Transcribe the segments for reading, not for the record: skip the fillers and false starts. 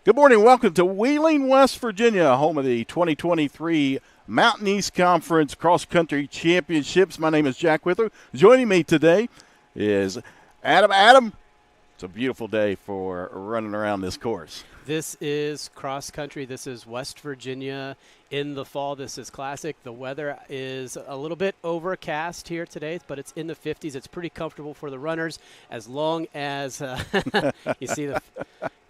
Good morning. Welcome to Wheeling, West Virginia, home of the 2023 Mountain East Conference Cross Country Championships. My name is Jack Withrow. Joining me today is Adam. Adam, it's a beautiful day for running around this course. This is cross country. This is West Virginia in the fall. This is classic. The weather is a little bit overcast here today, but it's in the 50s. It's pretty comfortable for the runners as long as you see the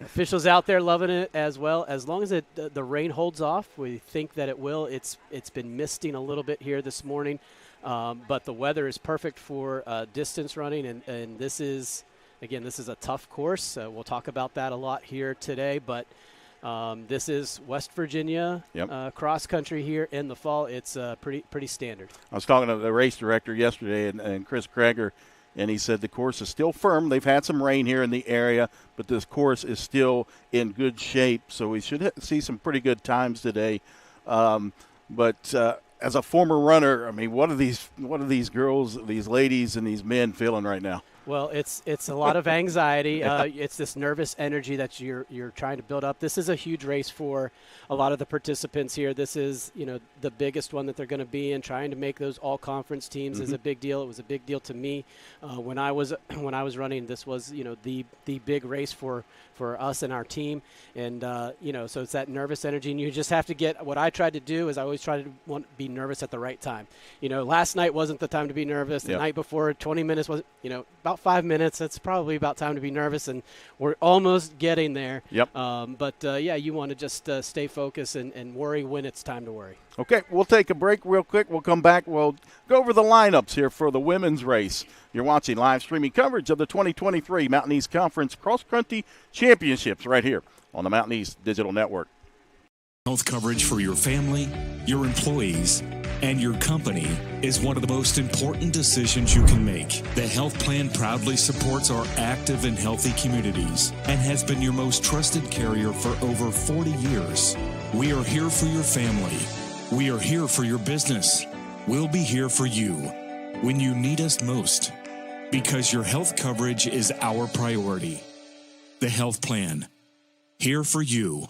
officials out there loving it as well. As long as the rain holds off, we think that it will. It's been misting a little bit here this morning, but the weather is perfect for distance running, and this is – again, this is a tough course. We'll talk about that a lot here today, but this is West Virginia cross country here in the fall. It's pretty standard. I was talking to the race director yesterday, and Chris Kreger, and he said the course is still firm. They've had some rain here in the area, but this course is still in good shape, so we should see some pretty good times today. But as a former runner, I mean, what are these girls, these ladies, and these men feeling right now? Well, it's a lot of anxiety. It's this nervous energy that you're trying to build up. This is a huge race for a lot of the participants here. This is, the biggest one that they're going to be in. Trying to make those all-conference teams is a big deal. It was a big deal to me when I was running. This was, the big race for us and our team. And, so it's that nervous energy. And you just have to get – what I tried to do is I always try to be nervous at the right time. Last night wasn't the time to be nervous. The night before, 20 minutes wasn't, about 5 minutes. That's probably about time to be nervous, and we're almost getting there. Yep. You want to just stay focused and worry when it's time to worry. Okay, we'll take a break real quick. We'll come back. We'll go over the lineups here for the women's race. You're watching live streaming coverage of the 2023 Mountain East Conference Cross Country Championships right here on the Mountain East Digital Network. Health coverage for your family, your employees, and your company is one of the most important decisions you can make. The health plan proudly supports our active and healthy communities and has been your most trusted carrier for over 40 years. We are here for your family. We are here for your business. We'll be here for you when you need us most, because your health coverage is our priority. The health plan, here for you.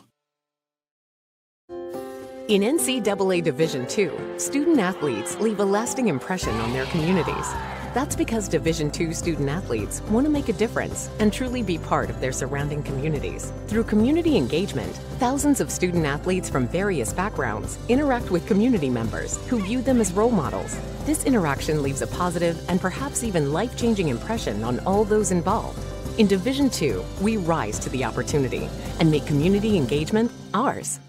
In NCAA Division II, student athletes leave a lasting impression on their communities. That's because Division II student athletes want to make a difference and truly be part of their surrounding communities. Through community engagement, thousands of student athletes from various backgrounds interact with community members who view them as role models. This interaction leaves a positive and perhaps even life-changing impression on all those involved. In Division II, we rise to the opportunity and make community engagement ours.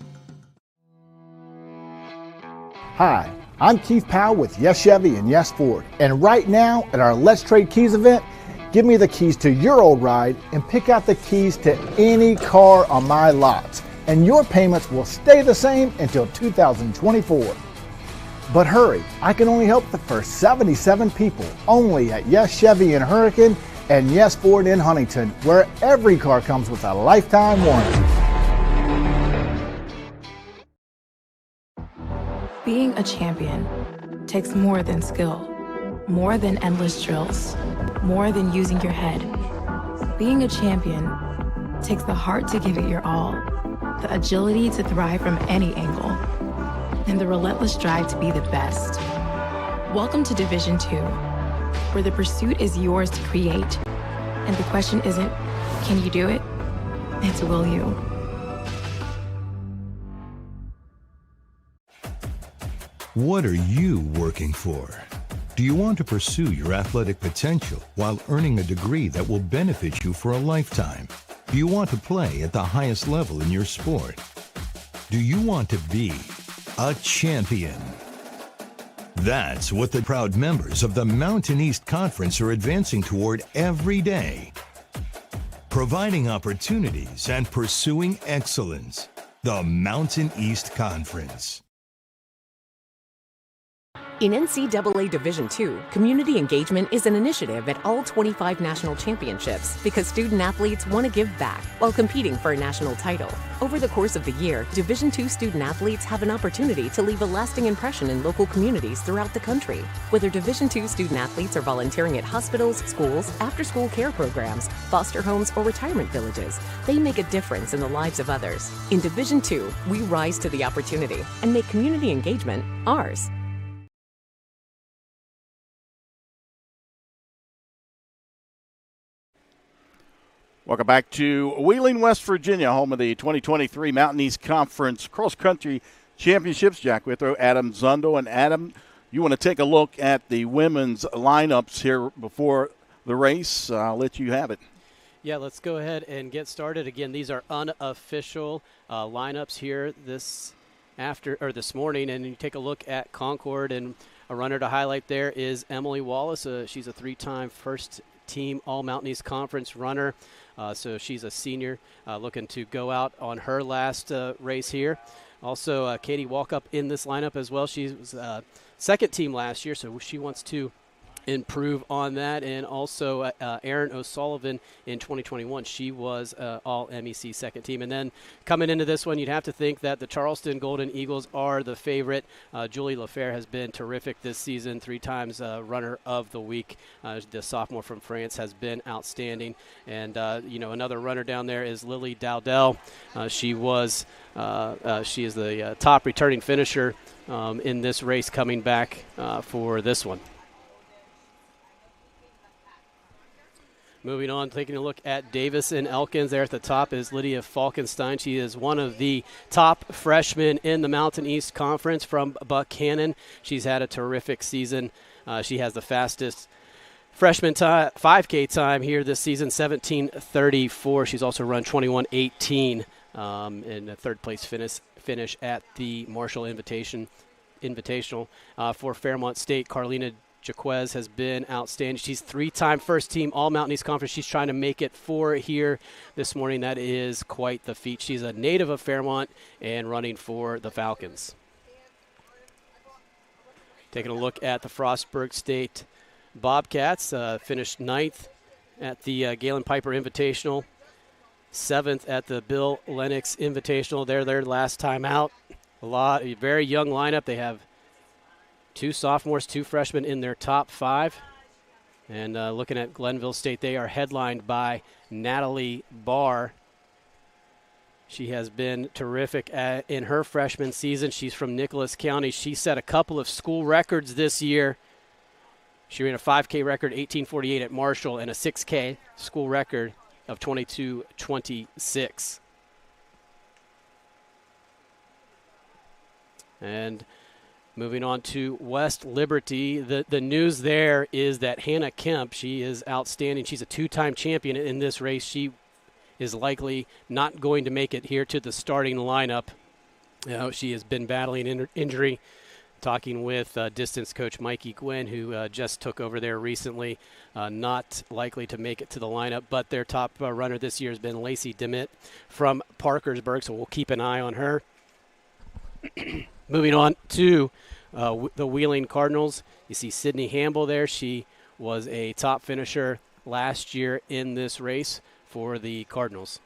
Hi, I'm Keith Powell with Yes Chevy and Yes Ford, and right now at our Let's Trade Keys event, give me the keys to your old ride and pick out the keys to any car on my lots, and your payments will stay the same until 2024. But hurry, I can only help the first 77 people only at Yes Chevy in Hurricane and Yes Ford in Huntington, where every car comes with a lifetime warranty. Being a champion takes more than skill, more than endless drills, more than using your head. Being a champion takes the heart to give it your all, the agility to thrive from any angle, and the relentless drive to be the best. Welcome to Division II, where the pursuit is yours to create, and the question isn't, can you do it? It's will you? What are you working for? Do you want to pursue your athletic potential while earning a degree that will benefit you for a lifetime? Do you want to play at the highest level in your sport? Do you want to be a champion? That's what the proud members of the Mountain East Conference are advancing toward every day. Providing opportunities and pursuing excellence. The Mountain East Conference. In NCAA Division II, community engagement is an initiative at all 25 national championships because student athletes want to give back while competing for a national title. Over the course of the year, Division II student athletes have an opportunity to leave a lasting impression in local communities throughout the country. Whether Division II student athletes are volunteering at hospitals, schools, after-school care programs, foster homes, or retirement villages. They make a difference in the lives of others. In Division 2, we rise to the opportunity and make community engagement ours. Welcome back to Wheeling, West Virginia, home of the 2023 Mountain East Conference Cross Country Championships. Jack Withrow, Adam Zundel. And Adam, you want to take a look at the women's lineups here before the race. I'll let you have it. Yeah, let's go ahead and get started. Again, these are unofficial lineups here this morning. And you take a look at Concord, and a runner to highlight there is Emily Wallace. She's a 3-time first-team All-Mountain East Conference runner. So she's a senior looking to go out on her last race here. Also, Katie Walkup in this lineup as well. She was second team last year, so she wants to improve on that. And also Erin O'Sullivan in 2021. She was all MEC second team. And then coming into this one, you'd have to think that the Charleston Golden Eagles are the favorite. Julie Lafer has been terrific this season, 3 times runner of the week. The sophomore from France has been outstanding. And, another runner down there is Lily Dowdell. She is the top returning finisher in this race coming back for this one. Moving on, taking a look at Davis and Elkins. There at the top is Lydia Falkenstein. She is one of the top freshmen in the Mountain East Conference from Buckhannon. She's had a terrific season. She has the fastest freshman 5K time here this season, 17:34. She's also run 21:18 in a third-place finish at the Marshall Invitational. For Fairmont State, Carlina Jaquez has been outstanding. She's 3-time first-team All-Mountain East Conference. She's trying to make it 4 here this morning. That is quite the feat. She's a native of Fairmont and running for the Falcons. Taking a look at the Frostburg State Bobcats, finished 9th at the Galen Piper Invitational, 7th at the Bill Lennox Invitational. They're their last time out. A very young lineup. They have 2 sophomores, 2 freshmen in their top 5. And looking at Glenville State, they are headlined by Natalie Barr. She has been terrific in her freshman season. She's from Nicholas County. She set a couple of school records this year. She ran a 5K record, 18:48 at Marshall, and a 6K school record of 22:26. And moving on to West Liberty, the news there is that Hannah Kemp, she is outstanding. She's a 2-time champion in this race. She is likely not going to make it here to the starting lineup. She has been battling injury. Talking with distance coach Mikey Gwynn, who just took over there recently, not likely to make it to the lineup. But their top runner this year has been Lacey DeMitt from Parkersburg, so we'll keep an eye on her. Moving on to the Wheeling Cardinals, you see Sydney Hamble there. She was a top finisher last year in this race for the Cardinals.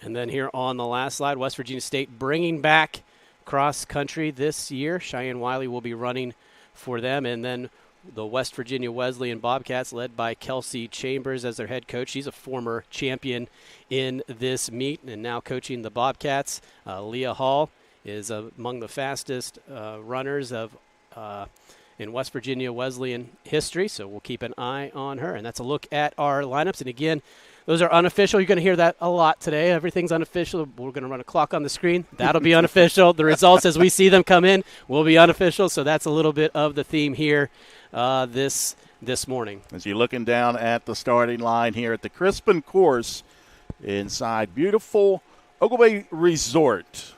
And then here on the last slide, West Virginia State bringing back cross country this year. Cheyenne Wiley will be running for them. And then the West Virginia Wesleyan Bobcats, led by Kelsey Chambers as their head coach. She's a former champion in this meet and now coaching the Bobcats. Leah Hall is among the fastest runners in West Virginia Wesleyan history, so we'll keep an eye on her. And that's a look at our lineups. And again, those are unofficial. You're going to hear that a lot today. Everything's unofficial. We're going to run a clock on the screen. That'll be unofficial. The results as we see them come in will be unofficial. So that's a little bit of the theme here this morning. As you're looking down at the starting line here at the Crispin course inside beautiful Ogle Bay Resort.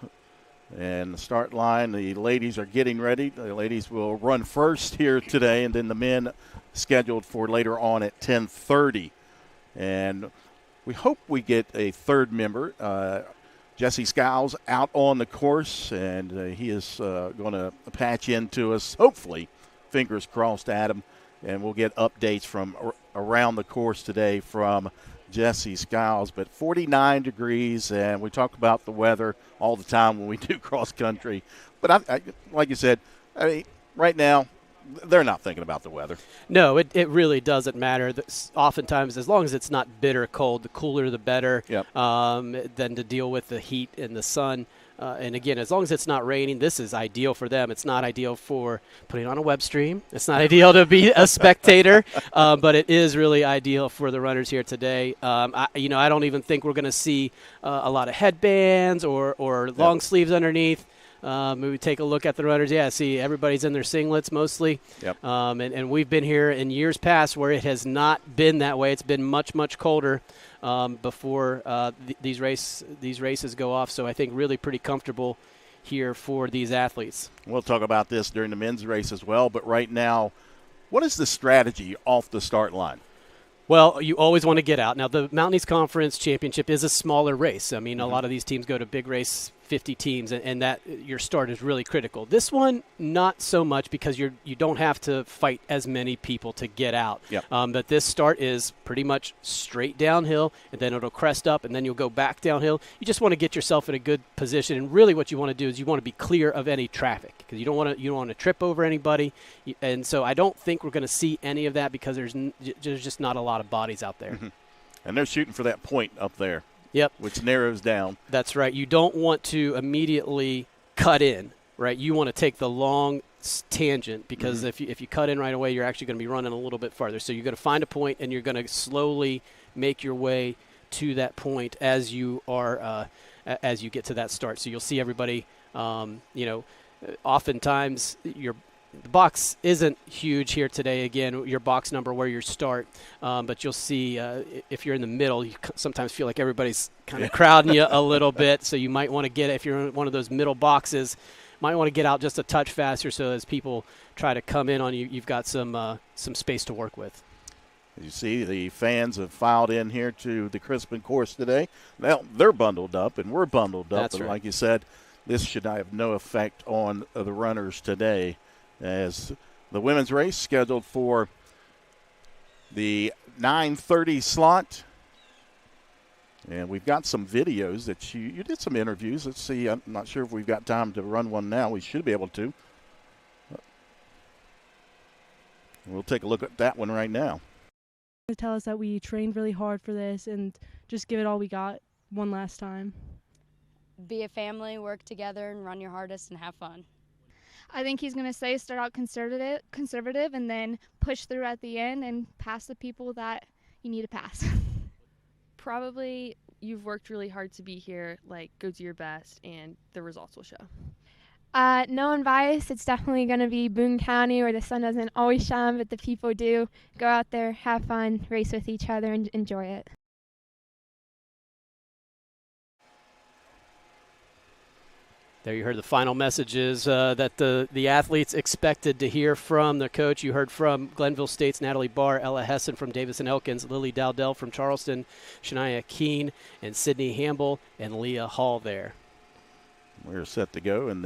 And the start line, the ladies are getting ready. The ladies will run first here today, and then the men scheduled for later on at 10:30. And we hope we get a third member. Jesse Skiles out on the course, and he is going to patch into us, hopefully, fingers crossed, Adam. And we'll get updates from around the course today from Jesse Skiles. But 49 degrees, and we talk about the weather all the time when we do cross country. But I like you said, I mean, right now they're not thinking about the weather. No, it really doesn't matter. Oftentimes, as long as it's not bitter cold, the cooler the better. Yep. Than to deal with the heat and the sun. And again, as long as it's not raining, this is ideal for them. It's not ideal for putting on a web stream. It's not ideal to be a spectator, but it is really ideal for the runners here today. I don't even think we're going to see a lot of headbands or long sleeves underneath. Maybe take a look at the runners. Yeah, see, everybody's in their singlets mostly. Yep. And we've been here in years past where it has not been that way. It's been much, much colder before these races go off. So I think really pretty comfortable here for these athletes. We'll talk about this during the men's race as well. But right now, what is the strategy off the start line? Well, you always want to get out. Now, the Mountain East Conference Championship is a smaller race. I mean, a lot of these teams go to big race, 50 teams, and that your start is really critical. This one, not so much because you don't have to fight as many people to get out. Yep. But this start is pretty much straight downhill, and then it'll crest up, and then you'll go back downhill. You just want to get yourself in a good position, and really what you want to do is you want to be clear of any traffic because you don't want to trip over anybody. And so I don't think we're going to see any of that because there's just not a lot of bodies out there. Mm-hmm. And they're shooting for that point up there. Yep. Which narrows down. That's right. You don't want to immediately cut in, right? You want to take the long tangent because if you cut in right away, you're actually going to be running a little bit farther. So you're going to find a point, and you're going to slowly make your way to that point as you get to that start. So you'll see everybody, oftentimes the box isn't huge here today. Again, your box number where you start, but you'll see if you're in the middle, you sometimes feel like everybody's kind of crowding you a little bit. So you might want to if you're in one of those middle boxes, might want to get out just a touch faster so as people try to come in on you, you've got some space to work with. You see the fans have filed in here to the Crispin course today. Now they're bundled up and we're bundled up. That's and right. Like you said, this should have no effect on the runners today, as the women's race scheduled for the 9:30 slot. And we've got some videos that you did some interviews. Let's see. I'm not sure if we've got time to run one now. We should be able to. We'll take a look at that one right now. Tell us that we trained really hard for this and just give it all we got one last time. Be a family, work together, and run your hardest and have fun. I think he's going to say start out conservative and then push through at the end and pass the people that you need to pass. Probably you've worked really hard to be here, go do your best, and the results will show. No unbiased, it's definitely going to be Boone County where the sun doesn't always shine, but the people do. Go out there, have fun, race with each other, and enjoy it. There you heard the final messages that the athletes expected to hear from their coach. You heard from Glenville State's Natalie Barr, Ella Hessen from Davison Elkins, Lily Dowdell from Charleston, Shania Keene, and Sydney Hamble, and Leah Hall there. We're set to go, and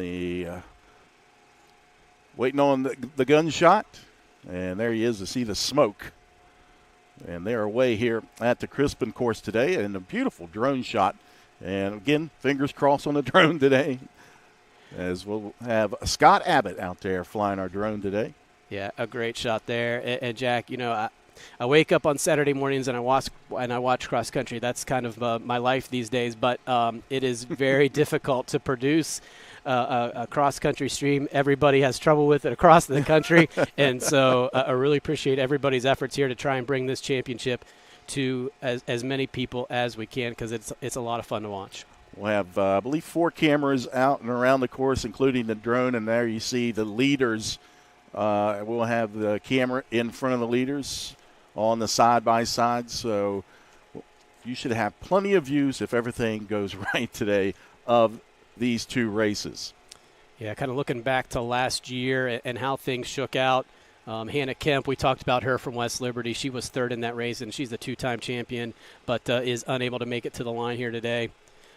waiting on the gunshot, and there he is to see the smoke. And they're away here at the Crispin course today, and a beautiful drone shot. And again, fingers crossed on the drone today, as we'll have Scott Abbott out there flying our drone today. Yeah, a great shot there. And Jack, I wake up on Saturday mornings and I watch cross country. That's kind of my life these days. But it is very difficult to produce a cross country stream. Everybody has trouble with it across the country, and so I really appreciate everybody's efforts here to try and bring this championship to as many people as we can, because it's a lot of fun to watch. We'll have, I believe, 4 cameras out and around the course, including the drone, and there you see the leaders. We'll have the camera in front of the leaders on the side-by-side, so you should have plenty of views if everything goes right today of these 2 races. Yeah, kind of looking back to last year and how things shook out. Hannah Kemp, we talked about her from West Liberty. She was 3rd in that race, and she's the 2-time champion, but is unable to make it to the line here today.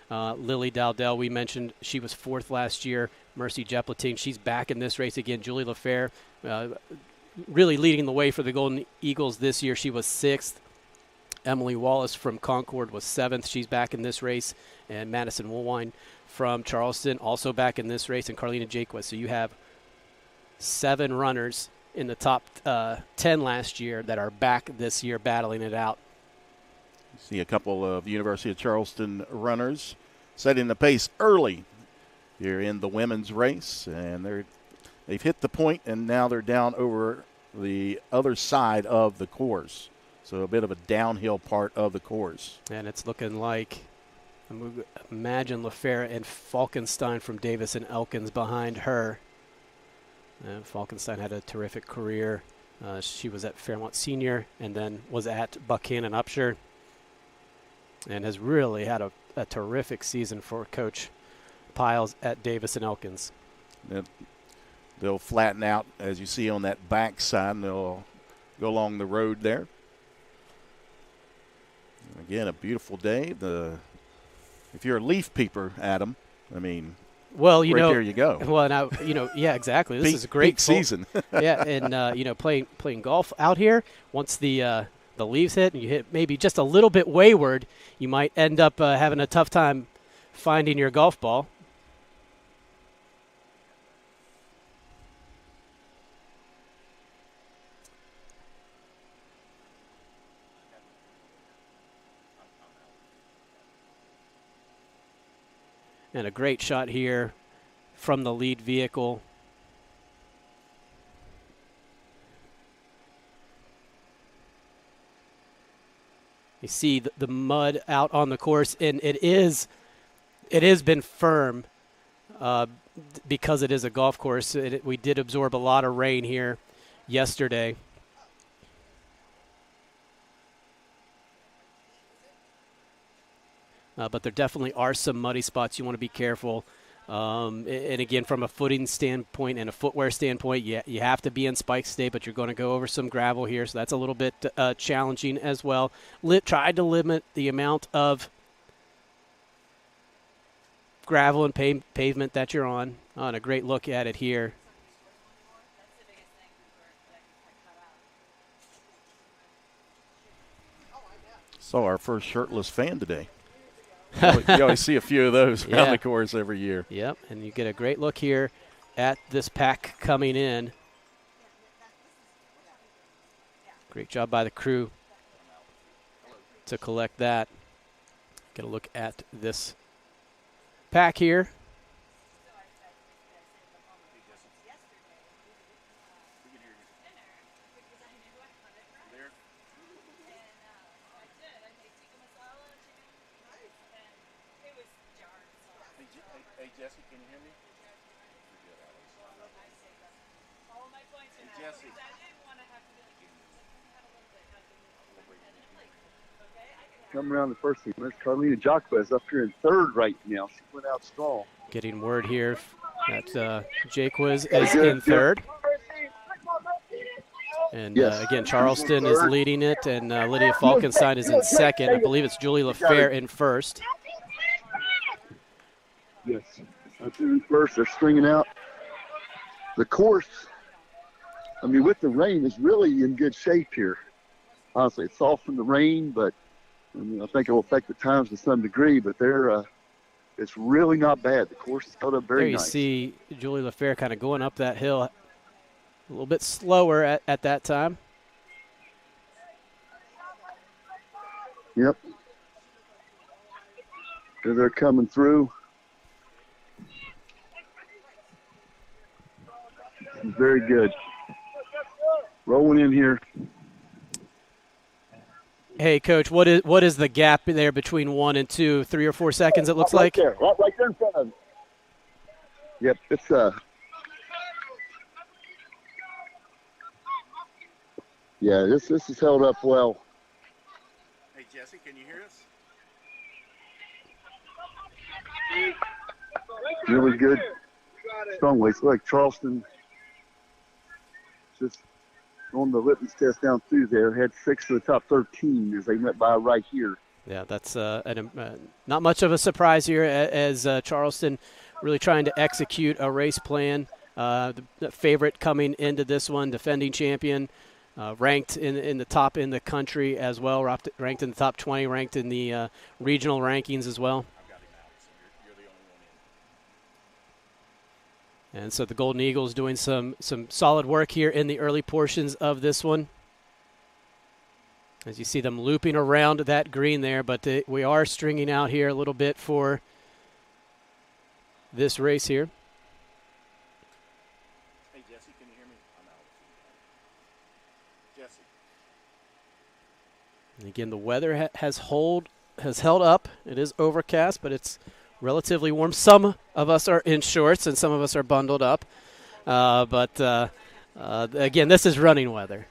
Lily Dowdell, we mentioned, she was 4th last year. Mercy Jepletine, she's back in this race again. Julie LaFair, really leading the way for the Golden Eagles this year. She was 6th. Emily Wallace from Concord was 7th. She's back in this race. And Madison Woolwine from Charleston also back in this race, and Carlina Jaquez. So you have 7 runners in the top 10 last year that are back this year battling it out. See a couple of University of Charleston runners setting the pace early here in the women's race, and they've hit the point, and now they're down over the other side of the course. So a bit of a downhill part of the course. And it's looking like, imagine LaFera and Falkenstein from Davis and Elkins behind her. And Falkenstein had a terrific career. She was at Fairmont Senior and then was at Buchanan Upshur, and has really had a terrific season for Coach Piles at Davis and Elkins. They'll flatten out, as you see on that back side, and they'll go along the road there. Again, a beautiful day. If you're a leaf peeper, Adam, I mean, well, there you go. Well, now yeah, exactly. This is a great peak season. Yeah, and playing golf out here. Once the leaves hit and you hit maybe just a little bit wayward, you might end up having a tough time finding your golf ball. And a great shot here from the lead vehicle. You see the mud out on the course, and it has been firm because it is a golf course. We did absorb a lot of rain here yesterday. But there definitely are some muddy spots. You want to be careful. And again, from a footing standpoint and a footwear standpoint, you have to be in spikes today, but you're going to go over some gravel here, so that's a little bit challenging as well. Tried to limit the amount of gravel and pavement that you're on. And a great look at it here. Saw our first shirtless fan today. You always see a few of those around the course every year. Yep, and you get a great look here at this pack coming in. Great job by the crew to collect that. Get a look at this pack here. Hey, Jesse, can you hear me? Hey, Jesse. Come around the first thing. There's Carlina Jacquez up here in third right now. She went out strong. Getting word here that Jaquez is in third. And again, Charleston is leading it, and Lydia Falkenstein is in second. I believe it's Julie LaFair in first. Yes, up in first. They're stringing out. The course, I mean, with the rain, is really in good shape here. Honestly, it's soft from the rain, but I mean, I think it will affect the times to some degree, but it's really not bad. The course is held up very nice. There you see Julie LaFair kind of going up that hill a little bit slower at that time. Yep. So they're coming through. Very good. Rolling in here. Hey, Coach, what is the gap there between 1 and 2? 3 or 4 seconds, it looks right like? There, right there in front of them. Yep, it's yeah, this is held up well. Hey, Jesse, can you hear us? Really good. Strong waist. Like Charleston just on the litmus test down through there, had 6 of the top 13 as they went by right here. Yeah, that's not much of a surprise here as Charleston really trying to execute a race plan. The favorite coming into this one, defending champion, ranked in the top in the country as well, ranked in the top 20, ranked in the regional rankings as well. And so the Golden Eagles doing some solid work here in the early portions of this one. As you see them looping around that green there, but we are stringing out here a little bit for this race here. Hey, Jesse, can you hear me? I'm out. Jesse. And again, the weather has held up. It is overcast, but it's relatively warm. Some of us are in shorts and some of us are bundled up. But again, this is running weather.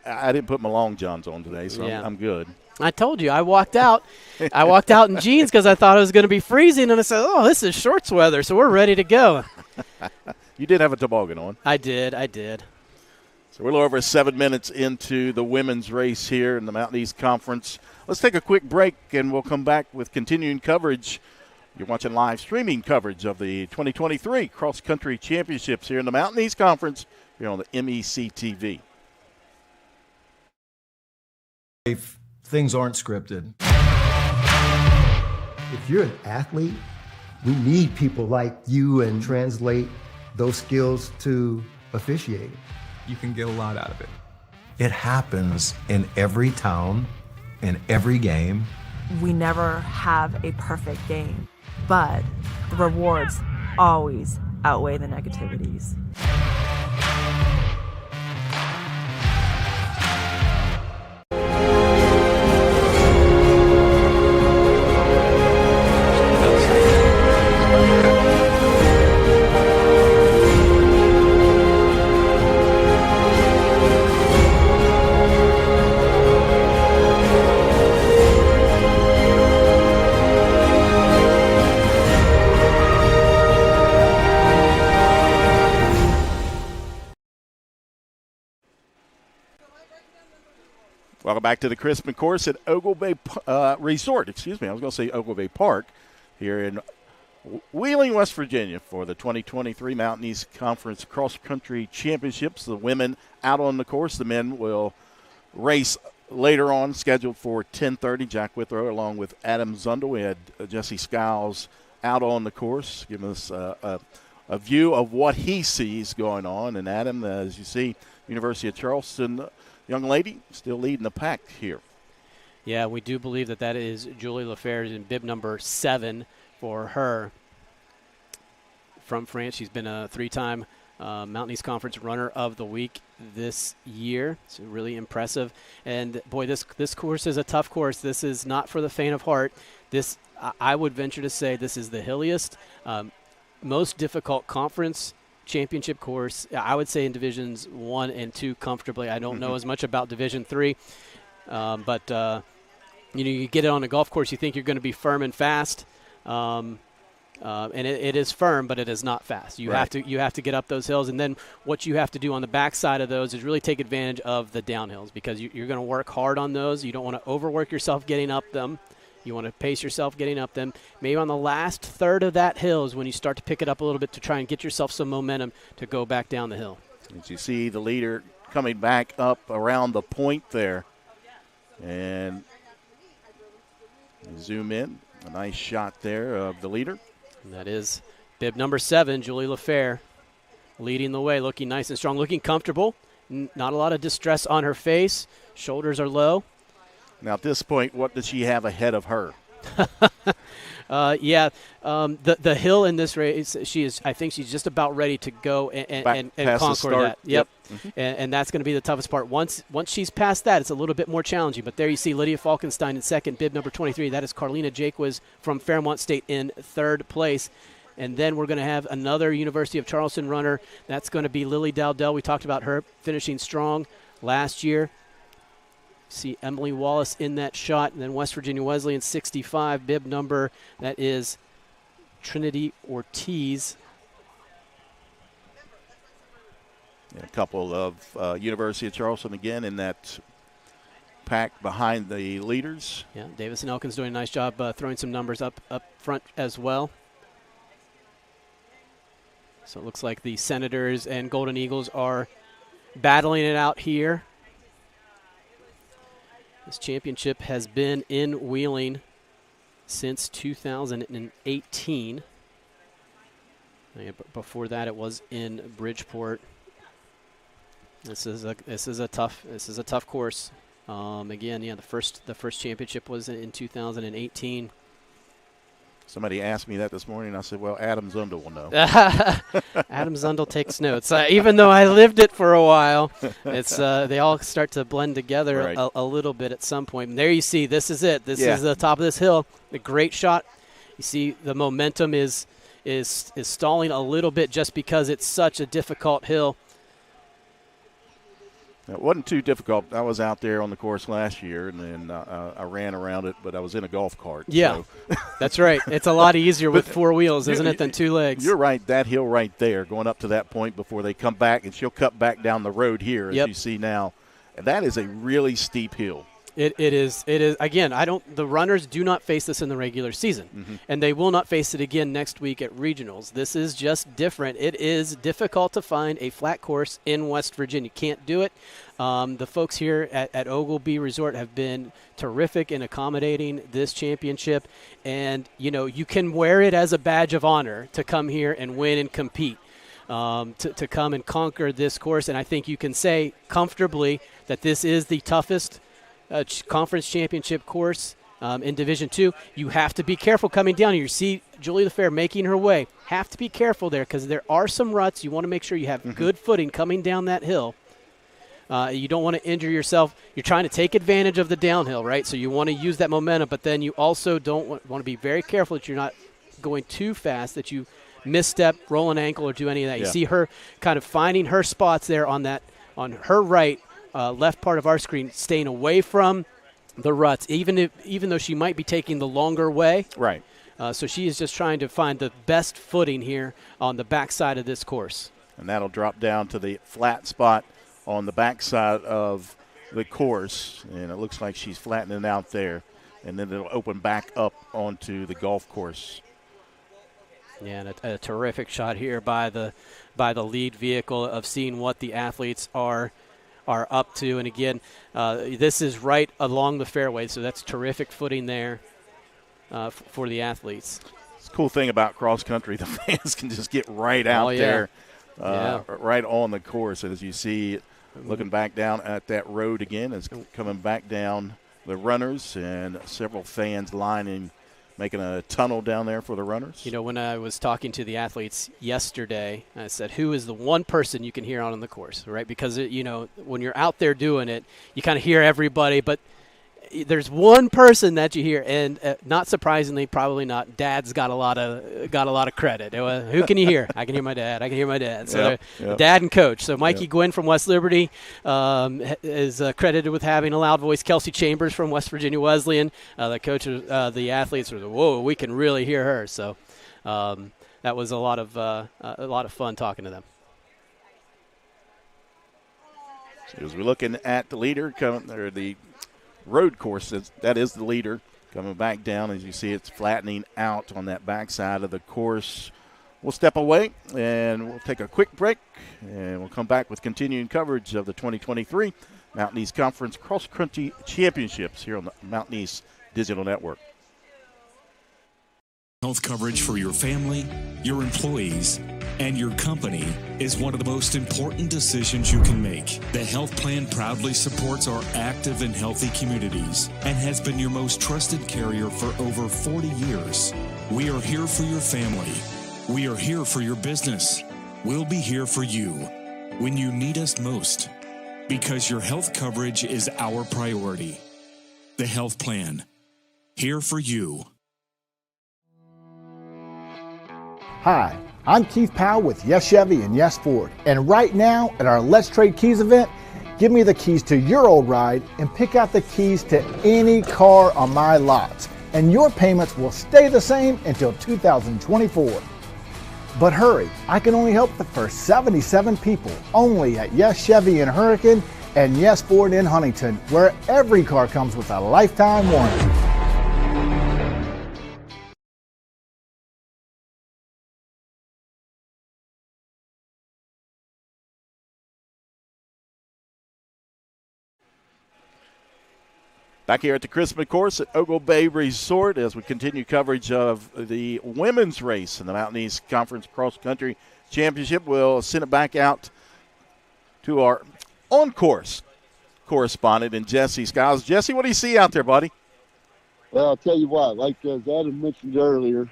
I didn't put my long johns on today, so Yeah. I'm good. I told you, I walked out in jeans because I thought it was going to be freezing, and I said, oh, this is shorts weather, so we're ready to go. You did have a toboggan on. I did. So we're a little over 7 minutes into the women's race here in the Mountain East Conference. Let's take a quick break, and we'll come back with continuing coverage. You're watching live streaming coverage of the 2023 Cross Country Championships here in the Mountain East Conference here on the MEC TV. If things aren't scripted. If you're an athlete, we need people like you and translate those skills to officiating. You can get a lot out of it. It happens in every town, in every game. We never have a perfect game, but the rewards always outweigh the negativities. Welcome back to the Crispin course at Ogle Bay Resort. I was going to say Ogle Bay Park here in Wheeling, West Virginia for the 2023 Mountain East Conference Cross Country Championships. The women out on the course. The men will race later on, scheduled for 10:30. Jack Withrow along with Adam Zundel. We had Jesse Skiles out on the course, giving us a view of what he sees going on. And Adam, as you see, University of Charleston young lady still leading the pack here. Yeah, we do believe that is Julie Lefebvre in bib number 7 for her. From France, she's been a 3-time Mountain East Conference Runner of the Week this year. It's really impressive. And, boy, this course is a tough course. This is not for the faint of heart. This, I would venture to say, this is the hilliest, most difficult conference championship course, I would say, in Divisions 1 and 2 comfortably. I don't know as much about Division 3, but you get it on a golf course, you think you're going to be firm and fast, and it is firm, but it is not fast. You have to get up those hills, and then what you have to do on the backside of those is really take advantage of the downhills, because you're going to work hard on those. You don't want to overwork yourself getting up them. You want to pace yourself getting up them. Maybe on the last third of that hill is when you start to pick it up a little bit to try and get yourself some momentum to go back down the hill. As you see the leader coming back up around the point there. And zoom in. A nice shot there of the leader. And that is bib number 7, Julie Lefebvre, leading the way, looking nice and strong, looking comfortable. Not a lot of distress on her face. Shoulders are low. Now, at this point, what does she have ahead of her? The hill in this race, I think she's just about ready to go and conquer that. Yep. Mm-hmm. And that's going to be the toughest part. Once she's past that, it's a little bit more challenging. But there you see Lydia Falkenstein in second, bib number 23. That is Carlina Jaquez from Fairmont State in third place. And then we're going to have another University of Charleston runner. That's going to be Lily Dowdell. We talked about her finishing strong last year. See Emily Wallace in that shot, and then West Virginia Wesleyan 65, bib number, that is Trinity Ortiz. A couple of University of Charleston again in that pack behind the leaders. Yeah, Davis and Elkins doing a nice job throwing some numbers up front as well. So it looks like the Senators and Golden Eagles are battling it out here. This championship has been in Wheeling since 2018. Before that, it was in Bridgeport. This is a tough course. Again, yeah, the first championship was in 2018. Somebody asked me that this morning. I said, well, Adam Zundel will know. Adam Zundel takes notes. Even though I lived it for a while, it's they all start to blend together Right. a little bit at some point. And there you see, this is it. This is the top of this hill. A great shot. You see the momentum is stalling a little bit just because it's such a difficult hill. It wasn't too difficult. I was out there on the course last year, and then I ran around it, but I was in a golf cart. Yeah, so. That's right. It's a lot easier with four wheels, isn't it, than two legs? You're right. That hill right there, going up to that point before they come back, and she'll cut back down the road here, as you see now. And that is a really steep hill. It is. Again, the runners do not face this in the regular season, and they will not face it again next week at regionals. This is just different. It is difficult to find a flat course in West Virginia. Can't do it. The folks here at Oglebay Resort have been terrific in accommodating this championship, and you can wear it as a badge of honor to come here and win and compete. To come and conquer this course, and I think you can say comfortably that this is the toughest conference championship course in Division II. You have to be careful coming down here. You see Julie LaFair making her way. Have to be careful there because there are some ruts. You want to make sure you have good footing coming down that hill. You don't want to injure yourself. You're trying to take advantage of the downhill, right? So you want to use that momentum, but then you also don't want to be very careful that you're not going too fast, that you misstep, roll an ankle, or do any of that. You see her kind of finding her spots there on her right, left part of our screen, staying away from the ruts, even though she might be taking the longer way. Right. So she is just trying to find the best footing here on the backside of this course. And that'll drop down to the flat spot on the backside of the course, and it looks like she's flattening out there, and then it'll open back up onto the golf course. Yeah, and a terrific shot here by the lead vehicle of seeing what the athletes are up to. And again, this is right along the fairway, so that's terrific footing there for the athletes. It's a cool thing about cross country. The fans can just get right out there, right on the course. And as you see, looking back down at that road again, it's coming back down the runners, and several fans making a tunnel down there for the runners. When I was talking to the athletes yesterday, I said, who is the one person you can hear out on the course, right? Because, when you're out there doing it, you kind of hear everybody, but there's one person that you hear, and not surprisingly, probably not. Dad's got a lot of credit. Who can you hear? I can hear my dad. I can hear my dad. So dad and coach. So Mikey Gwynn from West Liberty is credited with having a loud voice. Kelsey Chambers from West Virginia Wesleyan, the coach of the athletes, was, whoa, we can really hear her. So that was a lot of fun talking to them. So as we're looking at the leader the road course, that is the leader coming back down. As you see, it's flattening out on that backside of the course. We'll step away and we'll take a quick break, and we'll come back with continuing coverage of the 2023 Mountain East Conference Cross Country Championships here on the Mountain East Digital Network. Health coverage for your family, your employees, and your company is one of the most important decisions you can make. The health plan proudly supports our active and healthy communities and has been your most trusted carrier for over 40 years. We are here for your family. We are here for your business. We'll be here for you when you need us most, because your health coverage is our priority. The health plan, here for you. Hi, I'm Keith Powell with Yes Chevy and Yes Ford. And right now at our Let's Trade Keys event, give me the keys to your old ride and pick out the keys to any car on my lots. And your payments will stay the same until 2024. But hurry, I can only help the first 77 people only at Yes Chevy in Hurricane and Yes Ford in Huntington, where every car comes with a lifetime warranty. Back here at the Christmas course at Ogle Bay Resort as we continue coverage of the women's race in the Mountain East Conference Cross Country Championship. We'll send it back out to our on-course correspondent in Jesse Skiles. Jesse, what do you see out there, buddy? Well, I'll tell you what, like as Adam mentioned earlier,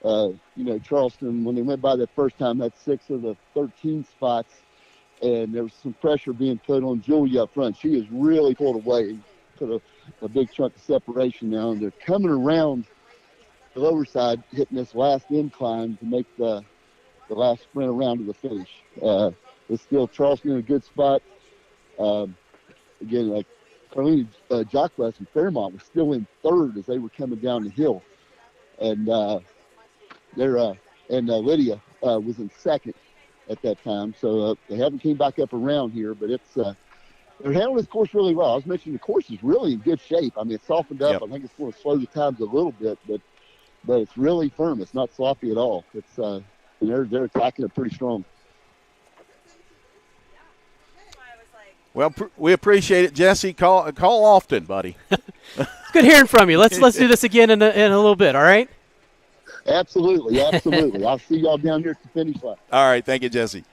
Charleston, when they went by that first time, had 6 of the 13 spots, and there was some pressure being put on Julia up front. She has really pulled away, put a big chunk of separation now, and they're coming around the lower side, hitting this last incline to make the last sprint around to the finish. It's still Charleston in a good spot. Again, like Carlene Jacques and Fairmont were still in third as they were coming down the hill, and Lydia was in second at that time. So they haven't came back up around here, but it's they're handling this course really well. I was mentioning the course is really in good shape. I mean, it's softened up. Yep. I think it's going to slow the times a little bit, but it's really firm. It's not sloppy at all. It's they're attacking it pretty strong. Well, we appreciate it, Jesse. Call often, buddy. It's good hearing from you. Let's do this again in a little bit. All right. Absolutely. I'll see y'all down here at the finish line. All right. Thank you, Jesse.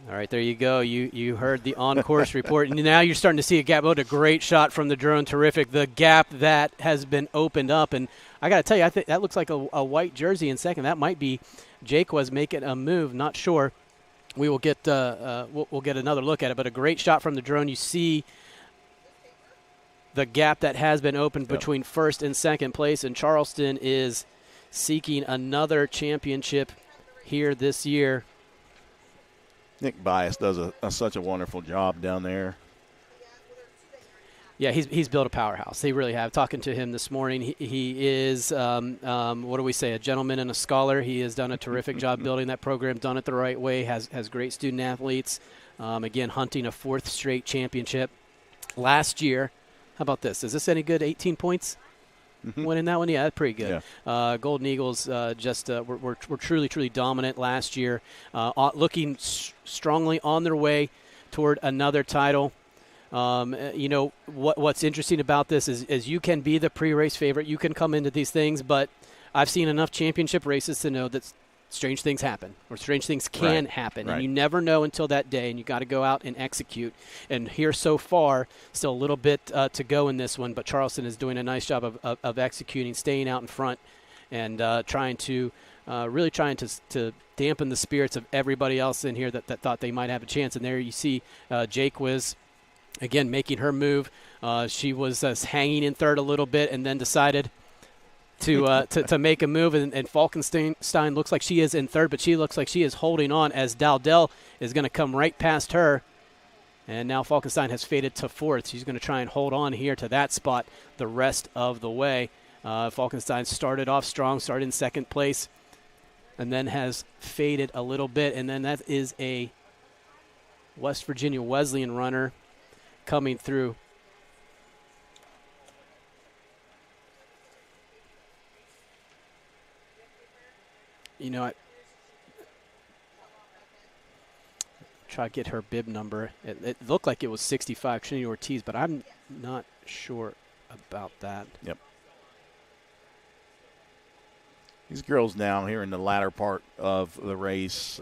All right, there you go. You heard the on-course report. And now you're starting to see a gap. Oh, a great shot from the drone. Terrific. The gap that has been opened up. And I got to tell you, I think that looks like a white jersey in second. That might be Jake was making a move. Not sure. We will get we'll get another look at it. But a great shot from the drone. You see the gap that has been opened between first and second place. And Charleston is seeking another championship here this year. Nick Bias does such a wonderful job down there. Yeah, he's built a powerhouse. They really have. Talking to him this morning, he is, what do we say, a gentleman and a scholar. He has done a terrific job building that program, done it the right way, has great student athletes. Again, hunting a 4th straight championship. Last year, how about this? Is this any good? 18 points? Winning that one? Yeah, that's pretty good. Yeah. Golden Eagles were truly, truly dominant last year, looking strongly on their way toward another title. What's interesting about this is you can be the pre-race favorite. You can come into these things, but I've seen enough championship races to know that strange things happen, or strange things can happen. Right. And you never know until that day, and you got to go out and execute. And here so far, still a little bit to go in this one, but Charleston is doing a nice job of executing, staying out in front, and trying to dampen the spirits of everybody else in here that thought they might have a chance. And there you see Jake Wiz, again, making her move. She was hanging in third a little bit and then decided to make a move, and Falkenstein looks like she is in third, but she looks like she is holding on as Dowdell is going to come right past her. And now Falkenstein has faded to fourth. She's going to try and hold on here to that spot the rest of the way. Falkenstein started off strong, started in second place, and then has faded a little bit. And then that is a West Virginia Wesleyan runner coming through. I try to get her bib number. It looked like it was 65, Trinity Ortiz, but I'm not sure about that. Yep. These girls now here in the latter part of the race,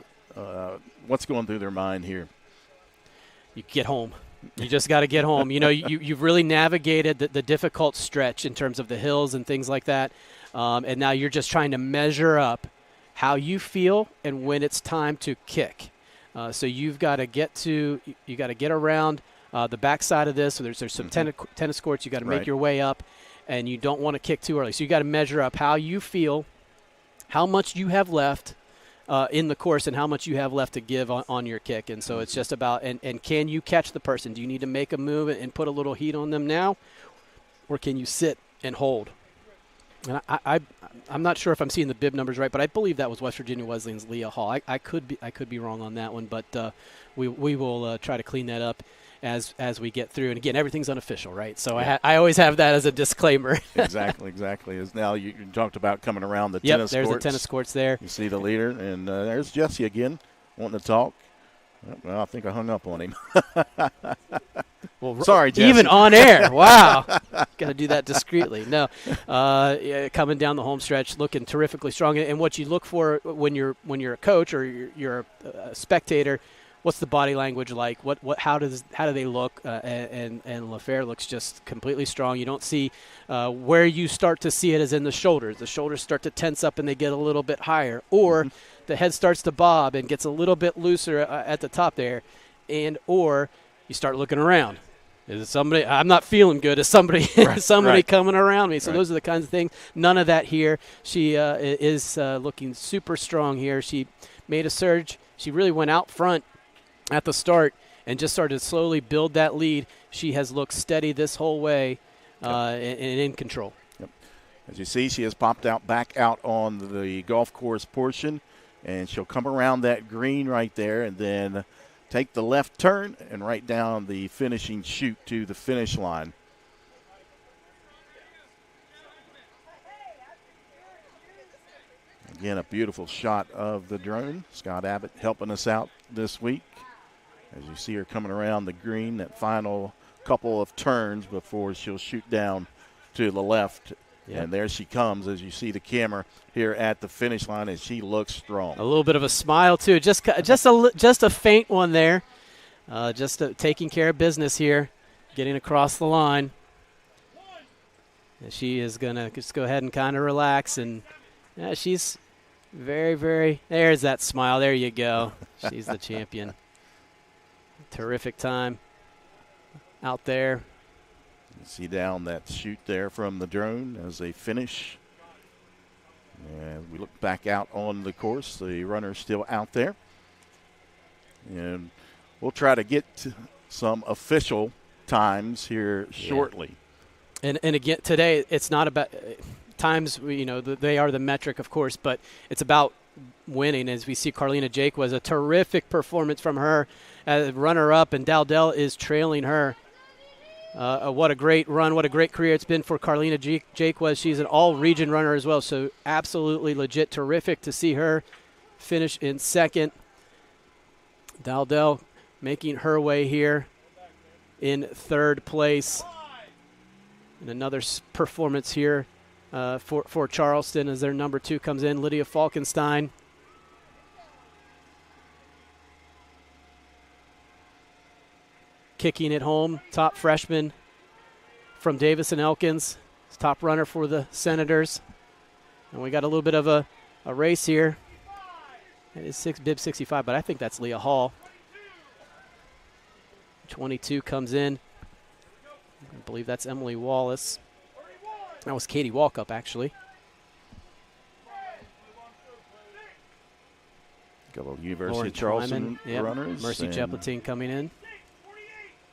what's going through their mind here? You get home. You just got to get home. You've really navigated the difficult stretch in terms of the hills and things like that, and now you're just trying to measure up how you feel and when it's time to kick. So you've got to get around the backside of this. So there's some tennis courts. You got to make your way up, and you don't want to kick too early. So you got to measure up how you feel, how much you have left in the course, and how much you have left to give on your kick. And so it's just about and can you catch the person? Do you need to make a move and put a little heat on them now, or can you sit and hold? And I'm not sure if I'm seeing the bib numbers right, but I believe that was West Virginia Wesleyan's Leah Hall. I could be wrong on that one, but we will try to clean that up as we get through. And again, everything's unofficial, right? So yeah. I always have that as a disclaimer. Exactly. As now you talked about coming around the tennis courts. There's the tennis courts there. You see the leader, and there's Jesse again wanting to talk. Well, I think I hung up on him. Well, sorry, Jesse. Even on air. Wow. Got to do that discreetly. No. Yeah, coming down the home stretch, looking terrifically strong. And what you look for when you're a coach or you're a spectator, what's the body language like? How do they look? And LaFair looks just completely strong. You don't see where you start to see it is in the shoulders. The shoulders start to tense up and they get a little bit higher, or the head starts to bob and gets a little bit looser at the top there, or you start looking around. Is it somebody? I'm not feeling good. Is somebody Right. coming around me? So Right. those are the kinds of things. None of that here. She is looking super strong here. She made a surge. She really went out front at the start and just started to slowly build that lead. She has looked steady this whole way and in control. Yep. As you see, she has popped back out on the golf course portion, and she'll come around that green right there and then take the left turn and right down the finishing chute to the finish line. Again, a beautiful shot of the drone. Scott Abbott helping us out this week. As you see her coming around the green, that final couple of turns before she'll shoot down to the left. Yep. And there she comes as you see the camera here at the finish line, and she looks strong. A little bit of a smile too, just a faint one there, taking care of business here, getting across the line. And she is gonna just go ahead and kind of relax, and she's very, very. There's that smile. There you go. She's the champion. Terrific time out there. You see down that chute there from the drone as they finish. And we look back out on the course. The runner's still out there. And we'll try to get to some official times here shortly. And again, today it's not about times, they are the metric, of course, but it's about winning. As we see, Carlina Jake was a terrific performance from her as runner-up, and Dowdell is trailing her. What a great run, what a great career it's been for Carlina Jake was. She's an all-region runner as well, so absolutely legit terrific to see her finish in second. Dowdell making her way here in third place. And another performance here for Charleston as their number 2 comes in, Lydia Falkenstein. Kicking it home, top freshman from Davis and Elkins, top runner for the Senators. And we got a little bit of a race here. It is bib 65, but I think that's Leah Hall. 22 comes in. I believe that's Emily Wallace. That was Katie Walkup, actually. Couple of University Lauren of Charleston Kleiman, runners. Mercy and Jepletine coming in.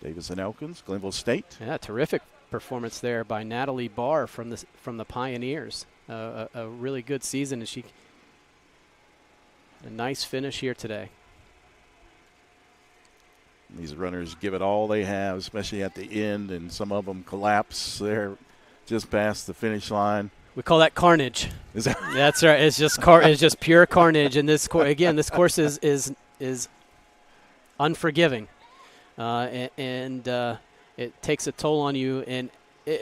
Davis and Elkins, Glenville State. Yeah, terrific performance there by Natalie Barr from the Pioneers. A really good season, and a nice finish here today. These runners give it all they have, especially at the end, and some of them collapse there just past the finish line. We call that carnage. Is that That's right. It's just pure carnage. And this this course is unforgiving, and it takes a toll on you. And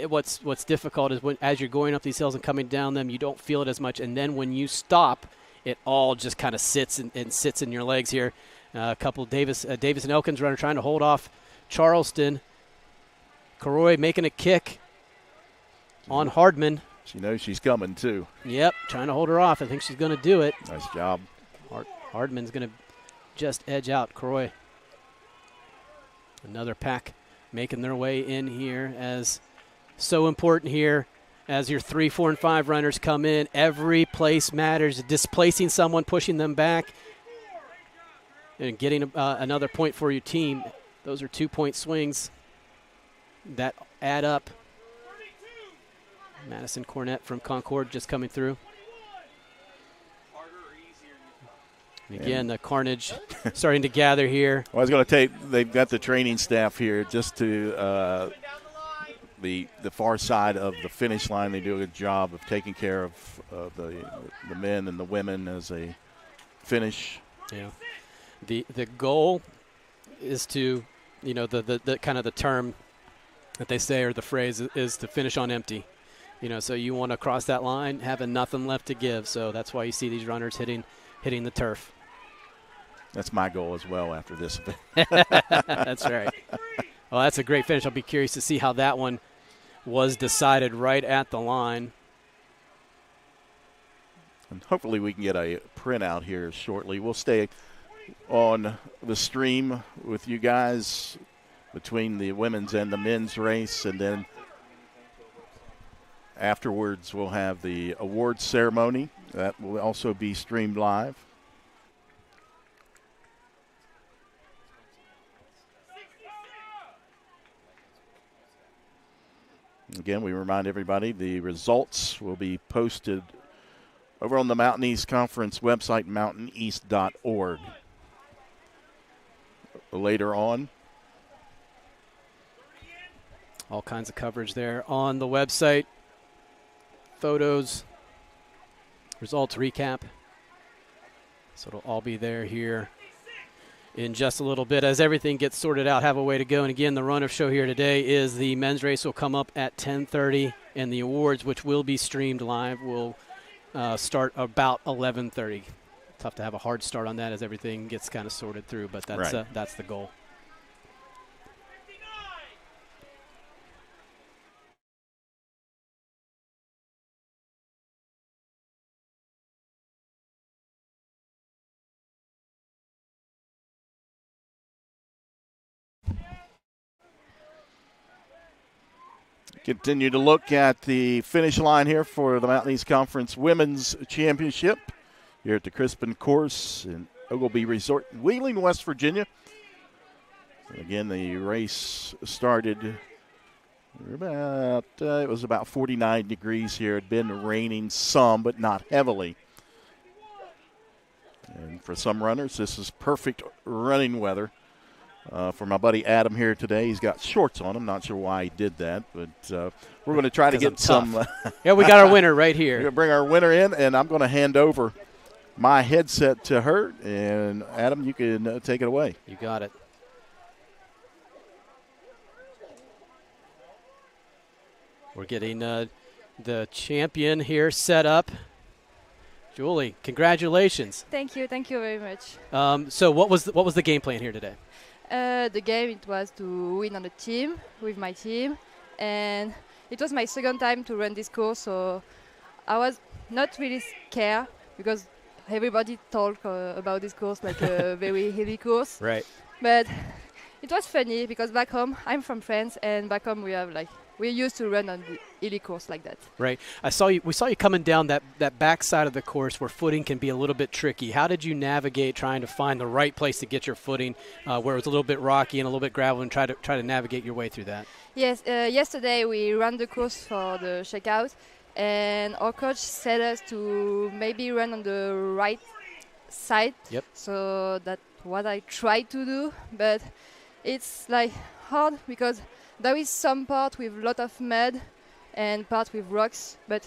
what's difficult is as you're going up these hills and coming down them, you don't feel it as much. And then when you stop, it all just kind of sits and sits in your legs here. A couple of Davis and Elkins runner trying to hold off Charleston. Karoy making a kick on Hardman. She knows she's coming, too. Yep, trying to hold her off. I think she's going to do it. Nice job. Hardman's going to just edge out Karoy. Another pack making their way in here, as so important here as your 3, 4, and 5 runners come in. Every place matters. Displacing someone, pushing them back, and getting another point for your team. Those are 2-point swings that add up. Madison Cornett from Concord just coming through. And again, the carnage starting to gather here. Well, I was going to take, they've got the training staff here just to the far side of the finish line. They do a good job of taking care of the men and the women as they finish. Yeah. The goal is to the kind of the term that they say, or the phrase, is to finish on empty. So you want to cross that line having nothing left to give. So that's why you see these runners hitting the turf. That's my goal as well after this event. That's right. Well, that's a great finish. I'll be curious to see how that one was decided right at the line. And hopefully we can get a printout here shortly. We'll stay on the stream with you guys between the women's and the men's race, and then afterwards we'll have the awards ceremony. That will also be streamed live. Again, we remind everybody the results will be posted over on the Mountain East Conference website, mountaineast.org. Later on. All kinds of coverage there on the website. Photos, results recap. So it'll all be there here in just a little bit as everything gets sorted out. Have a way to go. And again, the run of show here today is the men's race will come up at 10:30, and the awards, which will be streamed live, will start about 11:30. Tough to have a hard start on that as everything gets kind of sorted through, but that's right. That's the goal. Continue to look at the finish line here for the Mountain East Conference Women's Championship here at the Crispin Course in Ogilvie Resort in Wheeling, West Virginia. Again, the race started about, it was about 49 degrees here. It had been raining some, but not heavily. And for some runners, this is perfect running weather. For my buddy Adam here today, he's got shorts on. I'm not sure why he did that, but we're going to try to get some. Yeah, we got our winner right here. We're going to bring our winner in, and I'm going to hand over my headset to her. And, Adam, you can take it away. You got it. We're getting the champion here set up. Julie, congratulations. Thank you very much. So what was the game plan here today? The game, it was to win on the team, with my team, and it was my second time to run this course, so I was not really scared because everybody talked about this course like a very heavy course. Right. But it was funny because back home, I'm from France, and back home we're used to run on the hilly course like that. Right. We saw you coming down that back side of the course where footing can be a little bit tricky. How did you navigate trying to find the right place to get your footing where it was a little bit rocky and a little bit gravel, and try to navigate your way through that? Yes. Yesterday we ran the course for the checkout, and our coach said us to maybe run on the right side. Yep. So that's what I tried to do, but it's hard because there is some part with a lot of mud and part with rocks, but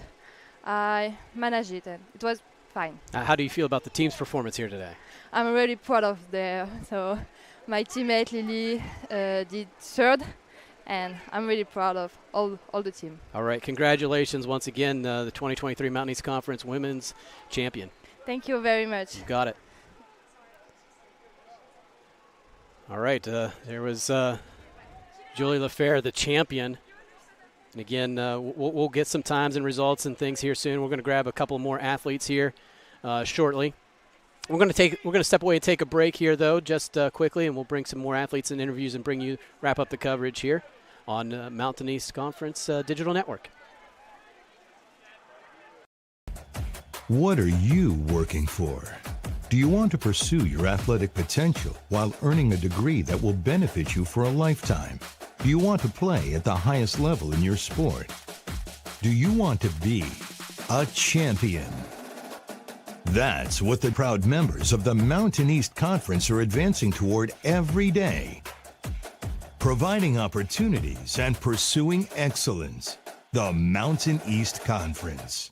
I managed it and it was fine. How do you feel about the team's performance here today? I'm really proud of them. So my teammate Lily did third, and I'm really proud of all the team. All right, congratulations once again, the 2023 Mountain East Conference Women's Champion. Thank you very much. You got it. All right, there was Julie LaFair, the champion. And again, we'll get some times and results and things here soon. We're going to grab a couple more athletes here shortly. We're going to step away and take a break here, though, just quickly, and we'll bring some more athletes and interviews and wrap up the coverage here on Mountain East Conference Digital Network. What are you working for? Do you want to pursue your athletic potential while earning a degree that will benefit you for a lifetime? Do you want to play at the highest level in your sport? Do you want to be a champion? That's what the proud members of the Mountain East Conference are advancing toward every day. Providing opportunities and pursuing excellence. The Mountain East Conference.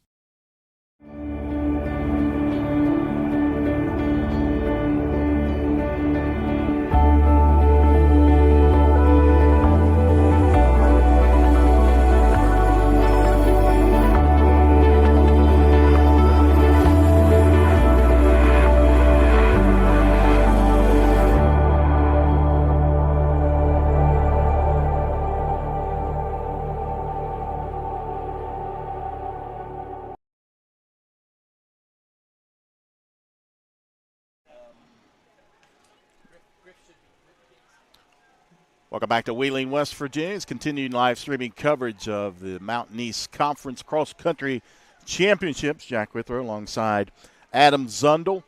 Welcome back to Wheeling, West Virginia's continuing live streaming coverage of the Mountain East Conference Cross Country Championships. Jack Withrow alongside Adam Zundel.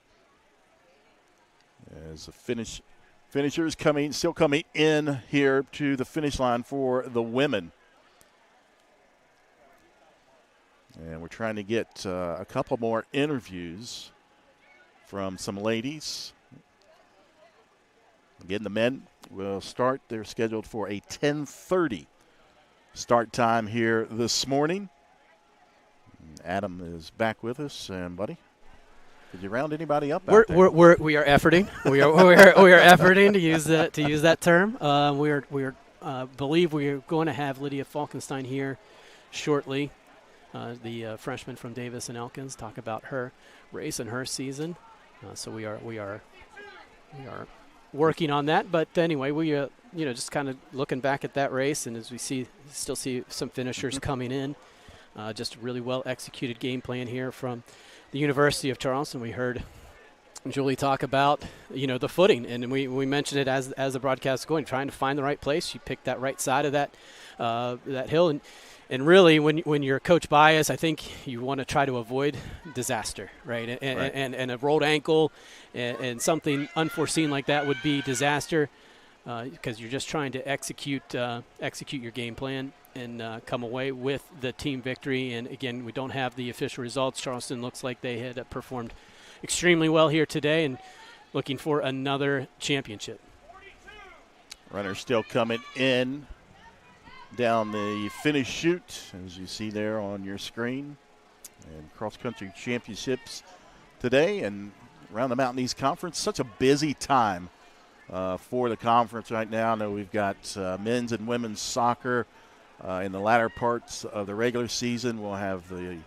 As the finishers still coming in here to the finish line for the women. And we're trying to get a couple more interviews from some ladies. Again, the men will start. They're scheduled for a 10:30 start time here this morning. Adam is back with us, and buddy, did you round anybody up out there? We are efforting. We are efforting to use that term. Believe we are going to have Lydia Falkenstein here shortly, the freshman from Davis and Elkins, talk about her race and her season. So we are working on that. But anyway, we just kind of looking back at that race, and as we still see some finishers coming in. Just a really well executed game plan here from the University of Charleston. We heard Julie talk about the footing, and we mentioned it as the broadcast was going, trying to find the right place. She picked that right side of that hill, and really when you're Coach Bias, I think you want to try to avoid disaster, right? And a rolled ankle and something unforeseen like that would be disaster, because you're just trying to execute your game plan and come away with the team victory. And again, we don't have the official results. Charleston looks like they had performed extremely well here today and looking for another championship. Runners still coming in down the finish chute, as you see there on your screen. And cross-country championships today and around the Mountain East Conference. Such a busy time for the conference right now. I know we've got men's and women's soccer in the latter parts of the regular season. We'll have the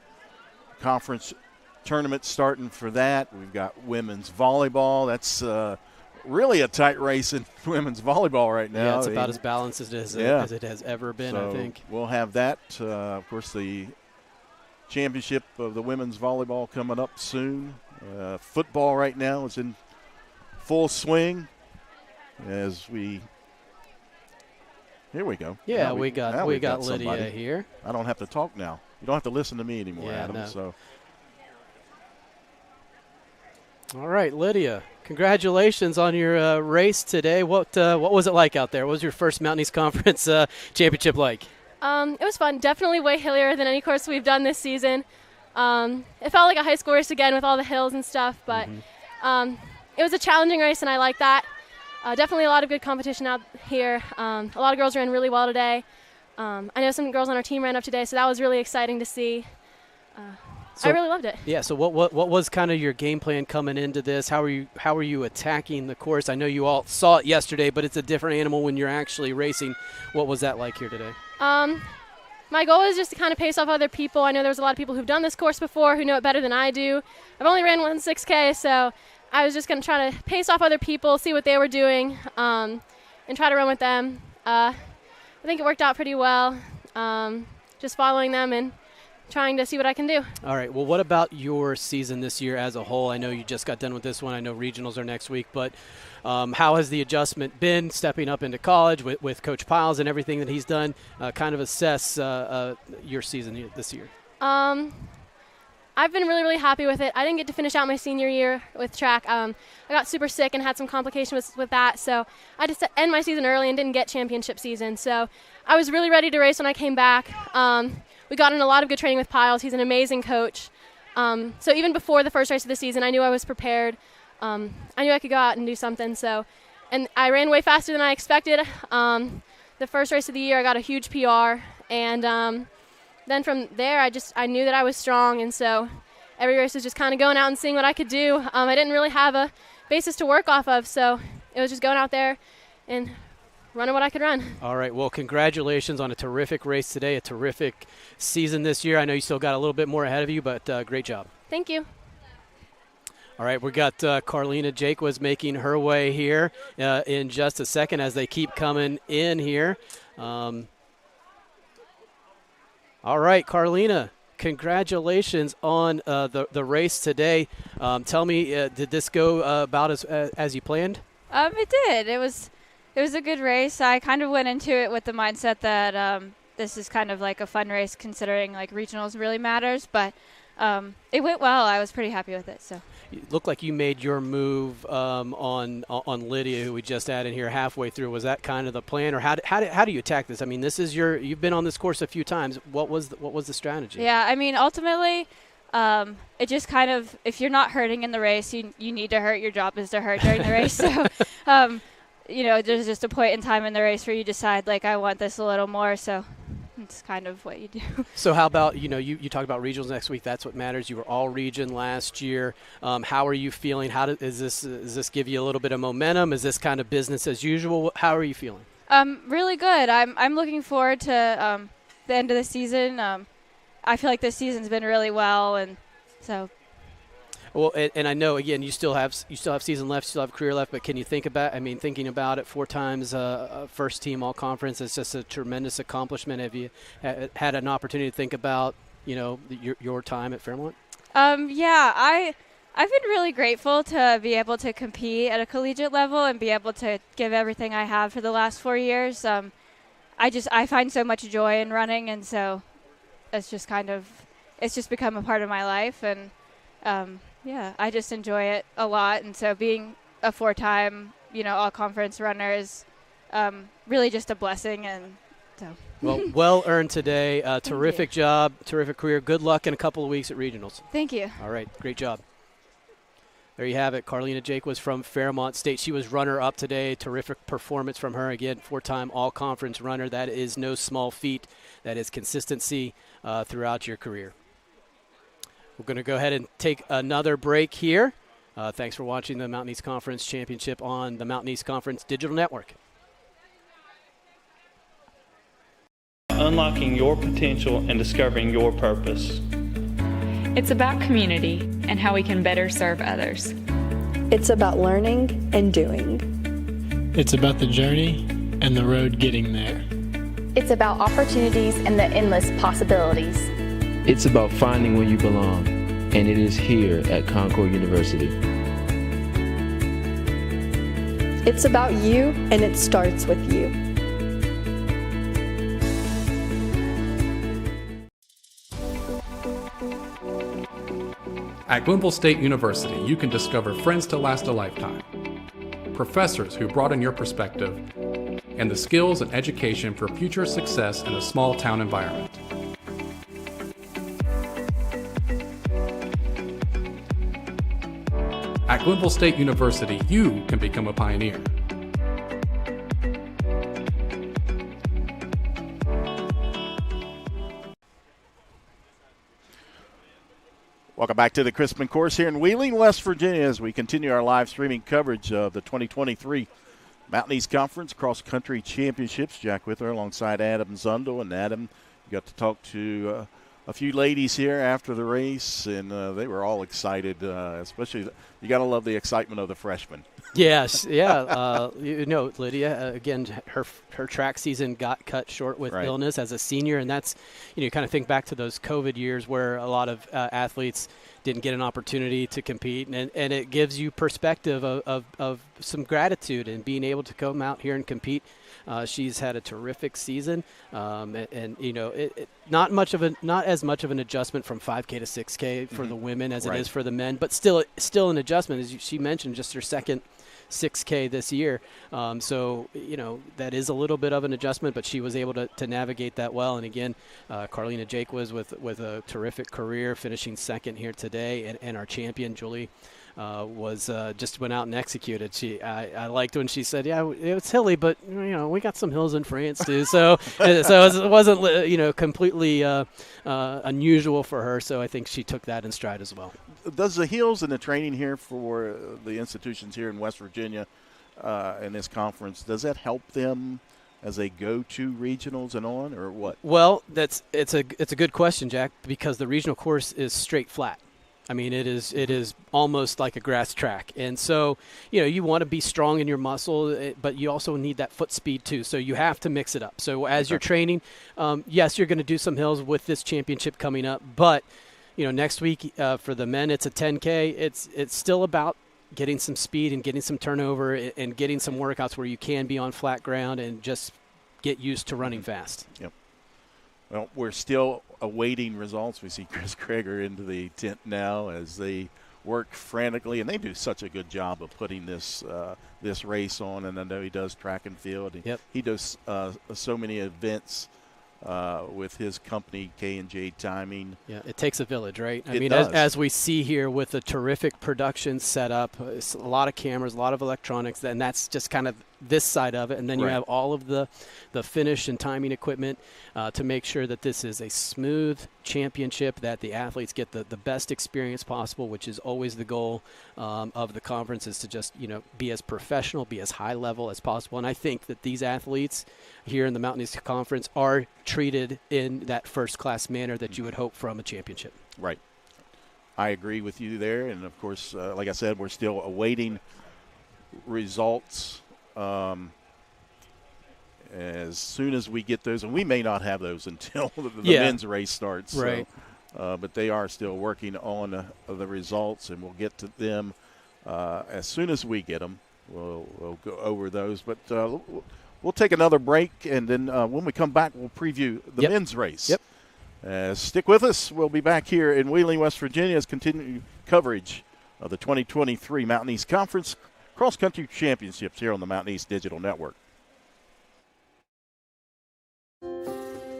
conference tournament starting for that. We've got women's volleyball. That's really a tight race in women's volleyball right now. Yeah, it's about as balanced as it has ever been, so I think. We'll have that. Of course, the championship of the women's volleyball coming up soon. Football right now is in full swing as we – here we go. Yeah, now we got Lydia somebody here. I don't have to talk now. You don't have to listen to me anymore, Yeah, Adam. no. So. All right, Lydia, congratulations on your race today. What was it like out there? What was your first Mountain East Conference championship like? It was fun. Definitely way hillier than any course we've done this season. It felt like a high school race again with all the hills and stuff, but it was a challenging race, and I like that. Definitely a lot of good competition out here. A lot of girls ran really well today. I know some girls on our team ran up today, so that was really exciting to see. I really loved it. Yeah. So what was kind of your game plan coming into this? How are you attacking the course? I know you all saw it yesterday, but it's a different animal when you're actually racing. What was that like here today? My goal is just to kind of pace off other people. I know there's a lot of people who've done this course before who know it better than I do. I've only ran 6K, so I was just going to try to pace off other people, see what they were doing, and try to run with them. I think it worked out pretty well, just following them and trying to see what I can do. All right. Well, what about your season this year as a whole? I know you just got done with this one. I know regionals are next week, but how has the adjustment been stepping up into college with Coach Piles and everything that he's done? Kind of assess your season this year. I've been really, really happy with it. I didn't get to finish out my senior year with track. I got super sick and had some complications with that, so I just end my season early and didn't get championship season. So I was really ready to race when I came back. We got in a lot of good training with Piles. He's an amazing coach. So even before the first race of the season, I knew I was prepared. I knew I could go out and do something. And I ran way faster than I expected. The first race of the year, I got a huge PR, and then from there, I knew that I was strong, and so every race was just kind of going out and seeing what I could do. I didn't really have a basis to work off of, so it was just going out there and running what I could run. All right. Well, congratulations on a terrific race today, a terrific season this year. I know you still got a little bit more ahead of you, but great job. Thank you. All right, we got Carlina Jaquez making her way here in just a second as they keep coming in here. All right, Carlina, congratulations on the race today. Tell me, did this go about as you planned? It did. It was It was a good race. I kind of went into it with the mindset that this is kind of like a fun race, considering like regionals really matters. But it went well. I was pretty happy with it. So. It looked like you made your move on Lydia, who we just added here halfway through. Was that kind of the plan, or how do you attack this? I mean, this is you've been on this course a few times. What was the strategy? Yeah, I mean, ultimately, it just kind of, if you're not hurting in the race, you need to hurt. Your job is to hurt during the race. So, there's just a point in time in the race where you decide, like, I want this a little more. So. It's kind of what you do. So how about, you talk about regionals next week. That's what matters. You were all region last year. How are you feeling? Does this give you a little bit of momentum? Is this kind of business as usual? How are you feeling? Really good. I'm looking forward to the end of the season. I feel like this season's been really well, and so. Well, and I know, again, you still have season left, you still have career left, but can you thinking about it 4 times first team all conference, it's just a tremendous accomplishment. Have you had an opportunity to think about, your time at Fairmont? Yeah, I've been really grateful to be able to compete at a collegiate level and be able to give everything I have for the last 4 years. I find so much joy in running, and so it's just become a part of my life, and yeah, I just enjoy it a lot, and so being a 4-time, all-conference runner is really just a blessing, and so. Well earned today. Terrific job, terrific career. Good luck in a couple of weeks at regionals. Thank you. All right, great job. There you have it. Carlina Jake was from Fairmont State. She was runner-up today. Terrific performance from her. Again, 4-time all-conference runner. That is no small feat. That is consistency throughout your career. We're going to go ahead and take another break here. Thanks for watching the Mountain East Conference Championship on the Mountain East Conference Digital Network. Unlocking your potential and discovering your purpose. It's about community and how we can better serve others. It's about learning and doing. It's about the journey and the road getting there. It's about opportunities and the endless possibilities. It's about finding where you belong, and it is here at Concord University. It's about you, and it starts with you. At Glenville State University, you can discover friends to last a lifetime, professors who broaden your perspective, and the skills and education for future success in a small town environment. At Glenville State University, you can become a pioneer. Welcome back to the Crispin Course here in Wheeling, West Virginia, as we continue our live streaming coverage of the 2023 Mountain East Conference Cross Country Championships. Jack Withler alongside Adam Zundel. And Adam, you got to talk to a few ladies here after the race, and they were all excited, especially you got to love the excitement of the freshmen. Yes, yeah. Lydia, again, her track season got cut short with illness as a senior, and that's, you kind of think back to those COVID years where a lot of athletes didn't get an opportunity to compete, and it gives you perspective of some gratitude and being able to come out here and compete. She's had a terrific season, and not as much of an adjustment from 5K to 6K for the women as it is for the men, but still an adjustment, as she mentioned, just her second 6K this year. So that is a little bit of an adjustment, but she was able to navigate that well. And again, Carlina Jake was with a terrific career, finishing second here today, and our champion, Julie, was just went out and executed. I liked when she said, "Yeah, it's hilly, but we got some hills in France too." So it wasn't completely unusual for her. So I think she took that in stride as well. Does the hills and the training here for the institutions here in West Virginia in this conference, does that help them as they go to regionals and on, or what? Well, it's a good question, Jack, because the regional course is straight flat. I mean, it is almost like a grass track. And so, you want to be strong in your muscle, but you also need that foot speed too. So you have to mix it up. So as you're training, yes, you're going to do some hills with this championship coming up, but next week for the men, it's a 10K. It's still about getting some speed and getting some turnover and getting some workouts where you can be on flat ground and just get used to running fast. Yep. Well, we're still awaiting results. We see Chris Krager into the tent now as they work frantically, and they do such a good job of putting this this race on. And I know he does track and field. Yep. He does so many events with his company, K&J Timing. Yeah, it takes a village, right? I It mean, does. as we see here with a terrific production setup, it's a lot of cameras, a lot of electronics, and that's just kind of this side of it. And then you Right. have all of the finish and timing equipment to make sure that this is a smooth championship, that the athletes get the best experience possible, which is always the goal of the conference, is to just, be as professional, be as high level as possible. And I think that these athletes here in the Mountain East Conference are treated in that first-class manner that you would hope from a championship. Right. I agree with you there. And, of course, like I said, we're still awaiting results. As soon as we get those, and we may not have those until the men's race starts. Right. So, but they are still working on the results, and we'll get to them as soon as we get them. We'll go over those. But we'll take another break, and then when we come back, we'll preview the men's race. Yep. Stick with us. We'll be back here in Wheeling, West Virginia, as continued coverage of the 2023 Mountain East Conference Cross Country Championships here on the Mountain East Digital Network.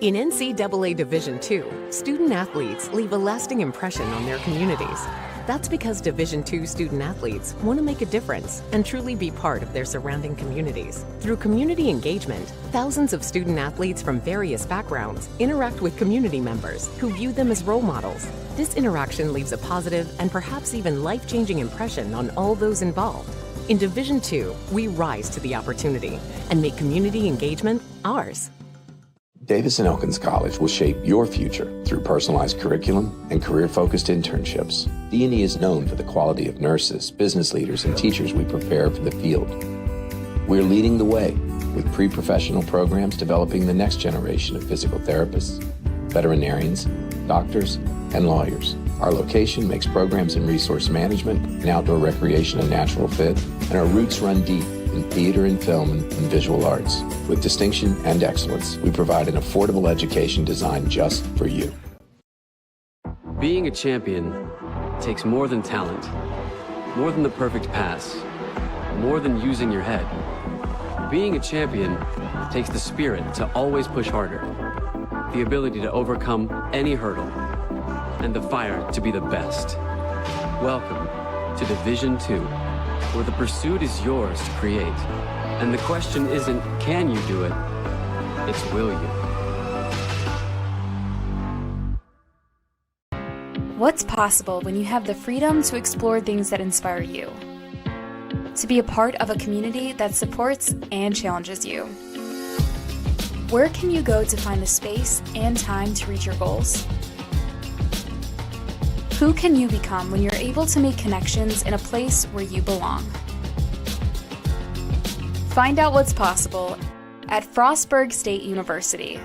In NCAA Division II, student athletes leave a lasting impression on their communities. That's because Division II student athletes want to make a difference and truly be part of their surrounding communities. Through community engagement, thousands of student athletes from various backgrounds interact with community members who view them as role models. This interaction leaves a positive and perhaps even life-changing impression on all those involved. In Division II, we rise to the opportunity and make community engagement ours. Davis & Elkins College will shape your future through personalized curriculum and career-focused internships. D&E is known for the quality of nurses, business leaders, and teachers we prepare for the field. We're leading the way with pre-professional programs developing the next generation of physical therapists, veterinarians, doctors, and lawyers. Our location makes programs in resource management and outdoor recreation a natural fit, and our roots run deep in theater and film and visual arts. With distinction and excellence, we provide an affordable education designed just for you. Being a champion takes more than talent, more than the perfect pass, more than using your head. Being a champion takes the spirit to always push harder, the ability to overcome any hurdle, and the fire to be the best. Welcome to Division II, where the pursuit is yours to create. And the question isn't, can you do it? It's, will you? What's possible when you have the freedom to explore things that inspire you? To be a part of a community that supports and challenges you. Where can you go to find the space and time to reach your goals? Who can you become when you're able to make connections in a place where you belong? Find out what's possible at Frostburg State University.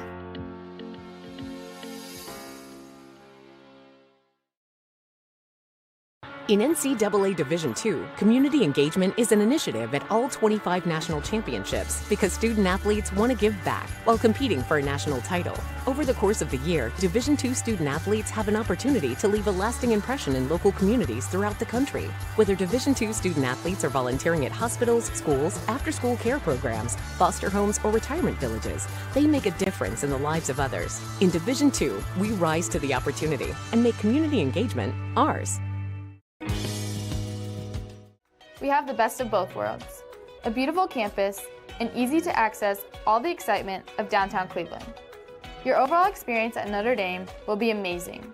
In NCAA Division II, community engagement is an initiative at all 25 national championships because student athletes want to give back while competing for a national title. Over the course of the year, Division II student athletes have an opportunity to leave a lasting impression in local communities throughout the country. Whether Division II student athletes are volunteering at hospitals, schools, after-school care programs, foster homes, or retirement villages, they make a difference in the lives of others. In Division II, we rise to the opportunity and make community engagement ours. We have the best of both worlds. A beautiful campus and easy to access all the excitement of downtown Cleveland. Your overall experience at Notre Dame will be amazing.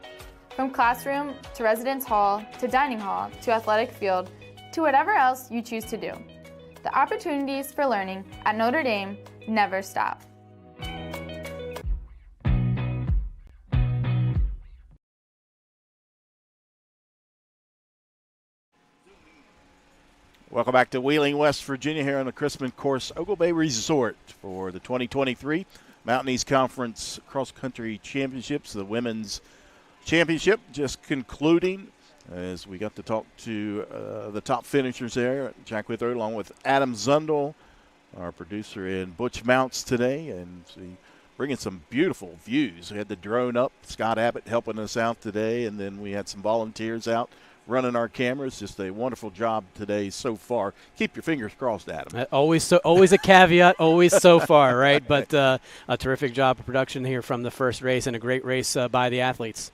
From classroom to residence hall to dining hall to athletic field to whatever else you choose to do. The opportunities for learning at Notre Dame never stop. Welcome back to Wheeling, West Virginia, here on the Crispin Course Ogle Bay Resort for the 2023 Mountain East Conference Cross Country Championships. The women's championship just concluding as we got to talk to the top finishers there, Jack Withrow, along with Adam Zundel, our producer in Butch Mounts today, and bringing some beautiful views. We had the drone up, Scott Abbott helping us out today, and then we had some volunteers out running our cameras. Just a wonderful job today so far. Keep your fingers crossed, Adam. Always a caveat, always so far, right? But a terrific job of production here from the first race, and a great race by the athletes.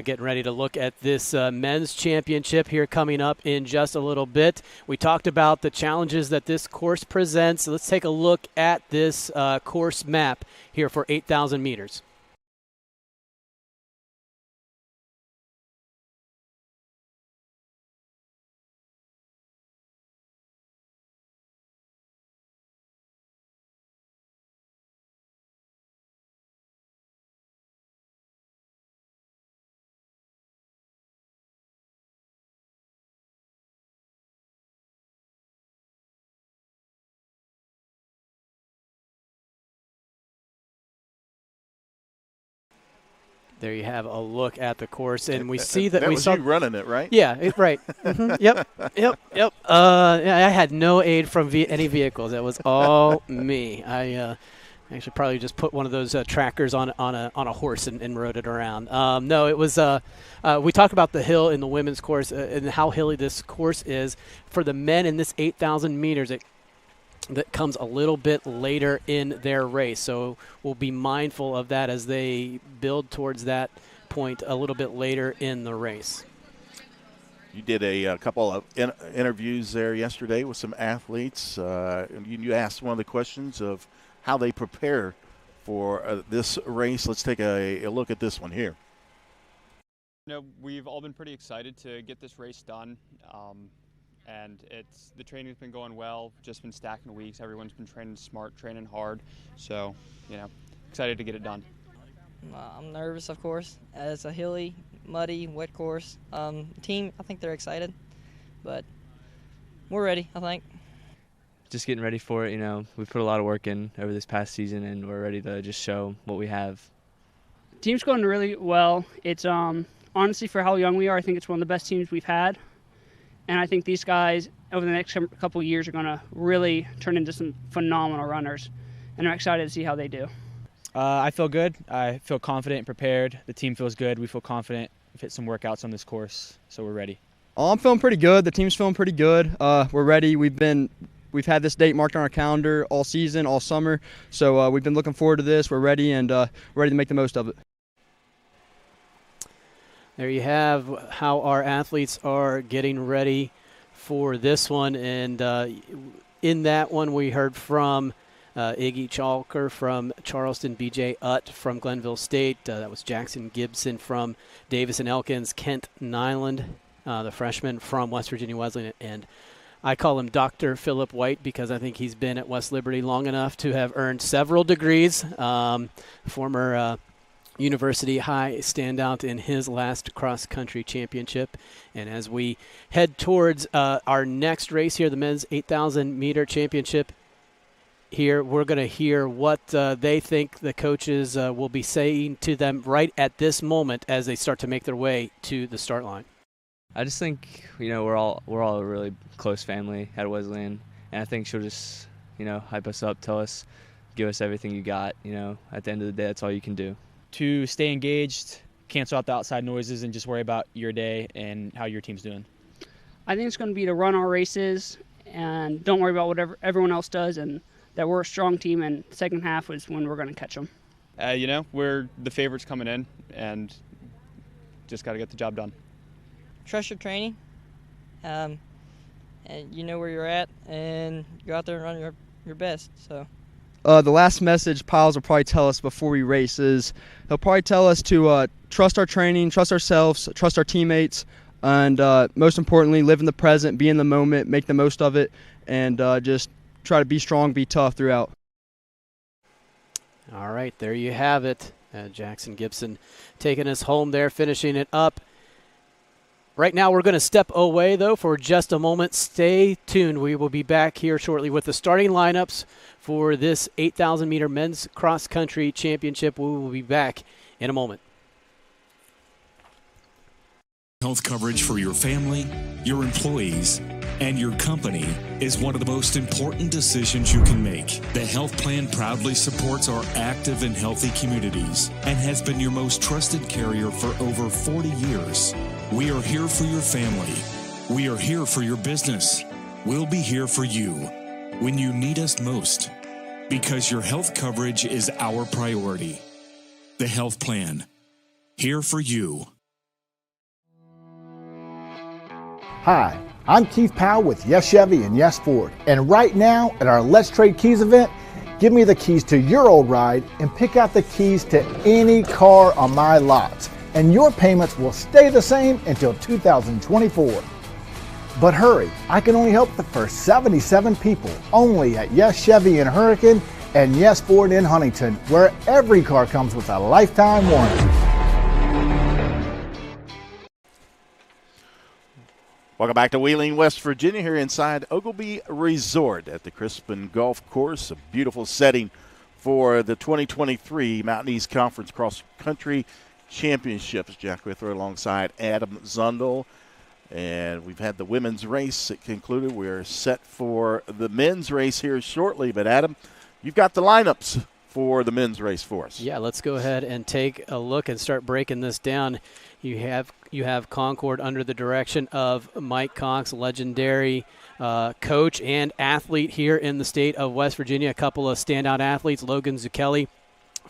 Getting ready to look at this men's championship here coming up in just a little bit. We talked about the challenges that this course presents. Let's take a look at this course map here for 8,000 meters. There you have a look at the course, and we see that we saw you running it, right? Yeah, right. Mm-hmm. Yep. I had no aid from any vehicles. That was all me. I should probably just put one of those trackers on a horse and rode it around. No, it was. We talked about the hill in the women's course and how hilly this course is. For the men in this 8,000 meters, that comes a little bit later in their race. So we'll be mindful of that as they build towards that point a little bit later in the race. You did a couple of interviews there yesterday with some athletes. You asked one of the questions of how they prepare for this race. Let's take a look at this one here. We've all been pretty excited to get this race done. And the training's been going well, just been stacking weeks. Everyone's been training smart, training hard. So, excited to get it done. I'm nervous, of course. It's a hilly, muddy, wet course. Team, I think they're excited, but we're ready, I think. Just getting ready for it, We've put a lot of work in over this past season, and we're ready to just show what we have. Team's going really well. It's honestly, for how young we are, I think it's one of the best teams we've had. And I think these guys, over the next couple of years, are going to really turn into some phenomenal runners. And I'm excited to see how they do. I feel good. I feel confident and prepared. The team feels good. We feel confident. We've hit some workouts on this course, so we're ready. I'm feeling pretty good. The team's feeling pretty good. We're ready. We've had this date marked on our calendar all season, all summer. So we've been looking forward to this. We're ready, and ready to make the most of it. There you have how our athletes are getting ready for this one. And in that one, we heard from Iggy Chalker from Charleston, BJ Utt from Glenville State. That was Jackson Gibson from Davis and Elkins, Kent Nyland, the freshman from West Virginia Wesleyan. And I call him Dr. Philip White because I think he's been at West Liberty long enough to have earned several degrees. Former University High standout in his last cross-country championship. And as we head towards our next race here, the men's 8,000-meter championship here, we're going to hear what they think the coaches will be saying to them right at this moment as they start to make their way to the start line. I just think, we're all a really close family at Wesleyan, and I think she'll just, hype us up, tell us, give us everything you got. At the end of the day, that's all you can do. To stay engaged, cancel out the outside noises, and just worry about your day and how your team's doing. I think it's going to be to run our races and don't worry about whatever everyone else does, and that we're a strong team, and the second half is when we're going to catch them. We're the favorites coming in, and just got to get the job done. Trust your training, and you know where you're at, and go out there and run your best. So. The last message Piles will probably tell us before we race is he'll probably tell us to trust our training, trust ourselves, trust our teammates, and most importantly, live in the present, be in the moment, make the most of it, and just try to be strong, be tough throughout. All right, there you have it. Jackson Gibson taking us home there, finishing it up. Right now we're going to step away, though, for just a moment. Stay tuned. We will be back here shortly with the starting lineups for this 8,000-meter men's cross-country championship. We will be back in a moment. Health coverage for your family, your employees, and your company is one of the most important decisions you can make. The health plan proudly supports our active and healthy communities and has been your most trusted carrier for over 40 years. We are here for your family. We are here for your business. We'll be here for you when you need us most, because your health coverage is our priority. The health plan, here for you. Hi, I'm Keith Powell with Yes Chevy and Yes Ford. And right now at our Let's Trade Keys event, give me the keys to your old ride and pick out the keys to any car on my lots. And your payments will stay the same until 2024. But hurry, I can only help the first 77 people only at Yes Chevy in Hurricane and Yes Ford in Huntington, where every car comes with a lifetime warranty. Welcome back to Wheeling, West Virginia, here inside Oglebay Resort at the Crispin Golf Course. A beautiful setting for the 2023 Mountain East Conference Cross Country Championships. Jack Withrow alongside Adam Zundel. And we've had the women's race concluded. We're set for the men's race here shortly. But, Adam, you've got the lineups for the men's race for us. Yeah, let's go ahead and take a look and start breaking this down. You have Concord under the direction of Mike Cox, legendary coach and athlete here in the state of West Virginia. A couple of standout athletes, Logan Zucchelli,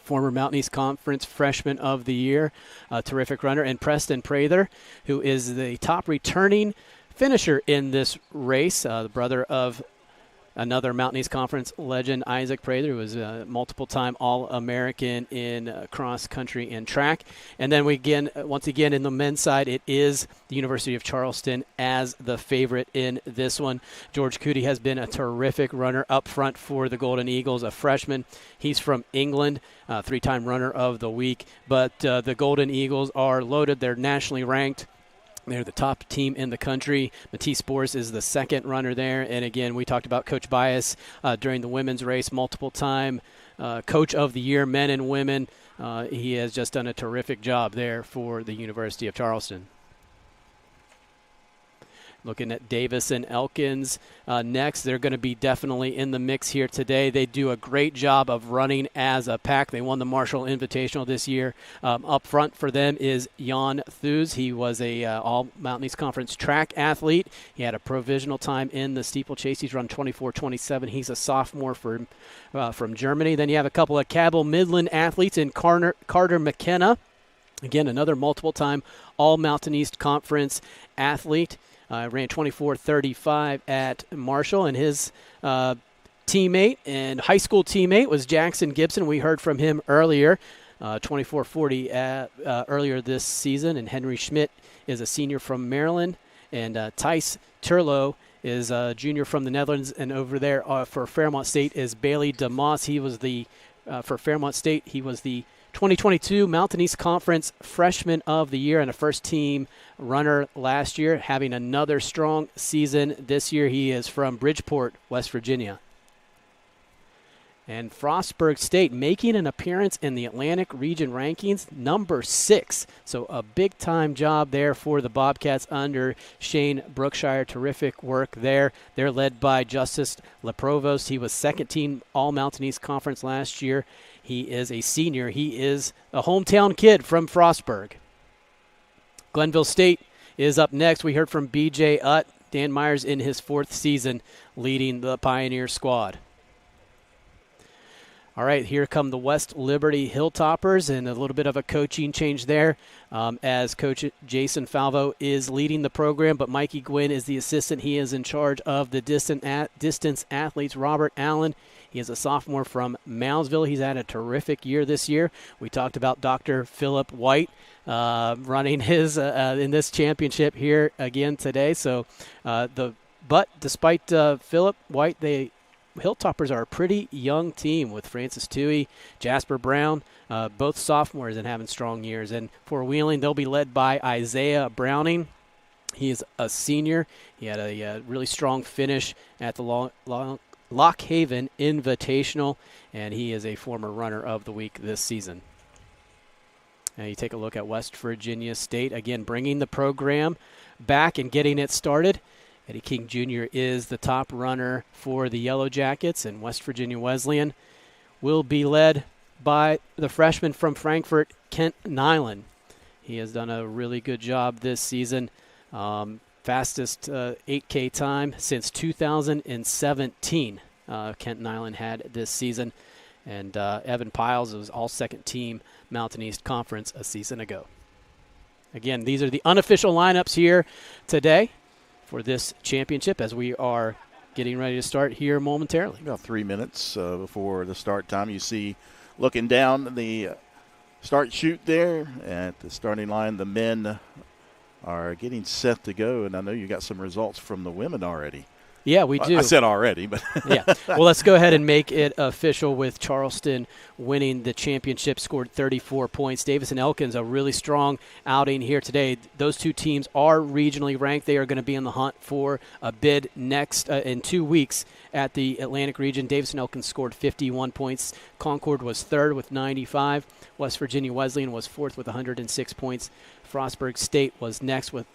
former Mountain East Conference Freshman of the Year, a terrific runner, and Preston Prather, who is the top returning finisher in this race, the brother of another Mountain East Conference legend, Isaac Prather, who was a multiple-time All-American in cross country and track. And then once again, in the men's side, it is the University of Charleston as the favorite in this one. George Cootie has been a terrific runner up front for the Golden Eagles, a freshman. He's from England, three-time runner of the week. But the Golden Eagles are loaded. They're nationally ranked. They're the top team in the country. Matisse Boris is the second runner there. And, again, we talked about Coach Bias during the women's race, multiple-time Coach of the Year, men and women. He has just done a terrific job there for the University of Charleston. Looking at Davis and Elkins next. They're going to be definitely in the mix here today. They do a great job of running as a pack. They won the Marshall Invitational this year. Up front for them is Jan Thus. He was a All-Mountain East Conference track athlete. He had a provisional time in the steeplechase. He's run 24:27. He's a sophomore from Germany. Then you have a couple of Cabell Midland athletes in Carter McKenna. Again, another multiple-time All-Mountain East Conference athlete. Ran 24:35 at Marshall, and his teammate and high school teammate was Jackson Gibson. We heard from him earlier, 24:40 earlier this season. And Henry Schmidt is a senior from Maryland, and Thijs Turlo is a junior from the Netherlands. And over there for Fairmont State is Bailey DeMoss. He was for Fairmont State, he was the 2022 Mountain East Conference Freshman of the Year and a first-team runner last year, having another strong season this year. He is from Bridgeport, West Virginia. And Frostburg State making an appearance in the Atlantic Region rankings, number 6. So a big-time job there for the Bobcats under Shane Brookshire. Terrific work there. They're led by Justice LaProvost. He was second-team All-Mountain East Conference last year. He is a senior. He is a hometown kid from Frostburg. Glenville State is up next. We heard from B.J. Utt. Dan Myers in his 4th season leading the Pioneer squad. All right, here come the West Liberty Hilltoppers, and a little bit of a coaching change there as Coach Jason Falvo is leading the program, but Mikey Gwynn is the assistant. He is in charge of the distance athletes. Robert Allen, he is a sophomore from Moundsville. He's had a terrific year this year. We talked about Dr. Philip White running his in this championship here again today. So, but despite Philip White, Hilltoppers are a pretty young team with Francis Toohey, Jasper Brown, both sophomores and having strong years. And for Wheeling, they'll be led by Isaiah Browning. He is a senior. He had a really strong finish at the Lock Haven Invitational, and he is a former runner of the week this season. And you take a look at West Virginia State, again, bringing the program back and getting it started. Eddie King Jr. is the top runner for the Yellow Jackets, and West Virginia Wesleyan will be led by the freshman from Frankfort, Kent Nyland. He has done a really good job this season. Fastest 8K time since 2017, Kent Nyland had this season. And Evan Piles was all second team Mountain East Conference a season ago. Again, these are the unofficial lineups here today for this championship as we are getting ready to start here momentarily. About 3 minutes before the start time, you see looking down the start shoot there at the starting line, the men are getting set to go, and I know you got some results from the women already. Yeah, we do. I said already, but yeah. Well, let's go ahead and make it official with Charleston winning the championship, scored 34 points. Davis and Elkins, a really strong outing here today. Those two teams are regionally ranked. They are going to be in the hunt for a bid next in 2 weeks at the Atlantic region. Davis and Elkins scored 51 points. Concord was third with 95. West Virginia Wesleyan was fourth with 106 points. Frostburg State was next with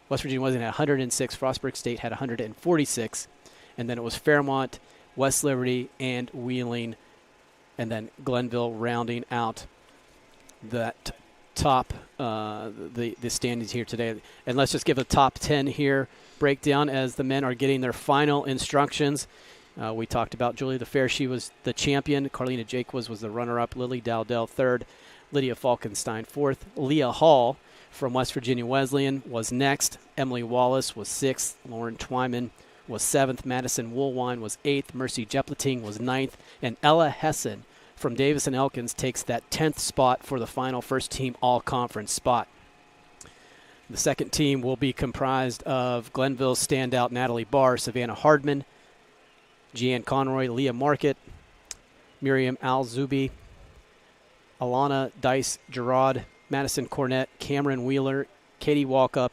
West Virginia Wesleyan had 106. Frostburg State had 146. And then it was Fairmont, West Liberty, and Wheeling. And then Glenville rounding out that top, the standings here today. And let's just give a top 10 here breakdown as the men are getting their final instructions. We talked about Julia DeFair. She was the champion. Carlina Jaques was the runner-up. Lily Dowdell third. Lydia Falkenstein fourth. Leah Hall from West Virginia Wesleyan was next. Emily Wallace was sixth. Lauren Twyman was seventh. Madison Woolwine was eighth. Mercy Jepleting was ninth. And Ella Hessen from Davis and Elkins takes that 10th spot for the final first-team all-conference spot. The second team will be comprised of Glenville standout Natalie Barr, Savannah Hardman, Jeanne Conroy, Leah Market, Miriam Al-Zubi, Alana Dice-Gerard, Madison Cornett, Cameron Wheeler, Katie Walkup,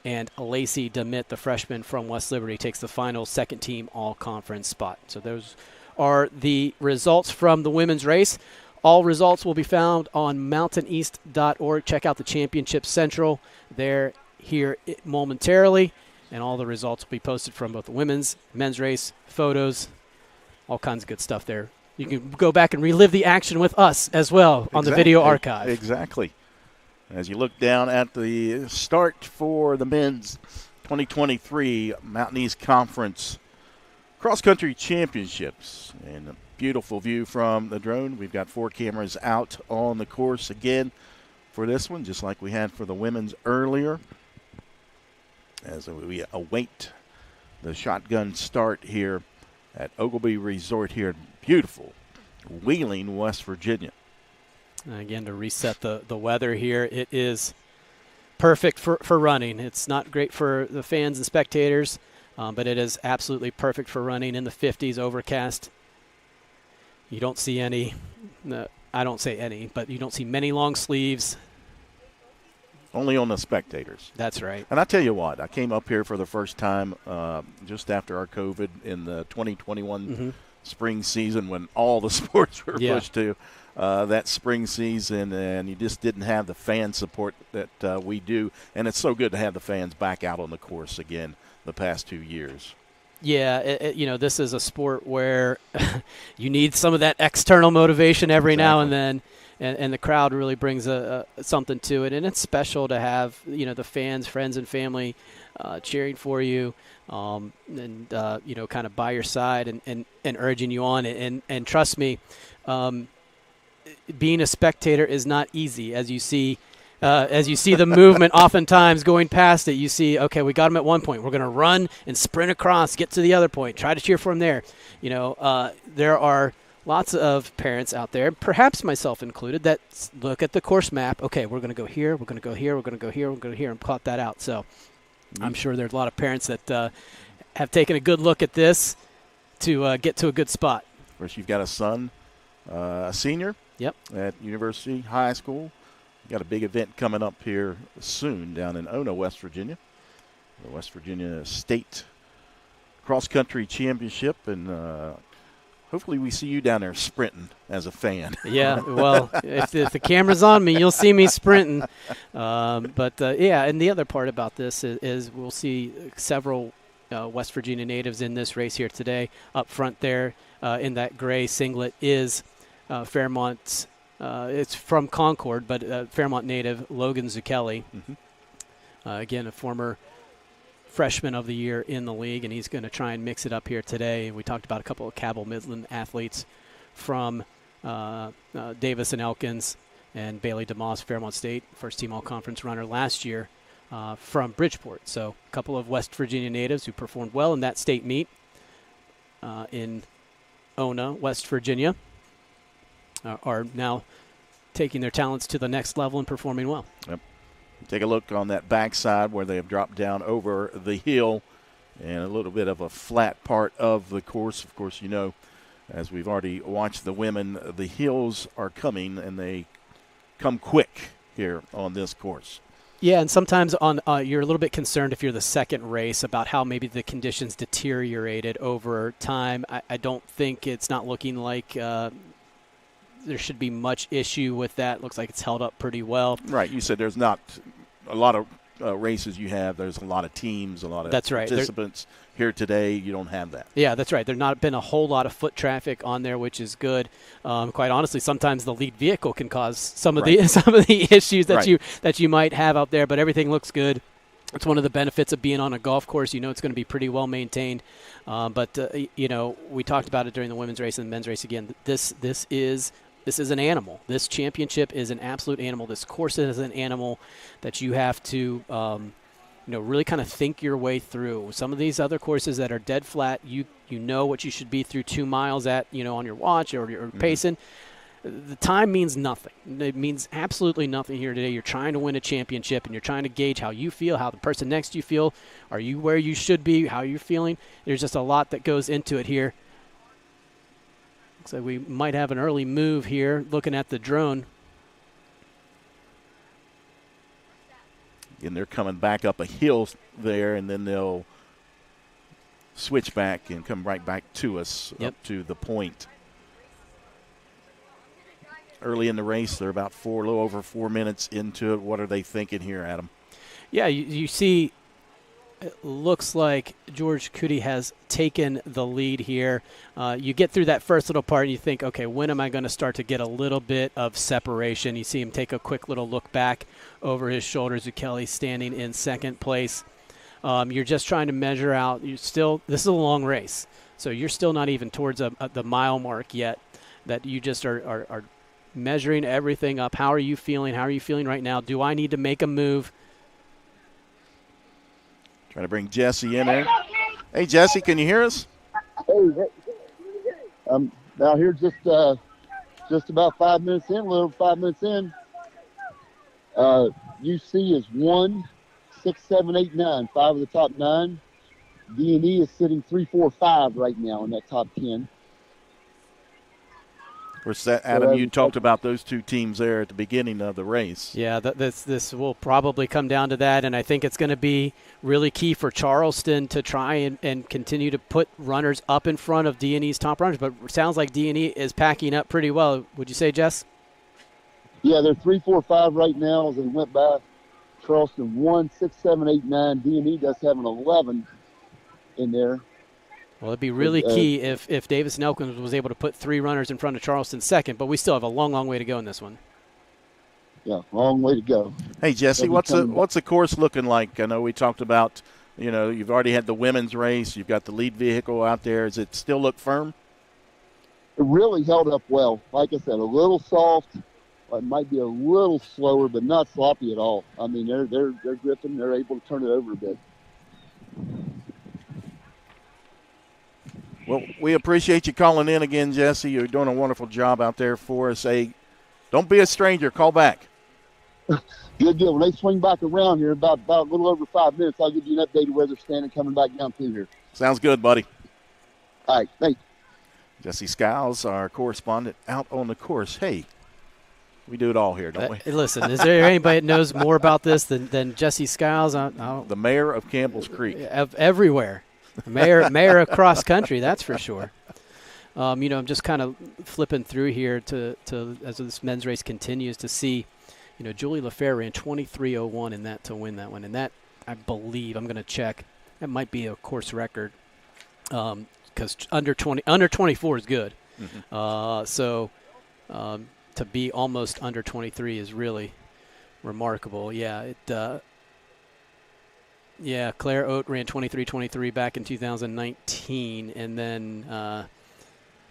and Lacey DeMitt, the freshman from West Liberty, takes the final second-team all-conference spot. So those are the results from the women's race. All results will be found on mountaineast.org. Check out the Championship Central. They're here momentarily, and all the results will be posted from both the women's, men's race, photos, all kinds of good stuff there. You can go back and relive the action with us as well on the video archive. Exactly. As you look down at the start for the men's 2023 Mountain East Conference cross-country championships, and a beautiful view from the drone. We've got 4 cameras out on the course again for this one, just like we had for the women's earlier, as we await the shotgun start here at Ogilby Resort here in beautiful Wheeling, West Virginia. Again, to reset the weather here, it is perfect for running. It's not great for the fans and spectators, but it is absolutely perfect for running in the 50s, overcast. You don't see any, I don't say any, but you don't see many long sleeves. Only on the spectators. That's right. And I tell you what, I came up here for the first time just after our COVID in the 2021 spring season when all the sports were pushed to that spring season, and you just didn't have the fan support that we do. And it's so good to have the fans back out on the course again the past 2 years. Yeah, this is a sport where you need some of that external motivation every now and then, and the crowd really brings something to it. And it's special to have, the fans, friends, and family cheering for you, and kind of by your side and urging you on. And trust me, being a spectator is not easy. As you see the movement oftentimes going past it, you see, okay, we got him at one point. We're going to run and sprint across, get to the other point, try to cheer for him there. There are lots of parents out there, perhaps myself included, that look at the course map. Okay, we're going to go here, we're going to go here, we're going to go here, we're going to go here, and plot that out. So I'm sure there's a lot of parents that have taken a good look at this to get to a good spot. Of course, you've got a son, a senior at University High School. Got a big event coming up here soon down in Ono, West Virginia. The West Virginia State Cross Country Championship, and Hopefully we see you down there sprinting as a fan. Yeah, well, if the camera's on me, you'll see me sprinting. Yeah, and the other part about this is we'll see several West Virginia natives in this race here today. Up front there in that gray singlet is Fairmont's. It's from Concord, but Fairmont native Logan Zucchelli. Again, a former freshman of the year in the league, and he's going to try and mix it up here today. We talked about a couple of Cabell Midland athletes from Davis and Elkins, and Bailey DeMoss, Fairmont State, first-team all-conference runner last year from Bridgeport. So a couple of West Virginia natives who performed well in that state meet in Ona, West Virginia, are now taking their talents to the next level and performing well. Yep. Take a look on that backside where they have dropped down over the hill and a little bit of a flat part of the course. Of course, you know, as we've already watched the women, the hills are coming, and they come quick here on this course. Yeah, and sometimes you're a little bit concerned if you're the second race about how maybe the conditions deteriorated over time. I don't think it's not looking like there should be much issue with that. Looks like it's held up pretty well. Right. You said there's not a lot of races you have. There's a lot of teams, a lot of participants. Here today, you don't have that. Yeah, that's right. There's not been a whole lot of foot traffic on there, which is good. Quite honestly, sometimes the lead vehicle can cause some of the issues that you might have out there, but everything looks good. It's one of the benefits of being on a golf course. You know it's going to be pretty well maintained. You know, we talked about it during the women's race and the men's race again. This is an animal. This championship is an absolute animal. This course is an animal that you have to really kind of think your way through. Some of these other courses that are dead flat, you know what you should be through 2 miles at, on your watch or your pacing. The time means nothing. It means absolutely nothing here today. You're trying to win a championship, and you're trying to gauge how you feel, how the person next to you feel. Are you where you should be? How you're feeling? There's just a lot that goes into it here. Looks like we might have an early move here looking at the drone. And they're coming back up a hill there, and then they'll switch back and come right back to us up to the point. Early in the race, they're about a little over 4 minutes into it. What are they thinking here, Adam? Yeah, you see, it looks like George Cootie has taken the lead here. You get through that first little part and you think, okay, when am I going to start to get a little bit of separation? You see him take a quick little look back over his shoulder. Zucchelli standing in second place. You're just trying to measure out. This is a long race, so you're still not even towards the mile mark yet. That you just are measuring everything up. How are you feeling? How are you feeling right now? Do I need to make a move? Trying to bring Jesse in there. Hey, Jesse, can you hear us? Hey, I'm out here just about 5 minutes in, a little 5 minutes in. UC is 1, 6, 7, 8, 9, 5 of the top 9. D&E is sitting 3, 4, 5 right now in that top 10. Of course, Adam, you talked about those two teams there at the beginning of the race. Yeah, this will probably come down to that, and I think it's going to be really key for Charleston to try and continue to put runners up in front of D&E's top runners, but it sounds like D&E is packing up pretty well. Would you say, Jess? Yeah, they're 3, 4, 5 right now as they went by. Charleston 1, 6, 7, 8, 9. D&E does have an 11 in there. Well, it'd be really key if Davis and Elkins was able to put 3 runners in front of Charleston second, but we still have a long, long way to go in this one. Yeah, long way to go. Hey, Jesse, what's the course looking like? I know we talked about, you've already had the women's race. You've got the lead vehicle out there. Does it still look firm? It really held up well. Like I said, a little soft. It might be a little slower, but not sloppy at all. I mean, they're gripping. They're able to turn it over a bit. Well, we appreciate you calling in again, Jesse. You're doing a wonderful job out there for us. Hey, don't be a stranger. Call back. Good deal. When they swing back around here about a little over 5 minutes, I'll give you an update of where they're standing coming back down through here. Sounds good, buddy. All right, thanks. Jesse Skiles, our correspondent, out on the course. Hey, we do it all here, don't we? Listen, is there anybody that knows more about this than Jesse Skiles? The mayor of Campbell's Creek. Everywhere. Mayor across country, that's for sure. I'm just kind of flipping through here to as this men's race continues to see, Julie LaFerre ran 23:01 in that to win that one. And that, I believe, I'm going to check, that might be a course record because under 24 is good. So to be almost under 23 is really remarkable. Yeah, Claire Oat ran 23:23 back in 2019, and then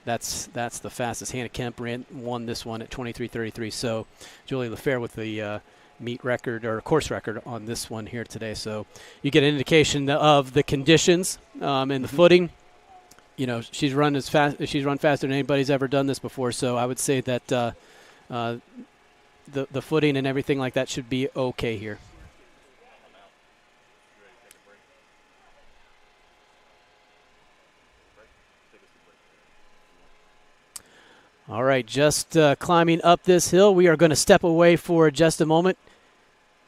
that's the fastest. Hannah Kemp won this one at 23:33. So Julie LaFerre with the meet record or course record on this one here today. So you get an indication of the conditions and the footing. She's run faster than anybody's ever done this before. So I would say that the footing and everything like that should be okay here. All right, just climbing up this hill. We are going to step away for just a moment.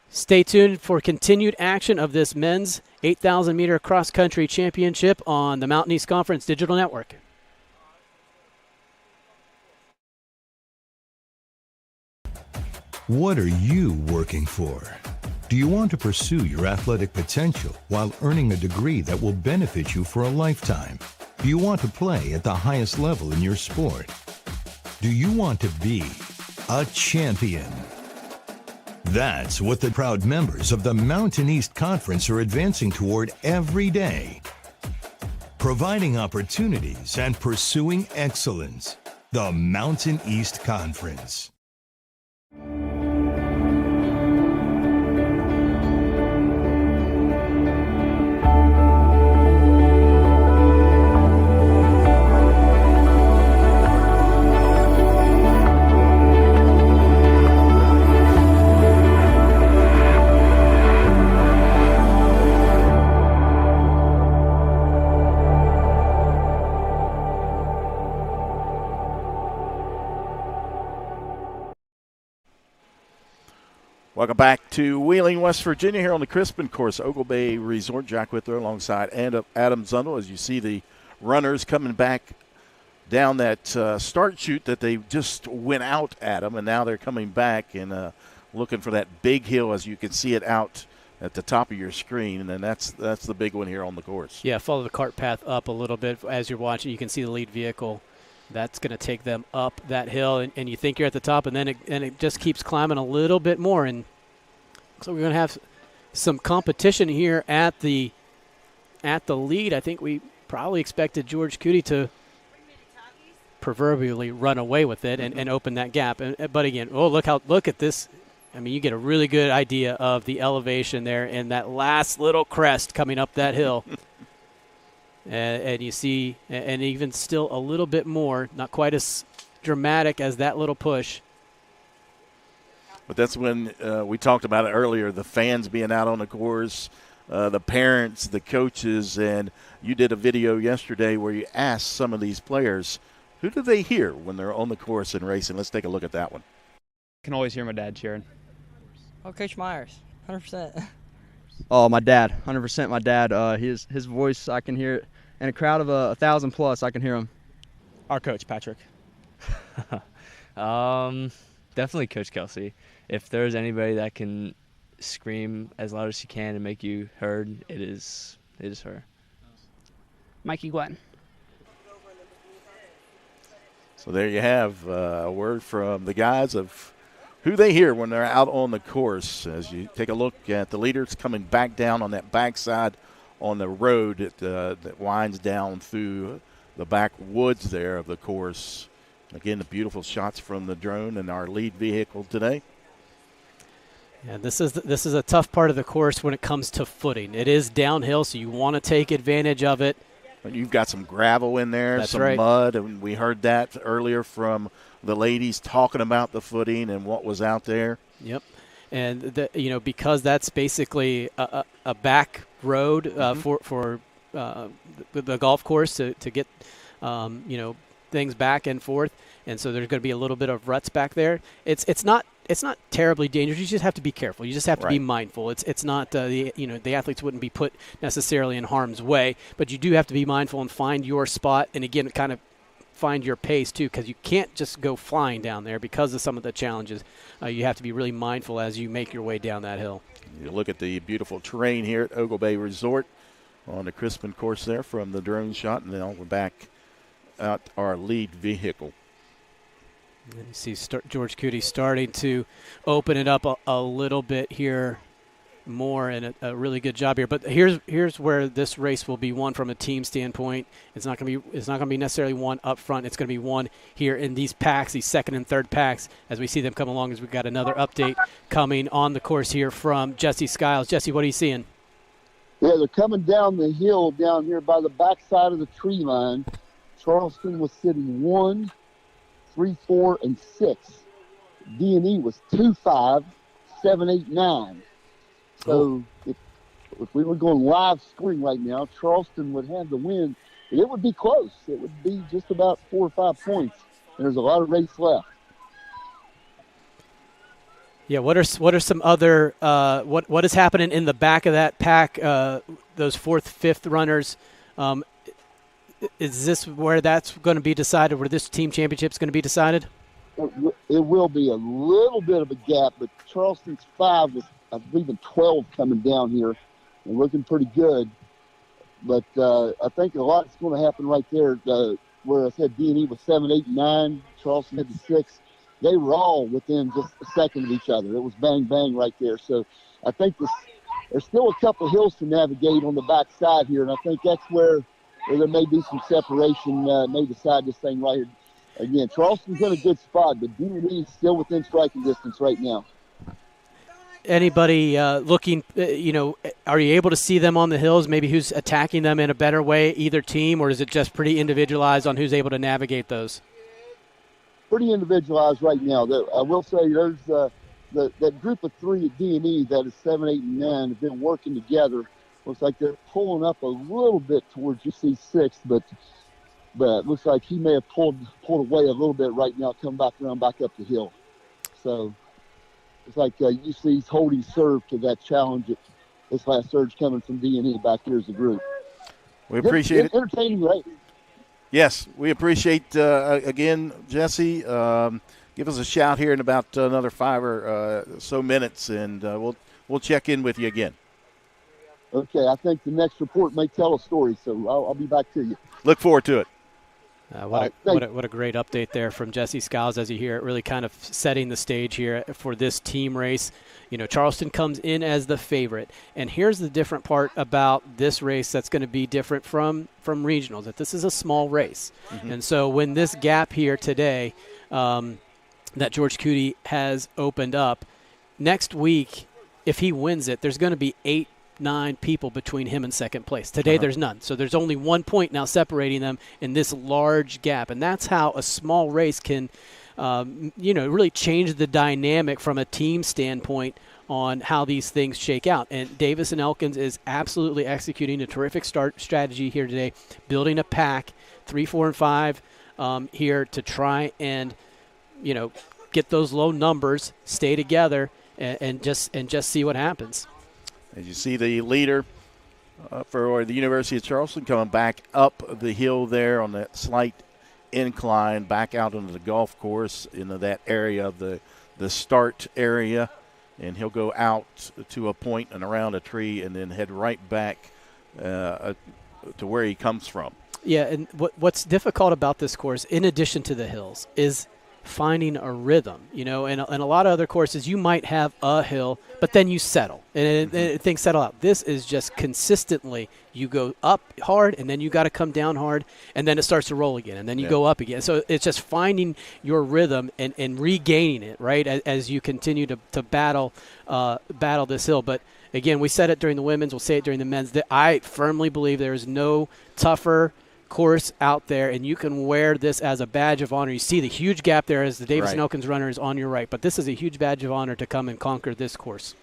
Stay tuned for continued action of this men's 8,000-meter cross-country championship on the Mountain East Conference Digital Network. What are you working for? Do you want to pursue your athletic potential while earning a degree that will benefit you for a lifetime? Do you want to play at the highest level in your sport? Do you want to be a champion? That's what the proud members of the Mountain East Conference are advancing toward every day. Providing opportunities and pursuing excellence. The Mountain East Conference. Welcome back to Wheeling, West Virginia, here on the Crispin course, Ogle Bay Resort. Jack Whitler alongside Adam Zundel. As you see the runners coming back down that start chute that they just went out at them, and now they're coming back and looking for that big hill, as you can see it out at the top of your screen, and then that's the big one here on the course. Yeah, follow the cart path up a little bit. As you're watching, you can see the lead vehicle. That's going to take them up that hill, and you think you're at the top, and then it just keeps climbing a little bit more. And so we're going to have some competition here at the lead. I think we probably expected George Cootie to proverbially run away with it and open that gap. But again, look at this. I mean, you get a really good idea of the elevation there and that last little crest coming up that hill. And you see, and even still a little bit more, not quite as dramatic as that little push. But that's when we talked about it earlier, the fans being out on the course, the parents, the coaches, and you did a video yesterday where you asked some of these players, who do they hear when they're on the course and racing? Let's take a look at that one. I can always hear my dad cheering. Oh, Coach Myers, 100%. Oh, my dad, 100% my dad. His voice, I can hear it. In a crowd of 1,000 plus, I can hear him. Our coach, Patrick. Definitely Coach Kelsey. If there's anybody that can scream as loud as she can and make you heard, it is her. Mikey Gwen. So there you have a word from the guys of who they hear when they're out on the course. As you take a look at the leaders coming back down on that backside on the road that winds down through the backwoods there of the course. Again, the beautiful shots from the drone and our lead vehicle today. Yeah, this is a tough part of the course when it comes to footing. It is downhill, so you want to take advantage of it. And you've got some gravel in there, That's some right. mud, and we heard that earlier from the ladies talking about the footing and what was out there. Yep. And because that's basically a back road for the golf course to get things back and forth, and so there's going to be a little bit of ruts back there. It's not terribly dangerous. You just have to be careful. You just have to be mindful. It's not the athletes wouldn't be put necessarily in harm's way, but you do have to be mindful and find your spot. And again, kind of find your pace too, because you can't just go flying down there because of some of the challenges. You have to be really mindful as you make your way down that hill. You look at the beautiful terrain here at Ogle Bay Resort on the Crispin course there from the drone shot, and then we're back at our lead vehicle. And you see George Cootie starting to open it up a little bit here more, and a really good job here. But here's where this race will be won from a team standpoint. It's not going to be necessarily won up front. It's going to be won here in these packs, these second and third packs, as we see them come along. As we've got another update coming on the course here from Jesse Skiles. Jesse, what are you seeing? Yeah, they're coming down the hill down here by the backside of the tree line. Charleston was sitting 1, 3, 4, and 6. D&E was 2, 5, 7, 8, 9. So if we were going live scoring right now, Charleston would have the win. It would be close. It would be just about 4 or 5 points. And there's a lot of race left. Yeah, what are some other what is happening in the back of that pack? Those 4th, 5th runners. Is this where that's going to be decided? Where this team championship is going to be decided? It will be a little bit of a gap, but Charleston's 5 was, I believe, 12 coming down here and looking pretty good. But I think a lot's going to happen right there. Where I said D&E was 7, 8, 9. Charleston had the 6. They were all within just a second of each other. It was bang, bang right there. So I think there's still a couple hills to navigate on the backside here, and I think that's where there may be some separation, may decide this thing right here. Again, Charleston's in a good spot, but D&E is still within striking distance right now. Anybody looking, are you able to see them on the hills, maybe who's attacking them in a better way, either team, or is it just pretty individualized on who's able to navigate those? Pretty individualized right now. I will say there's that group of 3 at D&E that is 7, 8, and 9 have been working together. Looks like they're pulling up a little bit towards UC6, but it looks like he may have pulled away a little bit right now, come back around, back up the hill. So it's like UC's holding serve to that challenge at this last surge coming from D&E back here as a group. We appreciate it. Entertaining race. Yes, we appreciate, again, Jesse. Give us a shout here in about another 5 or so minutes, and we'll check in with you again. Okay, I think the next report may tell a story, so I'll be back to you. Look forward to it. What a great update there from Jesse Skiles, as you hear it, really kind of setting the stage here for this team race. Charleston comes in as the favorite, and here's the different part about this race that's going to be different from regionals, that this is a small race. Mm-hmm. And so when this gap here today that George Cootie has opened up, next week, if he wins it, there's going to be 8, 9 people between him and second place. Today there's none. So there's only 1 point now separating them in this large gap. And that's how a small race can, really change the dynamic from a team standpoint on how these things shake out. And Davis and Elkins is absolutely executing a terrific strategy here today, building a pack, 3, 4, and 5 here to try and, get those low numbers, stay together, and just see what happens. As you see the leader for the University of Charleston coming back up the hill there on that slight incline, back out into the golf course, into that area of the start area. And he'll go out to a point and around a tree and then head right back to where he comes from. Yeah, and what's difficult about this course, in addition to the hills, is finding a rhythm, and a lot of other courses you might have a hill, but then you settle and things settle out. This is just consistently you go up hard and then you got to come down hard and then it starts to roll again and then you go up again. So it's just finding your rhythm and regaining it, right, as you continue to battle this hill. But again, we said it during the women's, we'll say it during the men's, that I firmly believe there is no tougher course out there, and you can wear this as a badge of honor. You see the huge gap there as the Davis and Elkins runner is on your right, but this is a huge badge of honor to come and conquer this course.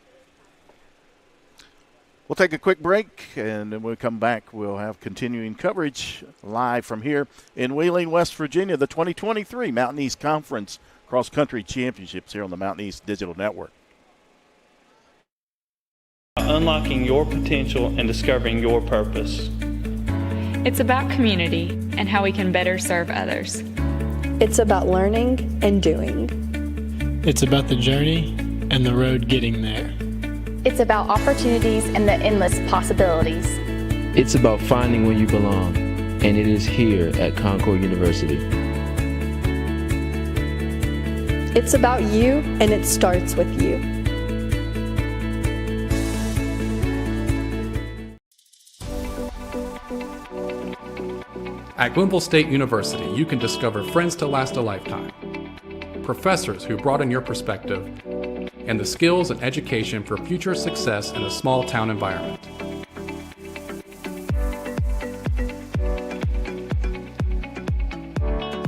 We'll take a quick break, and then when we come back, we'll have continuing coverage live from here in Wheeling, West Virginia, the 2023 Mountain East Conference Cross Country Championships here on the Mountain East Digital Network. Unlocking your potential and discovering your purpose. It's about community and how we can better serve others. It's about learning and doing. It's about the journey and the road getting there. It's about opportunities and the endless possibilities. It's about finding where you belong, and it is here at Concord University. It's about you, and it starts with you. At Glenville State University, you can discover friends to last a lifetime, professors who broaden your perspective, and the skills and education for future success in a small town environment.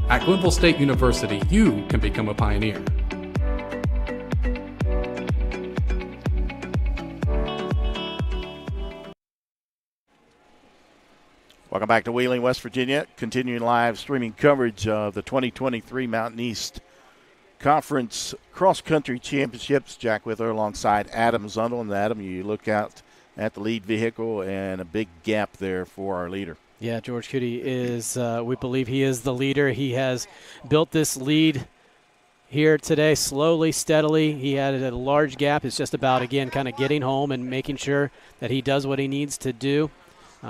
At Glenville State University, you can become a pioneer. Welcome back to Wheeling, West Virginia. Continuing live streaming coverage of the 2023 Mountain East Conference Cross Country Championships. Jack Withler alongside Adam Zundel. And Adam, you look out at the lead vehicle and a big gap there for our leader. Yeah, George Cootie is, we believe he is the leader. He has built this lead here today slowly, steadily. He had a large gap. It's just about, again, kind of getting home and making sure that he does what he needs to do.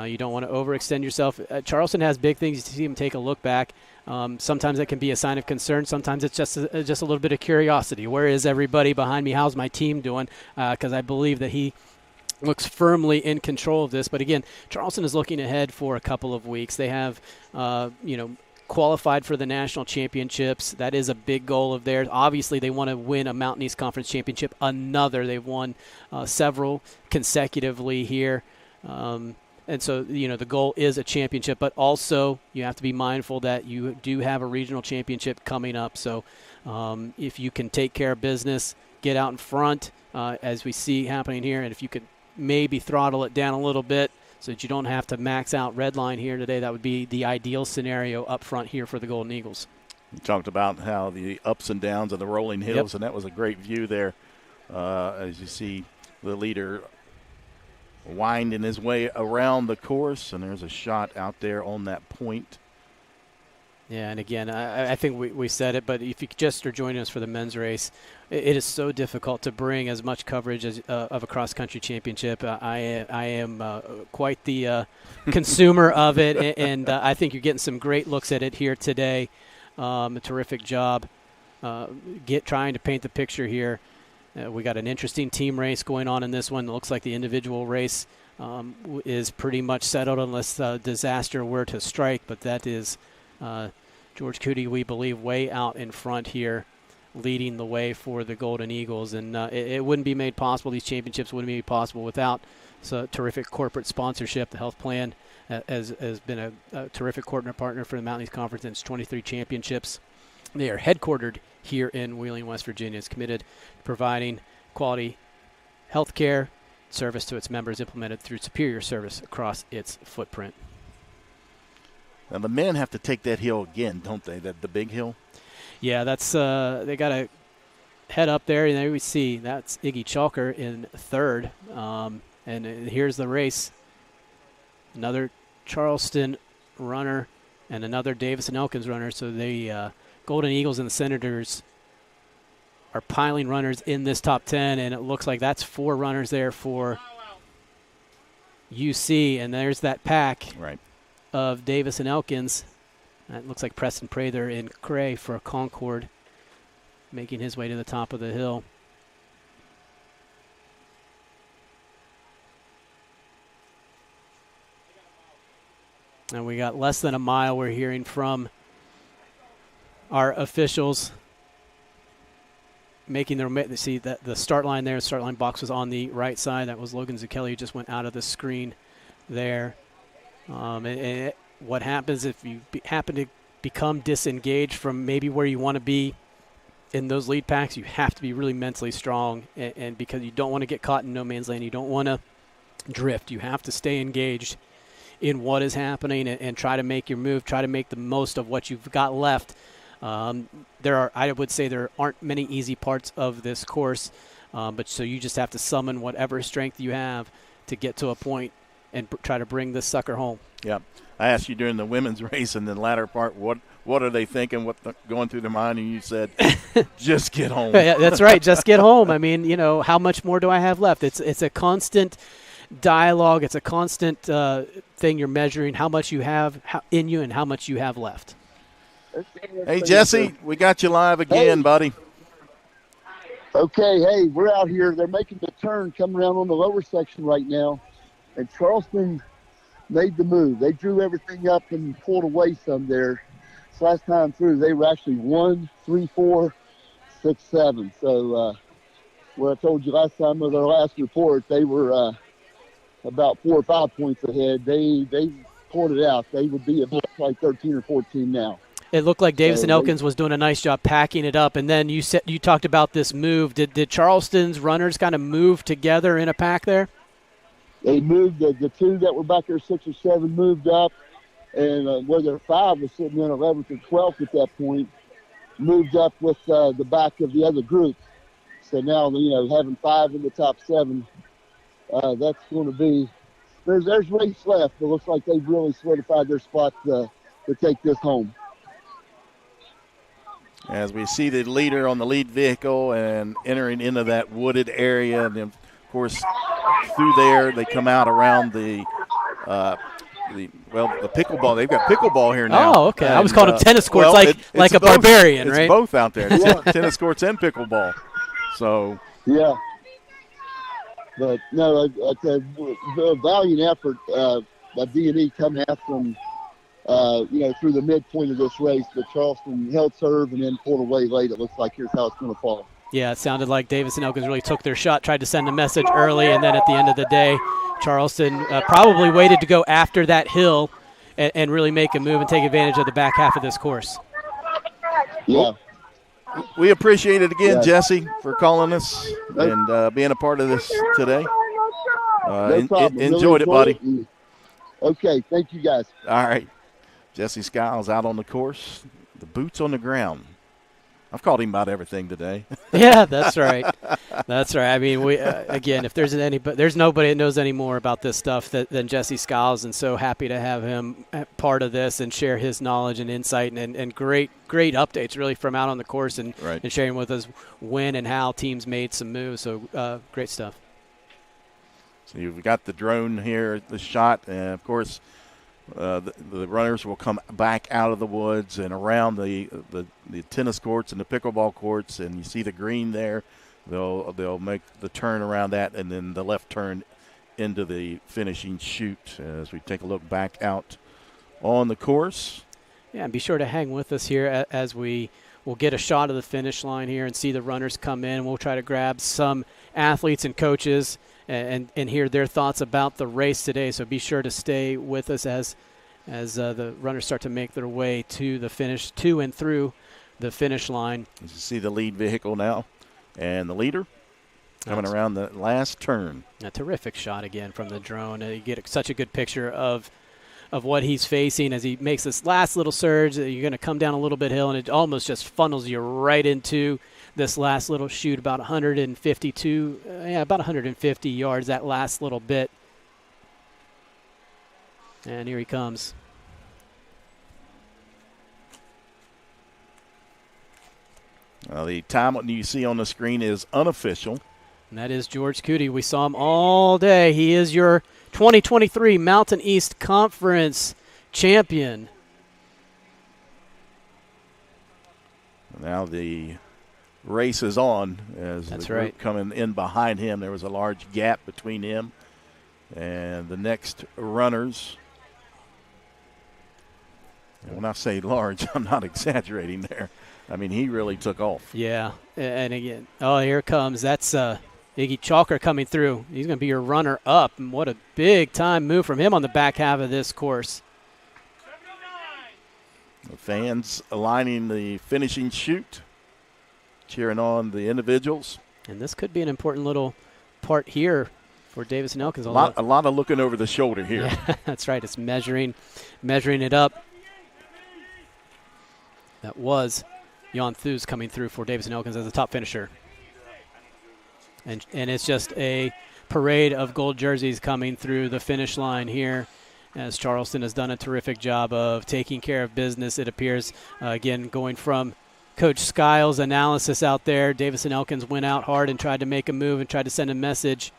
You don't want to overextend yourself. Charleston has big things. You see him take a look back. Sometimes that can be a sign of concern. Sometimes it's just a little bit of curiosity. Where is everybody behind me? How's my team doing? Because I believe that he looks firmly in control of this. But again, Charleston is looking ahead for a couple of weeks. They have, qualified for the national championships. That is a big goal of theirs. Obviously, they want to win a Mountain East Conference championship. They've won several consecutively here. And so, the goal is a championship, but also you have to be mindful that you do have a regional championship coming up. So if you can take care of business, get out in front, as we see happening here, and if you could maybe throttle it down a little bit so that you don't have to max out red line here today, that would be the ideal scenario up front here for the Golden Eagles. You talked about how the ups and downs of the rolling hills, and that was a great view there as you see the leader winding his way around the course, and there's a shot out there on that point. Yeah, and again, I think we said it, but if you just are joining us for the men's race, it is so difficult to bring as much coverage as of a cross-country championship. I am quite the consumer of it, and I think you're getting some great looks at it here today. A terrific job trying to paint the picture here. We got an interesting team race going on in this one. It looks like the individual race is pretty much settled unless disaster were to strike, but that is George Cootie, we believe, way out in front here, leading the way for the Golden Eagles. And it wouldn't be made possible, these championships wouldn't be made possible without terrific corporate sponsorship. The health plan has been a terrific corporate partner for the Mountain East Conference in its 23 championships. They are headquartered here in Wheeling, West Virginia. It's committed to providing quality health care service to its members, implemented through superior service across its footprint. Now the men have to take that hill again, don't they? The big hill? Yeah, that's they got to head up there, and there we see that's Iggy Chalker in third. And here's the race. Another Charleston runner and another Davis and Elkins runner. So the Golden Eagles and the Senators are piling runners in this top 10, and it looks like that's 4 runners there for UC, and there's that pack of Davis and Elkins. That looks like Preston Prather in Cray for Concord, making his way to the top of the hill. And we got less than a mile. We're hearing from our officials making their see that the start line there, the start line box was on the right side. That was Logan Zucchelli, who just went out of the screen there. And what happens if you happen to become disengaged from maybe where you want to be in those lead packs, you have to be really mentally strong, and because you don't want to get caught in no man's land, you don't want to drift. You have to stay engaged in what is happening and try to make your move, try to make the most of what you've got left. I would say there aren't many easy parts of this course, but so you just have to summon whatever strength you have to get to a point and try to bring this sucker home. Yeah. I asked you during the women's race in the latter part, what are they thinking, going through their mind, and you said, just get home. Yeah, that's right, just get home. I mean, how much more do I have left? It's a constant dialogue. It's a constant thing you're measuring, how much you have in you and how much you have left. Hey, Jesse, we got you live again, buddy. Okay, hey, we're out here. They're making the turn coming around on the lower section right now, and Charleston made the move. They drew everything up and pulled away some there. This last time through, they were actually 1, 3, 4, 6, 7. So what I told you last time of their last report, they were about 4 or 5 points ahead. They pulled it out. They would be about like 13 or 14 now. It looked like Davison Elkins was doing a nice job packing it up, and then you talked about this move. Did Charleston's runners kind of move together in a pack there? They moved, the two that were back there, 6 or 7, moved up, and where their 5 was sitting in 11th or 12th at that point, moved up with the back of the other group. So now, having 5 in the top 7, that's going to be, there's race left, but it looks like they've really solidified their spot to take this home. As we see the leader on the lead vehicle and entering into that wooded area, and then, of course, through there they come out around the pickleball. They've got pickleball here now. Oh, okay. I was calling them tennis courts, like a barbarian, right? It's both out there. It's tennis courts and pickleball. So yeah, but no, it's a valiant effort by D&E coming after them. Through the midpoint of this race, but Charleston held serve and then pulled away late. It looks like here's how it's going to fall. Yeah, it sounded like Davison Elkins really took their shot, tried to send a message early, and then at the end of the day, Charleston probably waited to go after that hill and really make a move and take advantage of the back half of this course. Yeah. We appreciate it again, Jesse, for calling us and being a part of this today. Enjoyed it, buddy. Okay, thank you, guys. All right. Jesse Skiles out on the course, the boots on the ground. I've called him about everything today. Yeah, that's right. That's right. I mean, we again, if there's nobody that knows any more about this stuff than Jesse Skiles, and so happy to have him part of this and share his knowledge and insight and great updates really from out on the course and sharing with us when and how teams made some moves. So great stuff. So you've got the drone here, the shot, and of course the runners will come back out of the woods and around the tennis courts and the pickleball courts, and you see the green there. They'll make the turn around that, and then the left turn into the finishing chute as we take a look back out on the course. Yeah, and be sure to hang with us here as we'll get a shot of the finish line here and see the runners come in. We'll try to grab some athletes and coaches and hear their thoughts about the race today. So be sure to stay with us as the runners start to make their way to the finish, to and through the finish line. As you see the lead vehicle now, and the leader coming around the last turn. A terrific shot again from the drone. You get such a good picture of what he's facing as he makes this last little surge. You're going to come down a little bit hill, and it almost just funnels you right into this last little chute, about 150 yards, that last little bit. And here he comes. The time what you see on the screen is unofficial. And that is George Cootie. We saw him all day. He is your 2023 Mountain East Conference champion. Now the race is on as the group coming in behind him. There was a large gap between him and the next runners. And when I say large, I'm not exaggerating there. I mean, he really took off. Yeah, and again, here comes. That's Iggy Chalker coming through. He's going to be your runner-up, and what a big-time move from him on the back half of this course. The fans aligning the finishing chute, cheering on the individuals. And this could be an important little part here for Davison Elkins. A lot of looking over the shoulder here. Yeah, that's right. It's measuring it up. That was Jan Theus coming through for Davison Elkins as a top finisher. And it's just a parade of gold jerseys coming through the finish line here, as Charleston has done a terrific job of taking care of business, it appears. Again, going from Coach Skiles' analysis out there, Davison Elkins went out hard and tried to make a move and tried to send a message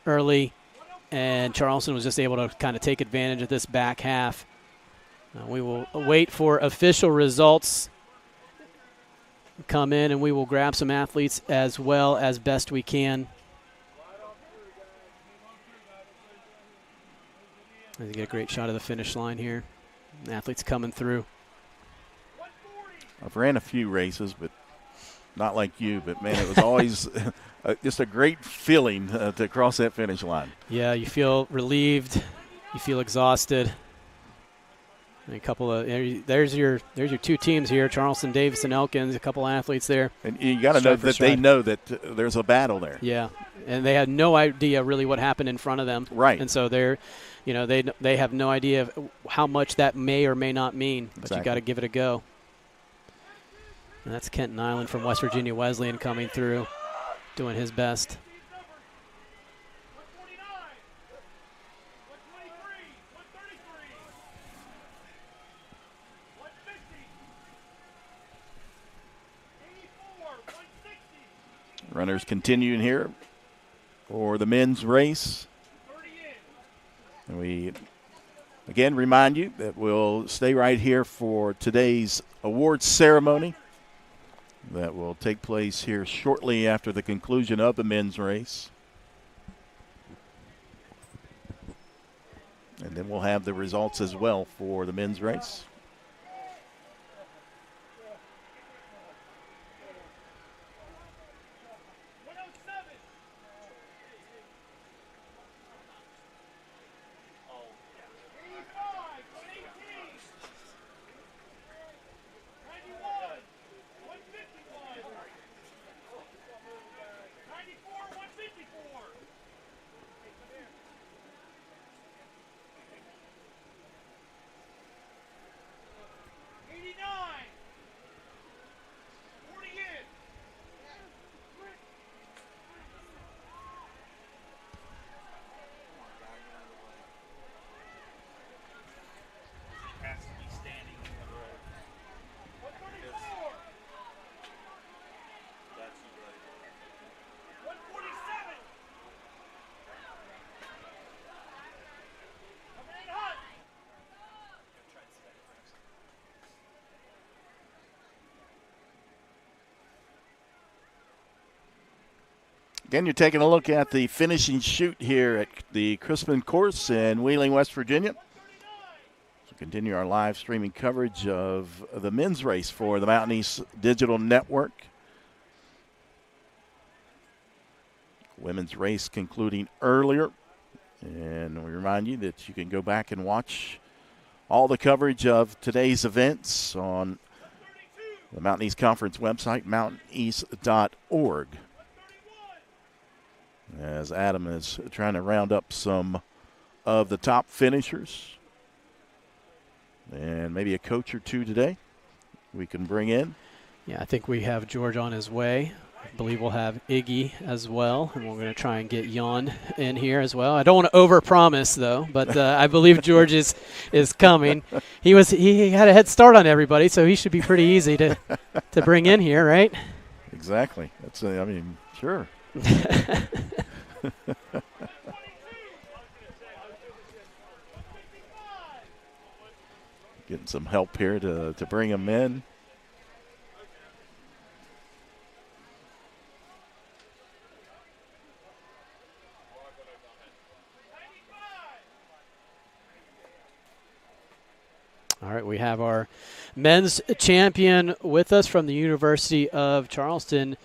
early, and Charleston was just able to kind of take advantage of this back half. We will wait for official results come in, and we will grab some athletes as well as best we can. Get a great shot of the finish line here. Athletes coming through. I've ran a few races, but not like you. But, man, it was always just a great feeling to cross that finish line. Yeah, you feel relieved. You feel exhausted. And a couple of there's your two teams here, Charleston, Davison, Elkins, a couple athletes there. And you got to know that they know that there's a battle there. Yeah, and they had no idea really what happened in front of them. Right. And so they're, they have no idea of how much that may or may not mean, but you got to give it a go. And that's Kenton Island from West Virginia Wesleyan coming through, doing his best. Runners continuing here for the men's race. And we again remind you that we'll stay right here for today's awards ceremony that will take place here shortly after the conclusion of the men's race. And then we'll have the results as well for the men's race. Again, you're taking a look at the finishing chute here at the Crispin course in Wheeling, West Virginia. So continue our live streaming coverage of the men's race for the Mountain East Digital Network. Women's race concluding earlier. And we remind you that you can go back and watch all the coverage of today's events on the Mountain East Conference website, mountaineast.org. As Adam is trying to round up some of the top finishers. And maybe a coach or two today we can bring in. Yeah, I think we have George on his way. I believe we'll have Iggy as well, and we're going to try and get Jan in here as well. I don't want to overpromise though, but I believe George is coming. He had a head start on everybody, so he should be pretty easy to bring in here, right? Exactly. That's sure. Getting some help here to bring him in. All right, we have our men's champion with us from the University of Charleston,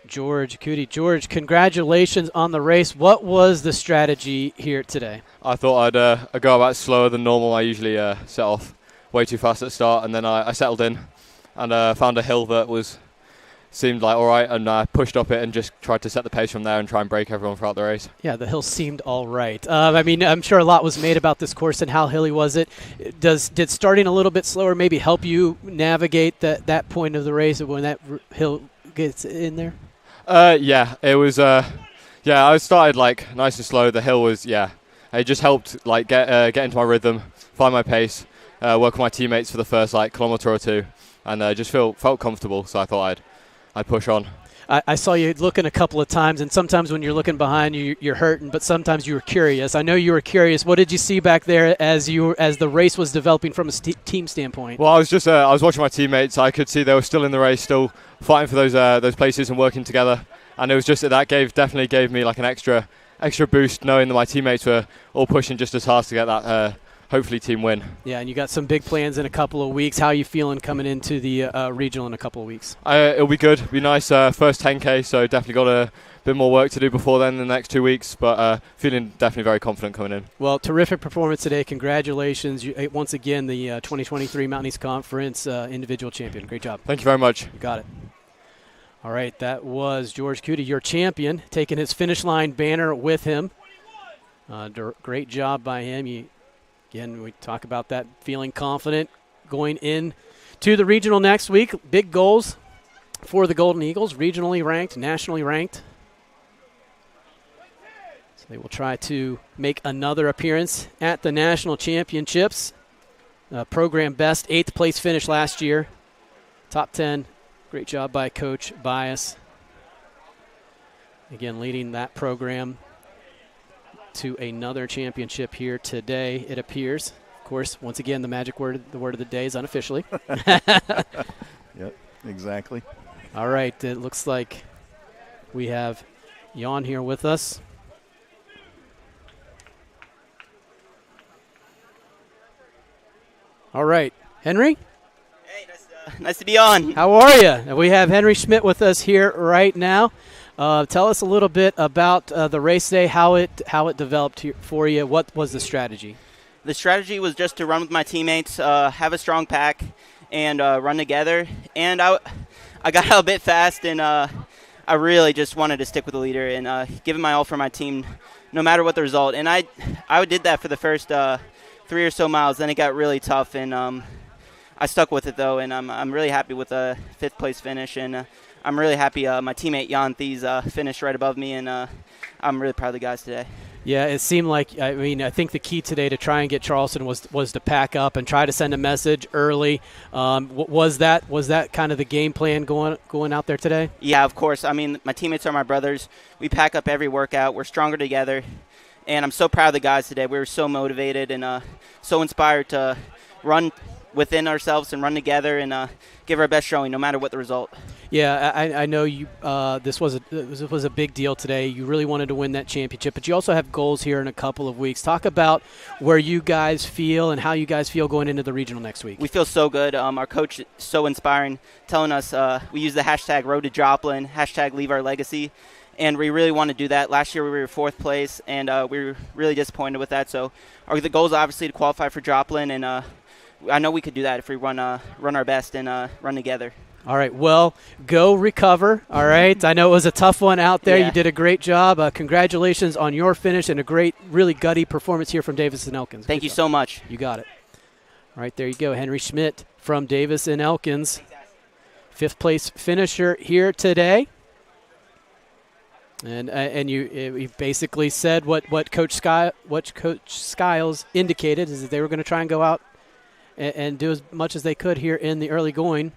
George Cootie. George, congratulations on the race. What was the strategy here today? I thought I'd go about slower than normal. I usually set off way too fast at the start, and then I settled in and found a hill that seemed like all right, and I pushed up it and just tried to set the pace from there and try and break everyone throughout the race. Yeah, the hill seemed all right. I'm sure a lot was made about this course and how hilly was it. Did starting a little bit slower maybe help you navigate that point of the race when that hill gets in there? Yeah, it was. Yeah, I started like nice and slow. The hill was, it just helped like get into my rhythm, find my pace, work with my teammates for the first like kilometer or two, and just felt comfortable. So I thought I'd push on. I saw you looking a couple of times, and sometimes when you're looking behind you, you're hurting, but sometimes you were curious. I know you were curious. What did you see back there as the race was developing from a team standpoint? Well, I was just I was watching my teammates. I could see they were still in the race, still fighting for those places and working together. And it was just that definitely gave me like an extra boost, knowing that my teammates were all pushing just as hard to get that hopefully team win. Yeah, and you got some big plans in a couple of weeks. How are you feeling coming into the regional in a couple of weeks? It'll be good. It'll be nice. First 10K, so definitely got a bit more work to do before then in the next 2 weeks, but feeling definitely very confident coming in. Well, terrific performance today. Congratulations. Once again, the 2023 Mountain East Conference individual champion. Great job. Thank you very much. You got it. All right, that was George Cootie, your champion, taking his finish line banner with him. Great job by him. Again, we talk about that, feeling confident going in to the regional next week. Big goals for the Golden Eagles, regionally ranked, nationally ranked. So they will try to make another appearance at the national championships. Program best, 8th place finish last year. Top 10. Great job by Coach Bias. Again, leading that program to another championship here today, it appears. Of course, once again, the magic word, the word of the day is unofficially. Yep, exactly. All right, it looks like we have Jan here with us. All right, Henry? Nice to be on. How are you? We have Henry Schmidt with us here right now. Tell us a little bit about the race day, how it developed for you. What was the strategy? The strategy was just to run with my teammates, have a strong pack, and run together. And I got out a bit fast, and I really just wanted to stick with the leader and give it my all for my team, no matter what the result. And I did that for the first 3 or so miles. Then it got really tough, and I stuck with it, though, and I'm really happy with a 5th place finish, and I'm really happy my teammate Jan Thies finished right above me, and I'm really proud of the guys today. Yeah, it seemed like, I think the key today to try and get Charleston was to pack up and try to send a message early. Was that kind of the game plan going out there today? Yeah, of course. I mean, my teammates are my brothers. We pack up every workout. We're stronger together, and I'm so proud of the guys today. We were so motivated and so inspired to run within ourselves and run together and give our best showing no matter what the result. Yeah, I know you. This was a big deal today. You really wanted to win that championship, but you also have goals here in a couple of weeks. Talk about where you guys feel and how you guys feel going into the regional next week. We feel so good. Our coach is so inspiring, telling us we use the hashtag Road to Joplin, hashtag Leave Our Legacy, and we really want to do that. Last year we were 4th place, and we were really disappointed with that. So the goal is obviously to qualify for Joplin, and I know we could do that if we run our best and run together. All right, well, go recover, all right? I know it was a tough one out there. Yeah. You did a great job. Congratulations on your finish and a great, really gutty performance here from Davis and Elkins. Thank you so much. You got it. All right, there you go. Henry Schmidt from Davis and Elkins. 5th place finisher here today. And you basically said what Coach Skiles indicated is that they were going to try and go out and do as much as they could here in the early going.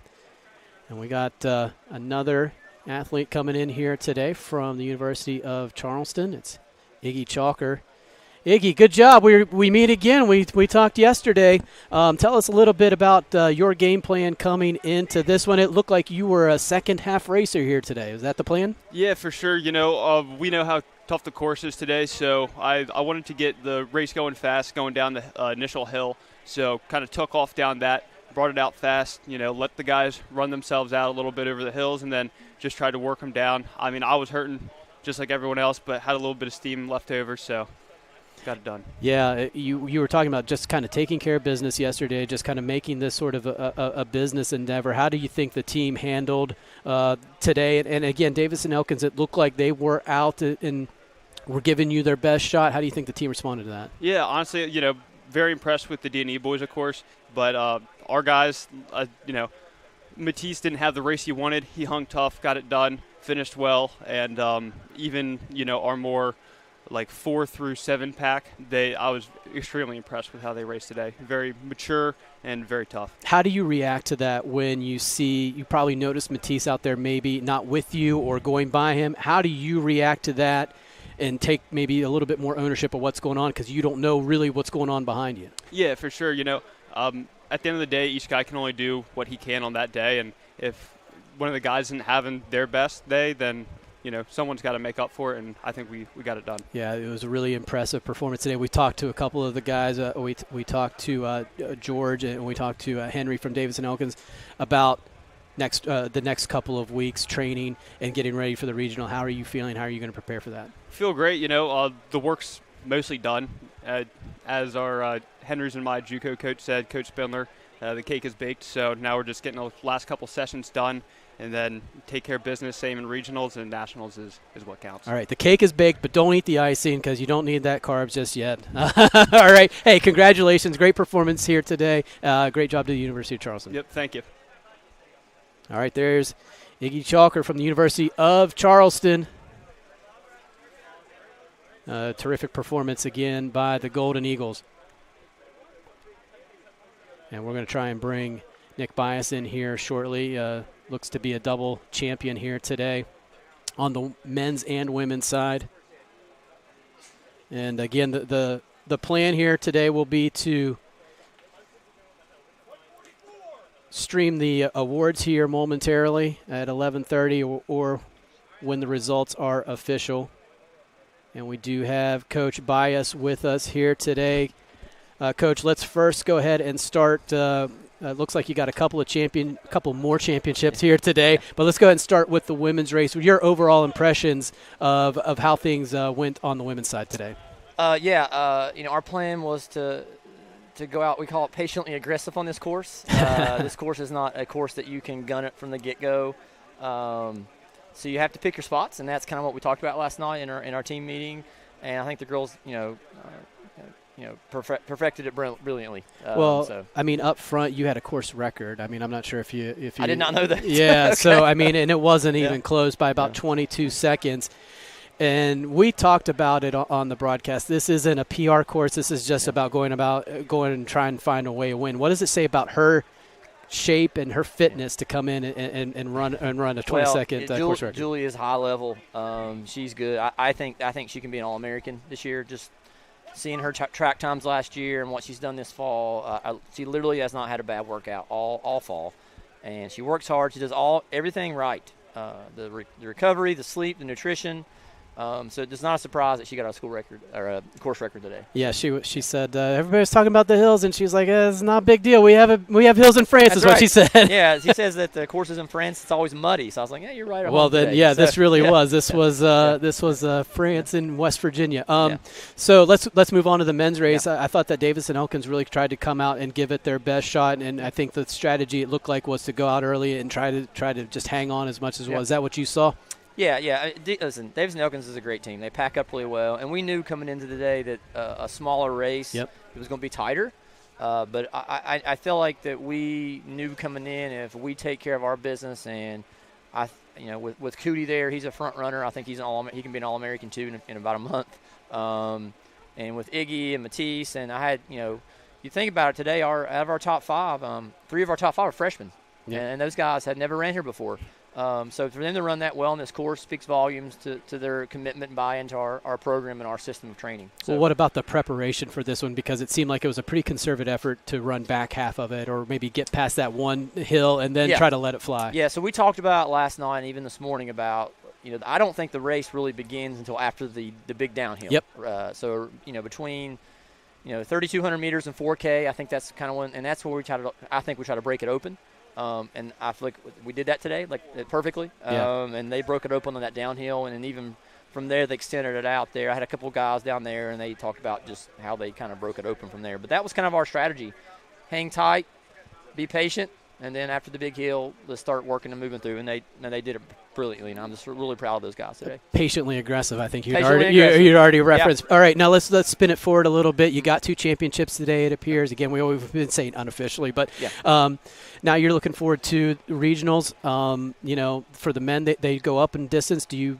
And we got another athlete coming in here today from the University of Charleston. It's Iggy Chalker. Iggy, good job. We meet again. We talked yesterday. Tell us a little bit about your game plan coming into this one. It looked like you were a second-half racer here today. Is that the plan? Yeah, for sure. We know how tough the course is today, so I wanted to get the race going fast, going down the initial hill. So kind of took off down that, brought it out fast, let the guys run themselves out a little bit over the hills, and then just tried to work them down. I mean, I was hurting just like everyone else, but had a little bit of steam left over, so got it done. Yeah, you were talking about just kind of taking care of business yesterday, just kind of making this sort of a business endeavor. How do you think the team handled today? And again, Davis and Elkins, it looked like they were out and were giving you their best shot. How do you think the team responded to that? Yeah, honestly, very impressed with the D&E boys, of course, but our guys, Matisse didn't have the race he wanted. He hung tough, got it done, finished well, and even our more like 4 through 7 pack, I was extremely impressed with how they raced today. Very mature and very tough. How do you react to that when you probably noticed Matisse out there maybe not with you or going by him? How do you react to that and take maybe a little bit more ownership of what's going on, because you don't know really what's going on behind you? Yeah, for sure. At the end of the day, each guy can only do what he can on that day, and if one of the guys isn't having their best day, then someone's got to make up for it, and I think we got it done. Yeah, it was a really impressive performance today. We talked to a couple of the guys. We talked to George, and we talked to Henry from Davis and Elkins about the next couple of weeks training and getting ready for the regional. How are you feeling? How are you going to prepare for that? Feel great. The work's mostly done. As our Henry's and my JUCO coach said, Coach Spindler, the cake is baked. So now we're just getting the last couple sessions done, and then take care of business. Same in regionals, and nationals is what counts. All right, the cake is baked, but don't eat the icing because you don't need that carbs just yet. All right. Hey, congratulations. Great performance here today. Great job to the University of Charleston. Yep, thank you. All right, there's Iggy Chalker from the University of Charleston. Terrific performance again by the Golden Eagles. And we're going to try and bring Nick Bias in here shortly. Looks to be a double champion here today on the men's and women's side. And again, the plan here today will be to stream the awards here momentarily at 11:30 or when the results are official. And we do have Coach Bias with us here today. Coach, let's first go ahead and start. Looks like you got a couple more championships here today, but let's go ahead and start with the women's race. Your overall impressions of how things went on the women's side today. Our plan was to go out. We call it patiently aggressive on this course. This course is not a course that you can gun it from the get-go. So you have to pick your spots, and that's kind of what we talked about last night in our team meeting. And I think the girls, perfected it brilliantly. Up front, you had a course record. I'm not sure if you. I did not know that. Yeah. Okay. So and it wasn't even close by about 22 seconds. And we talked about it on the broadcast. This isn't a PR course. This is just about going and trying to find a way to win. What does it say about her shape and her fitness to come in and run a 20-second course record? Julie is high level. She's good. I think she can be an All-American this year. Just seeing her track times last year and what she's done this fall, she literally has not had a bad workout all fall, and she works hard. She does everything right. The recovery, the sleep, the nutrition. So it's not a surprise that she got a school record or a course record today. Yeah, she said everybody's talking about the hills, and she's like, it's not a big deal. We have hills in France. That's is right. What she said. Yeah, she says that the courses in France it's always muddy. So I was like, yeah, you're right. Well, then, today. This really was. This was France and West Virginia. So let's move on to the men's race. Yeah. I thought that Davis and Elkins really tried to come out and give it their best shot, and I think the strategy it looked like was to go out early and try to just hang on as much as well. Is that what you saw? Yeah. Listen, Davis and Elkins is a great team. They pack up really well, and we knew coming into the day that a smaller race, it was going to be tighter. But I feel like that we knew coming in if we take care of our business, and with Cootie there, he's a front runner. I think he can be an All-American too in about a month. And with Iggy and Matisse, and I had you think about it today, out of our top 5, 3 of our top 5 are freshmen, and those guys had never ran here before. So for them to run that well in this course speaks volumes to their commitment and buy-in to our program and our system of training. So. Well, what about the preparation for this one? Because it seemed like it was a pretty conservative effort to run back half of it or maybe get past that one hill and then try to let it fly. Yeah, so we talked about last night and even this morning about, I don't think the race really begins until after the big downhill. Yep. So, between 3,200 meters and 4K, I think that's kind of one, and that's where we try to break it open. And I feel like we did that today, perfectly. And they broke it open on that downhill, and then even from there they extended it out there. I had a couple of guys down there, and they talked about just how they kind of broke it open from there. But that was kind of our strategy: hang tight, be patient, And then after the big hill, let's start working and moving through. And they did it brilliantly, and I'm just really proud of those guys today. Patiently aggressive, I think you'd Patiently already referenced. Yeah. All right, now let's spin it forward a little bit. You got 2 championships today, it appears. Again, we've been saying unofficially, but now you're looking forward to regionals. For the men, they go up in distance. Do you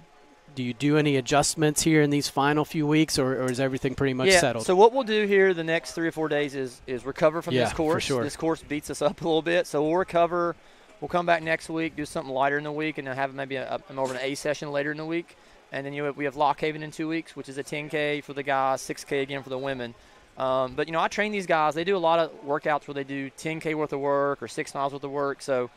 do any adjustments here in these final few weeks, or is everything pretty much settled? So what we'll do here the next 3 or 4 days is recover from this course. For sure. This course beats us up a little bit, so we'll recover. We'll come back next week, do something lighter in the week, and then have maybe more of an A session later in the week. And then we have Lock Haven in 2 weeks, which is a 10K for the guys, 6K again for the women. But I train these guys. They do a lot of workouts where they do 10K worth of work or 6 miles worth of work. So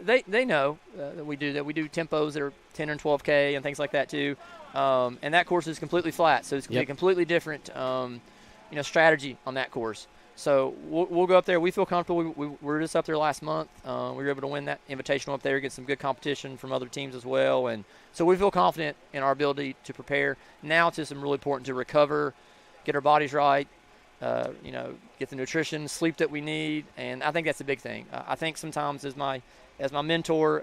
they know that we do that. We do tempos that are 10 and 12K and things like that too. And that course is completely flat, so it's going to be a completely different strategy on that course. So we'll go up there. We feel comfortable. We were just up there last month. We were able to win that invitational up there, get some good competition from other teams as well. And so we feel confident in our ability to prepare. Now it's just really important to recover, get our bodies right, get the nutrition, sleep that we need. And I think that's a big thing. I think sometimes as my mentor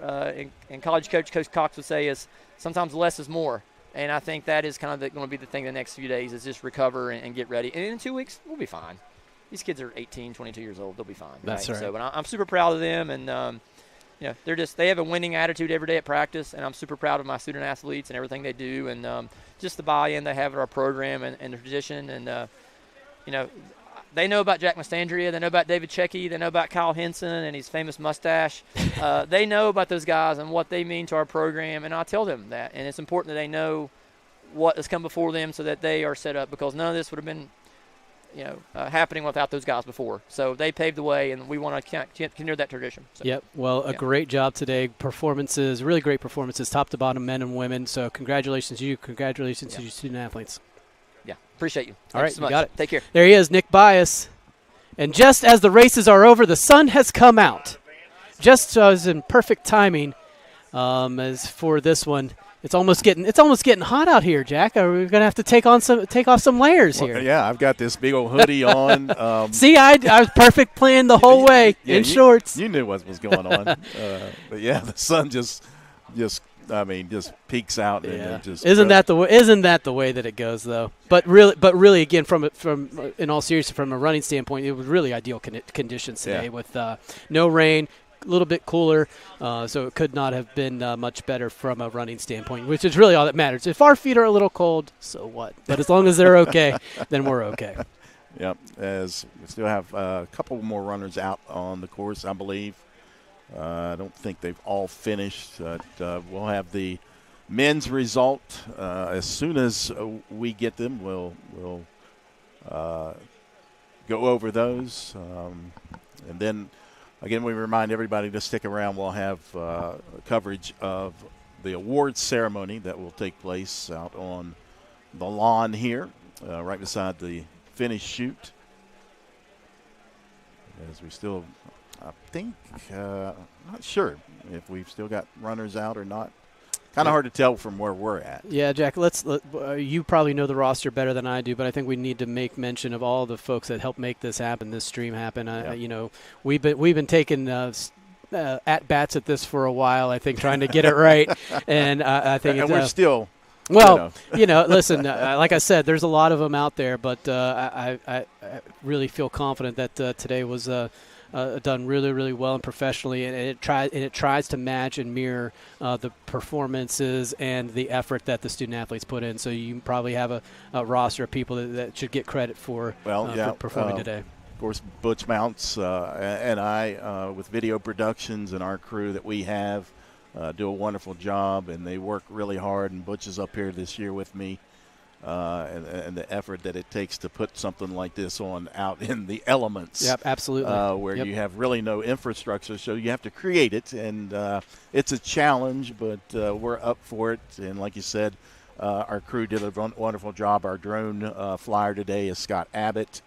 and college coach, Coach Cox would say, is sometimes less is more. And I think that is kind of going to be the thing the next few days is just recover and get ready. And in 2 weeks, we'll be fine. These kids are 18, 22 years old. They'll be fine. That's right. So, but I'm super proud of them, and they have a winning attitude every day at practice, and I'm super proud of my student athletes and everything they do, and just the buy-in they have at our program and the tradition, and they know about Jack Mastandria, they know about David Checky, they know about Kyle Henson and his famous mustache. They know about those guys and what they mean to our program, and I tell them that, and it's important that they know what has come before them so that they are set up, because none of this would have been happening without those guys before. So they paved the way, and we want to continue that tradition. So, yep. Well, a great job today. Performances, really great performances, top to bottom, men and women. So congratulations to you. Congratulations to your student athletes. Yeah, appreciate you. All right, so much. You got it. Take care. There he is, Nick Bias. And just as the races are over, the sun has come out. Just as in perfect timing as for this one. It's almost getting hot out here, Jack. We're gonna have to take off some layers here. Yeah, I've got this big old hoodie on. See, I was perfect plan the whole way in shorts. You knew what was going on. But yeah, the sun just peeks out and just. Isn't that the way that it goes though? But really, again, from in all seriousness, from a running standpoint, it was really ideal conditions today with no rain. A little bit cooler, so it could not have been much better from a running standpoint, which is really all that matters. If our feet are a little cold, so what? But as long as they're okay, then we're okay. Yep, as we still have a couple more runners out on the course, I believe. I don't think they've all finished. We'll have the men's result as soon as we get them. We'll go over those, and then. Again, we remind everybody to stick around. We'll have coverage of the awards ceremony that will take place out on the lawn here, right beside the finish chute. As we still, I think, not sure if we've still got runners out or not. Kind of hard to tell from where we're at. Yeah, Jack, you probably know the roster better than I do, but I think we need to make mention of all the folks that helped make this happen, this stream happen. We've been taking at bats at this for a while, I think, trying to get it right. And I think we're still. Well, listen, like I said, there's a lot of them out there, but I really feel confident that today was done really, really well and professionally, and it tries to match and mirror the performances and the effort that the student athletes put in. So you probably have a roster of people that should get credit for performing today. Of course, Butch Mounts and I, with video productions and our crew that we have, do a wonderful job, and they work really hard. And Butch is up here this year with me. And the effort that it takes to put something like this on out in the elements. Yep, absolutely. Where you have really no infrastructure, so you have to create it, and it's a challenge, but we're up for it. And like you said, our crew did a wonderful job. Our drone flyer today is Scott Abbott.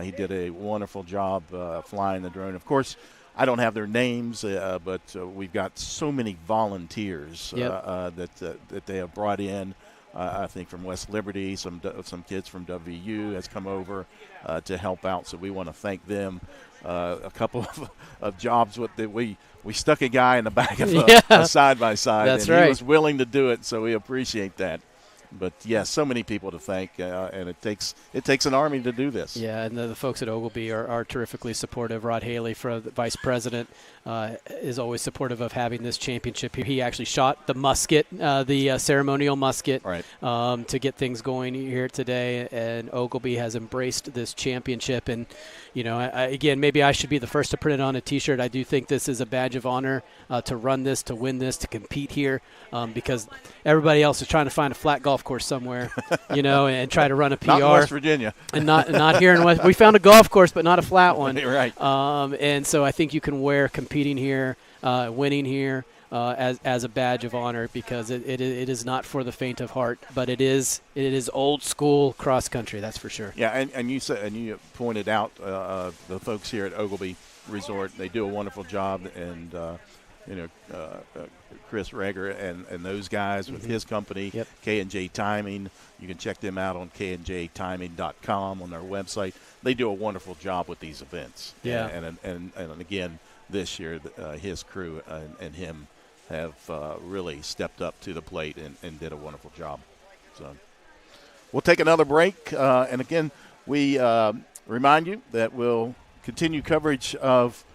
He did a wonderful job flying the drone. Of course, I don't have their names, but we've got so many volunteers that they have brought in. I think from West Liberty, some kids from WVU has come over to help out. So we want to thank them. A couple of jobs we stuck a guy in the back of a side-by-side. That's and right. He was willing to do it, so we appreciate that. But, yes, so many people to thank, and it takes an army to do this. Yeah, and the folks at Ogilby are terrifically supportive. Rod Haley, the vice president, is always supportive of having this championship here. He actually shot the musket, the ceremonial musket, to get things going here today, and Ogilby has embraced this championship. And, again, maybe I should be the first to print it on a T-shirt. I do think this is a badge of honor to run this, to win this, to compete here, because everybody else is trying to find a flat golf course somewhere, and try to run a PR. Not in West Virginia. And not here in West. We found a golf course, but not a flat one. Right. And so I think you can wear competing here, winning here, as a badge of honor, because it is not for the faint of heart, but it is old school cross country, that's for sure. Yeah, and you pointed out the folks here at Ogilby Resort. They do a wonderful job, and Chris Rager and those guys with his company, K&J Timing. You can check them out on knjtiming.com on their website. They do a wonderful job with these events. Yeah. And again, this year, his crew and him have really stepped up to the plate and did a wonderful job. So we'll take another break. And again, we remind you that we'll continue coverage of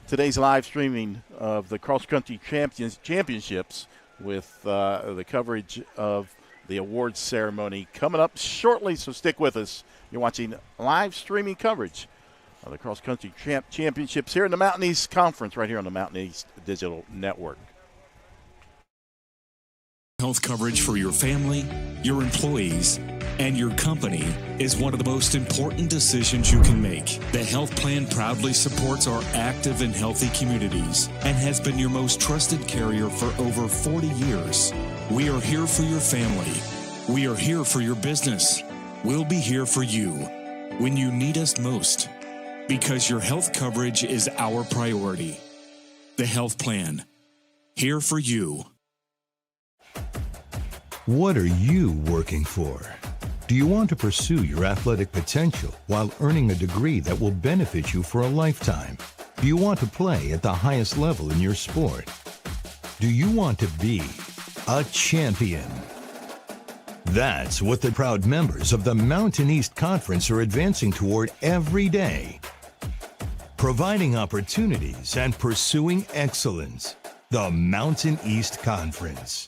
today's live streaming of the Cross Country Championships with the coverage of the awards ceremony coming up shortly, so stick with us. You're watching live streaming coverage of the Cross Country Championships here in the Mountain East Conference, right here on the Mountain East Digital Network. Health coverage for your family, your employees, and your company is one of the most important decisions you can make. The health plan proudly supports our active and healthy communities and has been your most trusted carrier for over 40 years. We are here for your family. We are here for your business. We'll be here for you when you need us most, because your health coverage is our priority. The health plan, here for you. What are you working for? Do you want to pursue your athletic potential while earning a degree that will benefit you for a lifetime? Do you want to play at the highest level in your sport? Do you want to be a champion? That's what the proud members of the Mountain East Conference are advancing toward every day. Providing opportunities and pursuing excellence. The Mountain East Conference.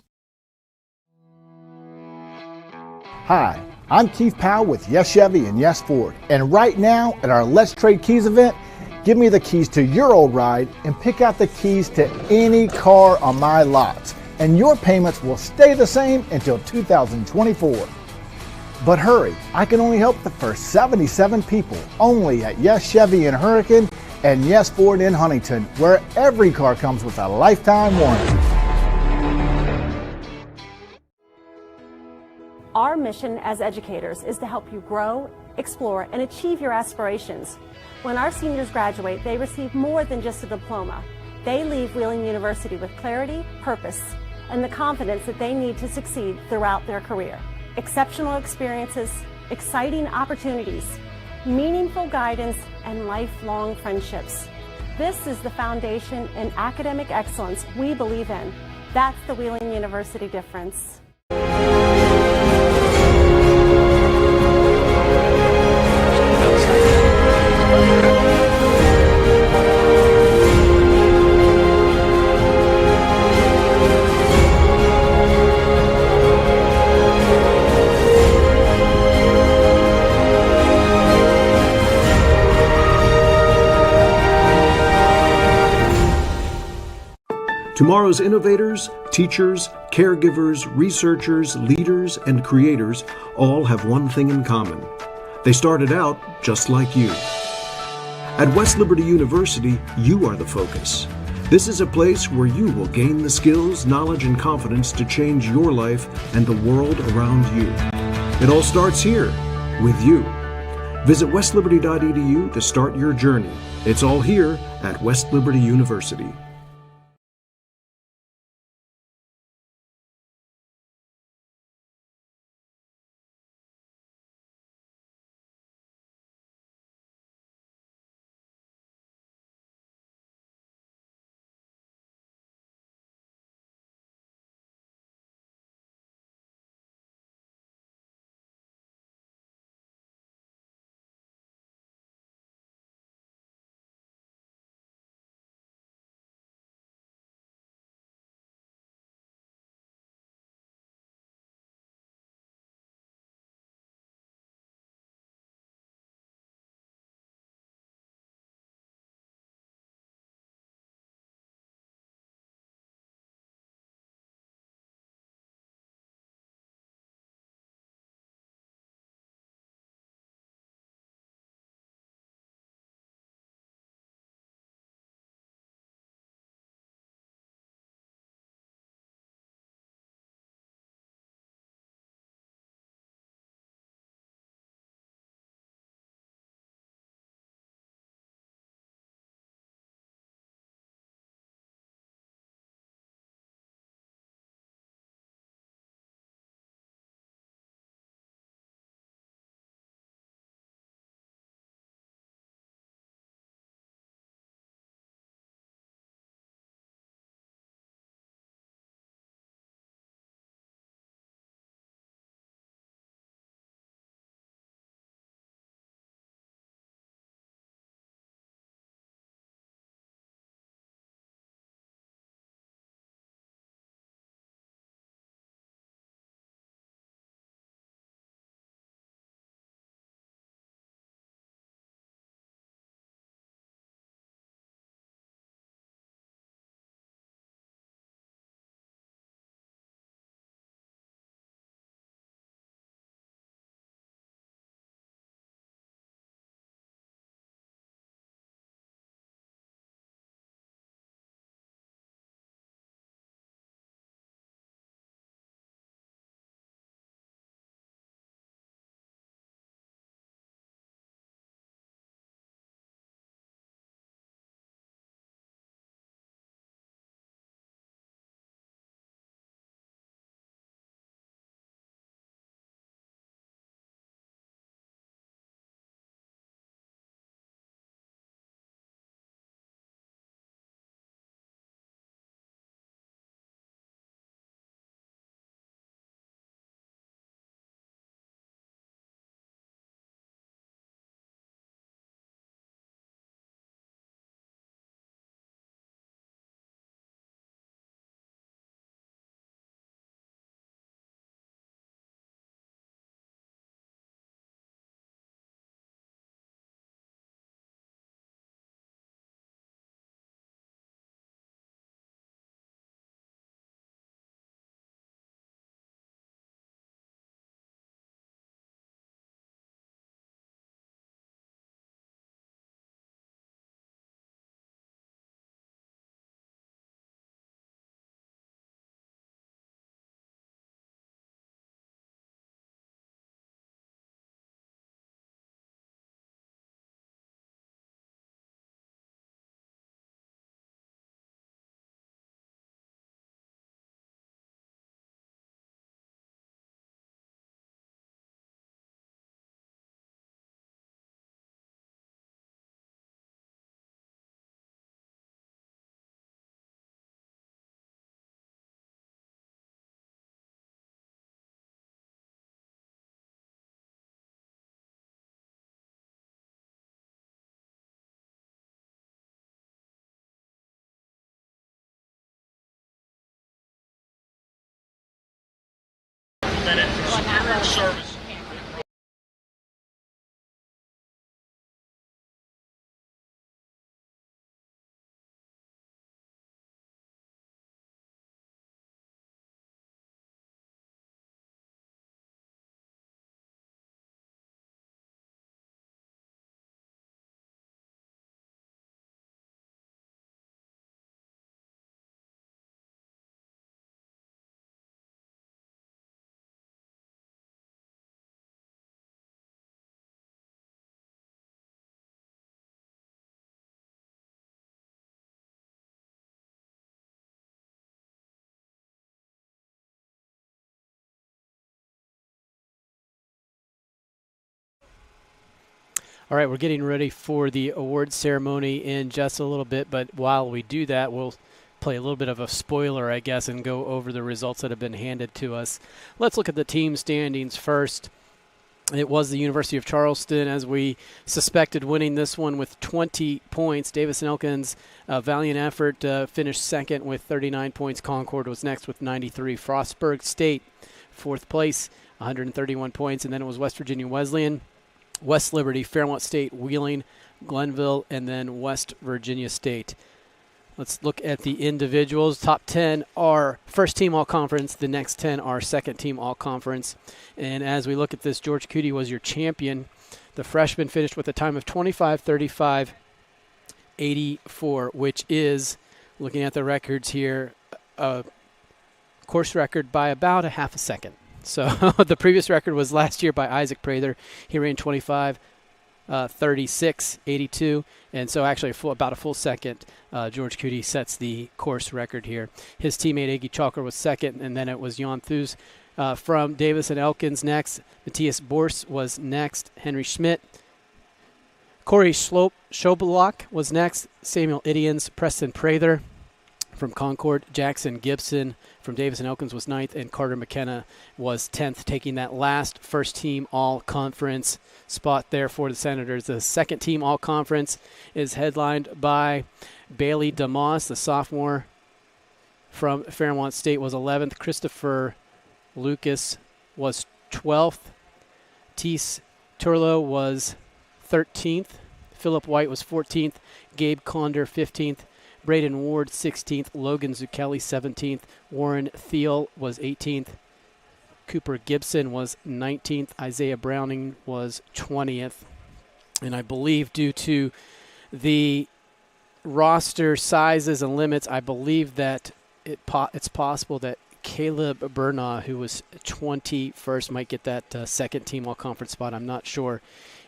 Hi, I'm Keith Powell with Yes Chevy and Yes Ford. And right now at our Let's Trade Keys event, give me the keys to your old ride and pick out the keys to any car on my lots. And your payments will stay the same until 2024. But hurry, I can only help the first 77 people only at Yes Chevy in Hurricane and Yes Ford in Huntington, where every car comes with a lifetime warranty. Our mission as educators is to help you grow, explore, and achieve your aspirations. When our seniors graduate, they receive more than just a diploma. They leave Wheeling University with clarity, purpose, and the confidence that they need to succeed throughout their career. Exceptional experiences, exciting opportunities, meaningful guidance, and lifelong friendships. This is the foundation in academic excellence we believe in. That's the Wheeling University difference. Tomorrow's innovators, teachers, caregivers, researchers, leaders, and creators all have one thing in common. They started out just like you. At West Liberty University, you are the focus. This is a place where you will gain the skills, knowledge, and confidence to change your life and the world around you. It all starts here, with you. Visit westliberty.edu to start your journey. It's all here at West Liberty University. All right, we're getting ready for the award ceremony in just a little bit, but while we do that, we'll play a little bit of a spoiler, I guess, and go over the results that have been handed to us. Let's look at the team standings first. It was the University of Charleston, as we suspected, winning this one with 20 points. Davis and Elkins, valiant effort, finished second with 39 points. Concord was next with 93. Frostburg State, fourth place, 131 points. And then it was West Virginia Wesleyan, West Liberty, Fairmont State, Wheeling, Glenville, and then West Virginia State. Let's look at the individuals. Top 10 are first team all-conference. The next 10 are second team all-conference. And as we look at this, George Cootie was your champion. The freshman finished with a time of 25:35:84, which is, looking at the records here, a course record by about a half a second. So the previous record was last year by Isaac Prather. He ran 25:36:82, and so actually about a full second, George Cootie sets the course record here. His teammate Iggy Chalker was second, and then it was Jan Thus from Davis and Elkins next. Matthias Bors was next. Henry Schmidt. Corey Schobelach was next. Samuel Idians, Preston Prather from Concord. Jackson Gibson from Davis and Elkins was 9th, and Carter McKenna was 10th, taking that last first-team all-conference spot there for the Senators. The second-team all-conference is headlined by Bailey DeMoss, the sophomore from Fairmont State, was 11th. Christopher Lucas was 12th. Teese Turlo was 13th. Philip White was 14th. Gabe Conder, 15th. Braden Ward, 16th. Logan Zucchelli, 17th. Warren Thiel was 18th. Cooper Gibson was 19th. Isaiah Browning was 20th. And I believe due to the roster sizes and limits, I believe that it's possible that Caleb Bernaw, who was 21st, might get that second team all-conference spot. I'm not sure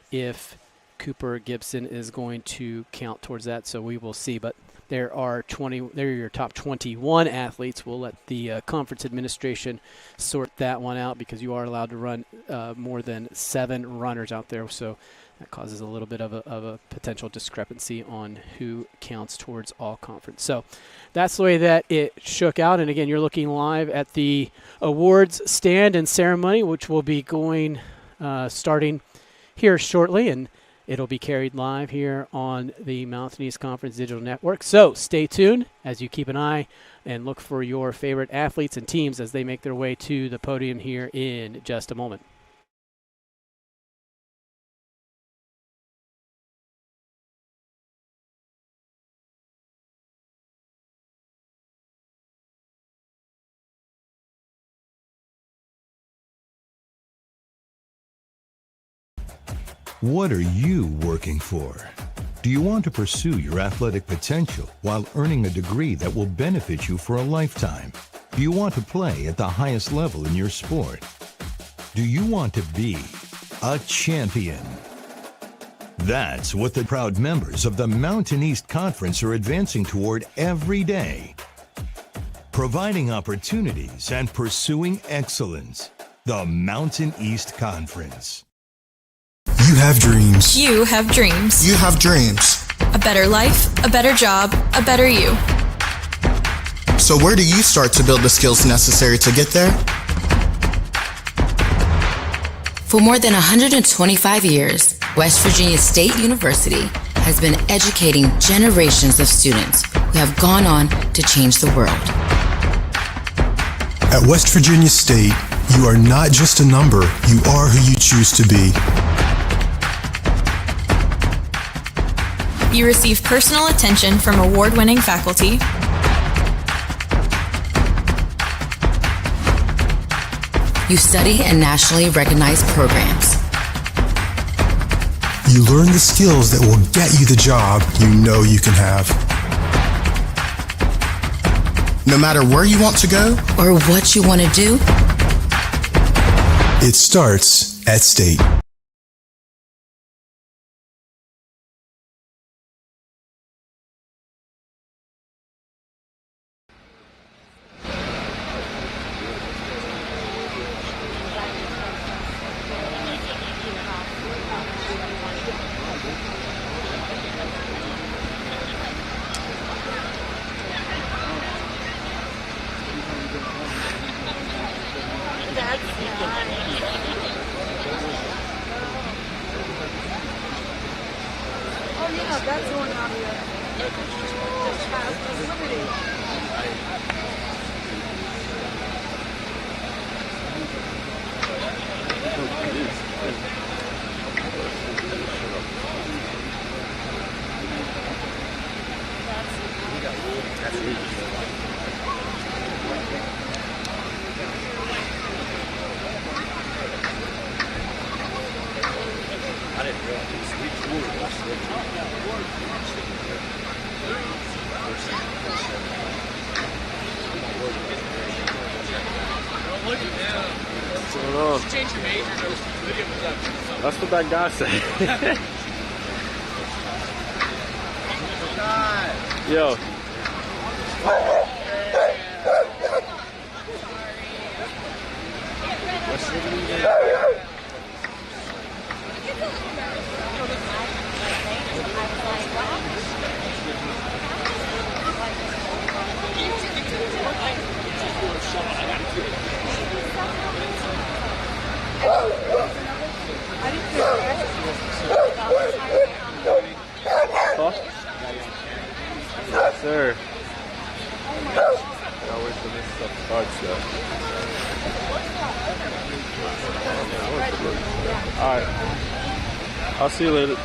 if Cooper Gibson is going to count towards that, so we will see. But there are your top 21 athletes. We'll let the conference administration sort that one out, because you are allowed to run more than 7 runners out there. So that causes a little bit of a potential discrepancy on who counts towards all conference. So that's the way that it shook out. And again, you're looking live at the awards stand and ceremony, which will be going starting here shortly, and it'll be carried live here on the Mountain East Conference Digital Network. So stay tuned as you keep an eye and look for your favorite athletes and teams as they make their way to the podium here in just a moment. What are you working for? Do you want to pursue your athletic potential while earning a degree that will benefit you for a lifetime? Do you want to play at the highest level in your sport? Do you want to be a champion? That's what the proud members of the Mountain East Conference are advancing toward every day. Providing opportunities and pursuing excellence. The Mountain East Conference. You have dreams. You have dreams. You have dreams. A better life, a better job, a better you. So where do you start to build the skills necessary to get there? For more than 125 years, West Virginia State University has been educating generations of students who have gone on to change the world. At West Virginia State, you are not just a number, you are who you choose to be. You receive personal attention from award-winning faculty. You study in nationally recognized programs. You learn the skills that will get you the job you know you can have. No matter where you want to go or what you want to do, it starts at State. What's going on? That's what that guy said. Yo. Yes, sir. Can't wait for this stuff starts though. Alright. I'll see you later.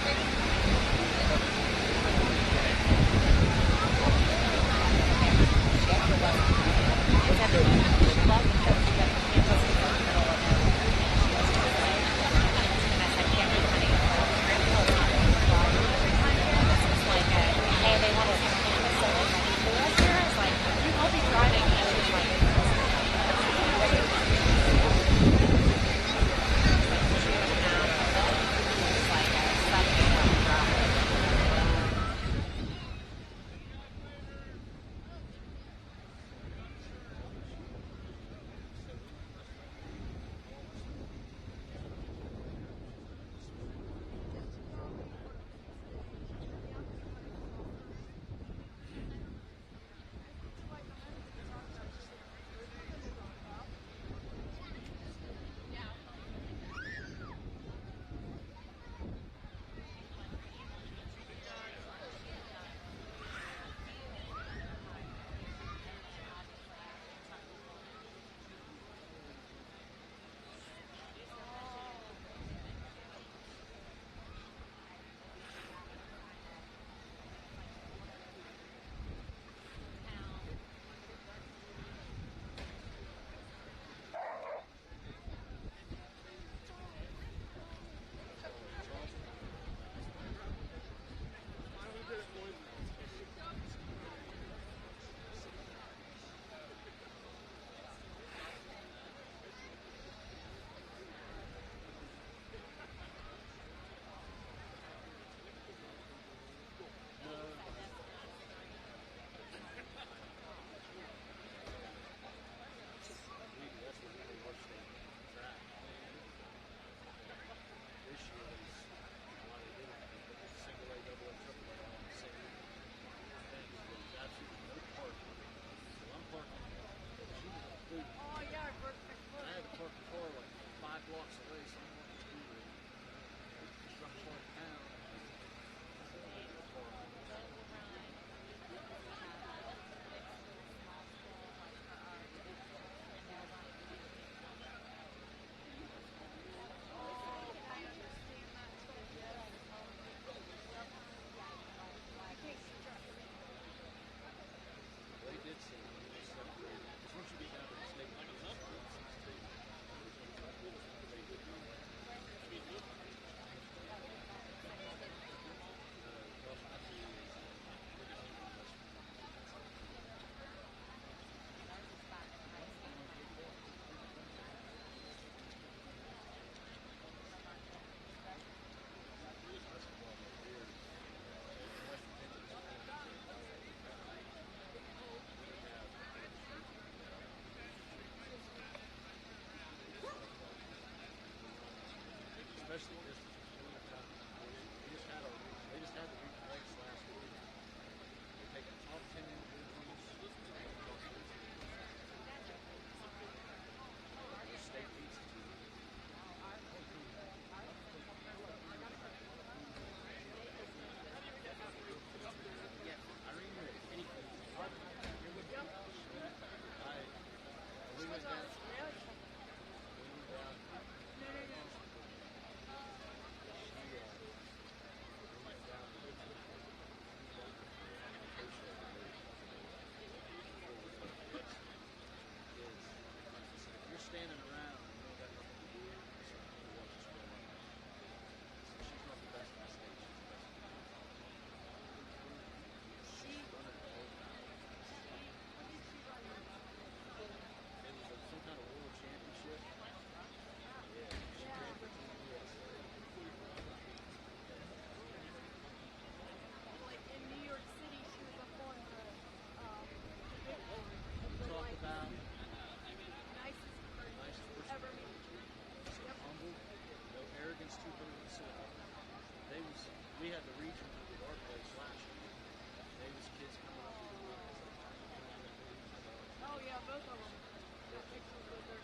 pictures with her.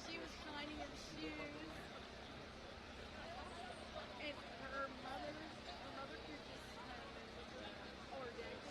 She was shining in shoes. And her mother could just or dad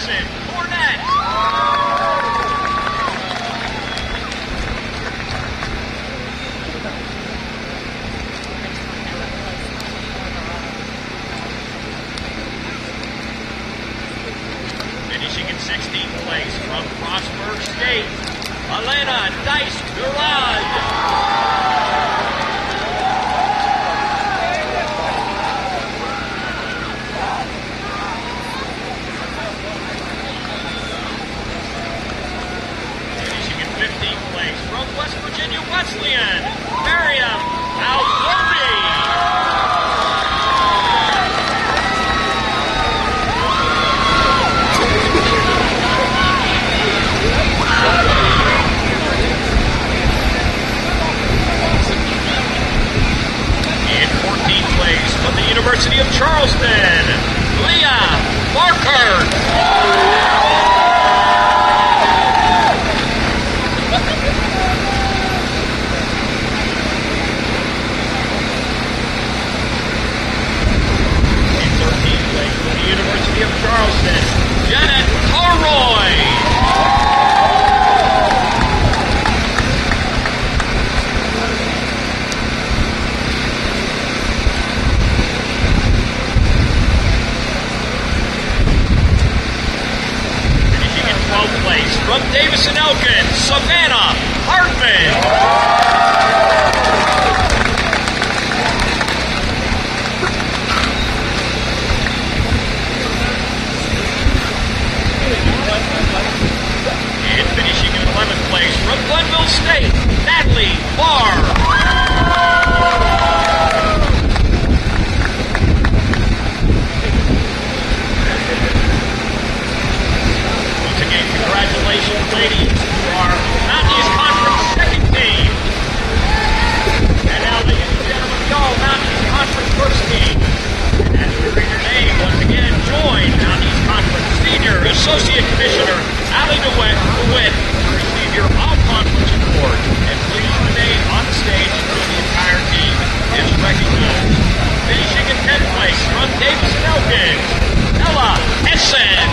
Jackson Cornett. Finishing in 16th place from Frostburg State, Elena Dice-Durand. From West Virginia Wesleyan, Miriam Alworthy. In 14th place from the University of Charleston, Leah Markert. University of Charleston, Janet Harroy. Finishing in 12th place from Davison-Elkin, Savannah Hartman. And finishing in 11th place from Glenville State, Natalie Barr. Once again, congratulations, ladies, to our Mountain East Conference second team. And now, ladies and gentlemen, the All Mountain East Conference first team. And as you read your name, once again, join Mountain East Conference Senior Associate Commissioner Allie DeWitt to receive your All-Conference Award. And please remain on the stage until the entire team is recognized. Finishing in 10th place from Davison-Elkin, Ella Essen.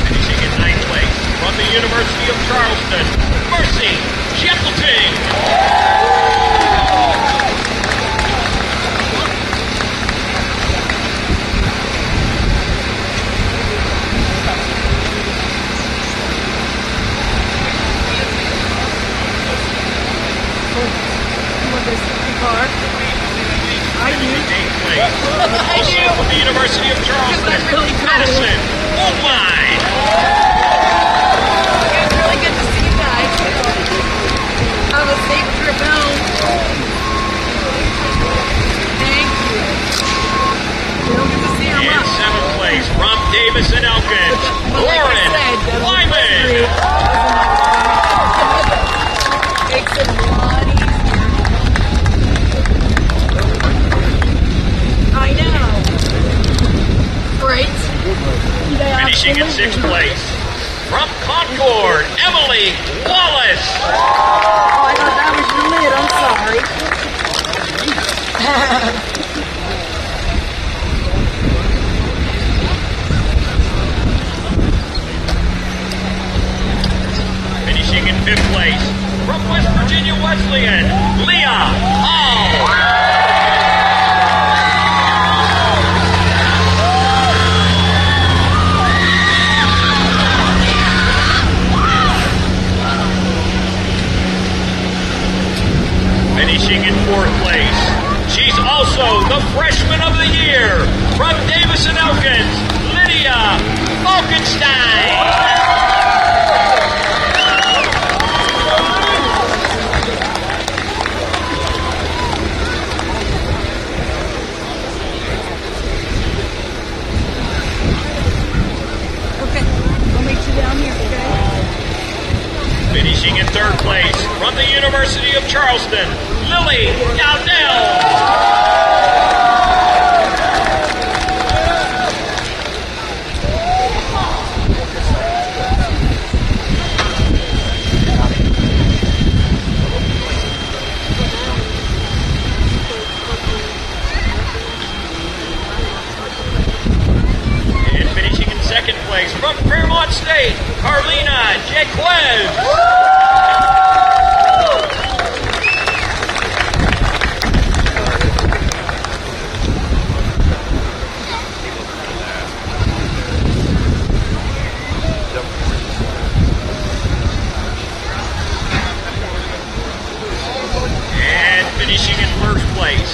Finishing in 9th place from the University of Charleston, Mercy Shackleton. Also from the University of Charleston, Madison Moonline. It's really good to see you guys. Have a safe trip home. Thank you. We don't get to see her In much. 7th place from Davison-Elkin, Lauren Lyman. Takes it a lot easier. I know. Great. Finishing in 6th place from Concord, Emily Wallace. Oh, I thought that was your lid. I'm sorry. Finishing in 5th place from West Virginia Wesleyan, Leah Hall. Finishing in 4th place, she's also the Freshman of the Year from Davison-Elkins, Lydia Falkenstein. Okay, we'll meet you down here, okay? Finishing in 3rd place from the University of Charleston, Lily Dowdell. from Fairmont State, Carlina Jaquez. And finishing in first place,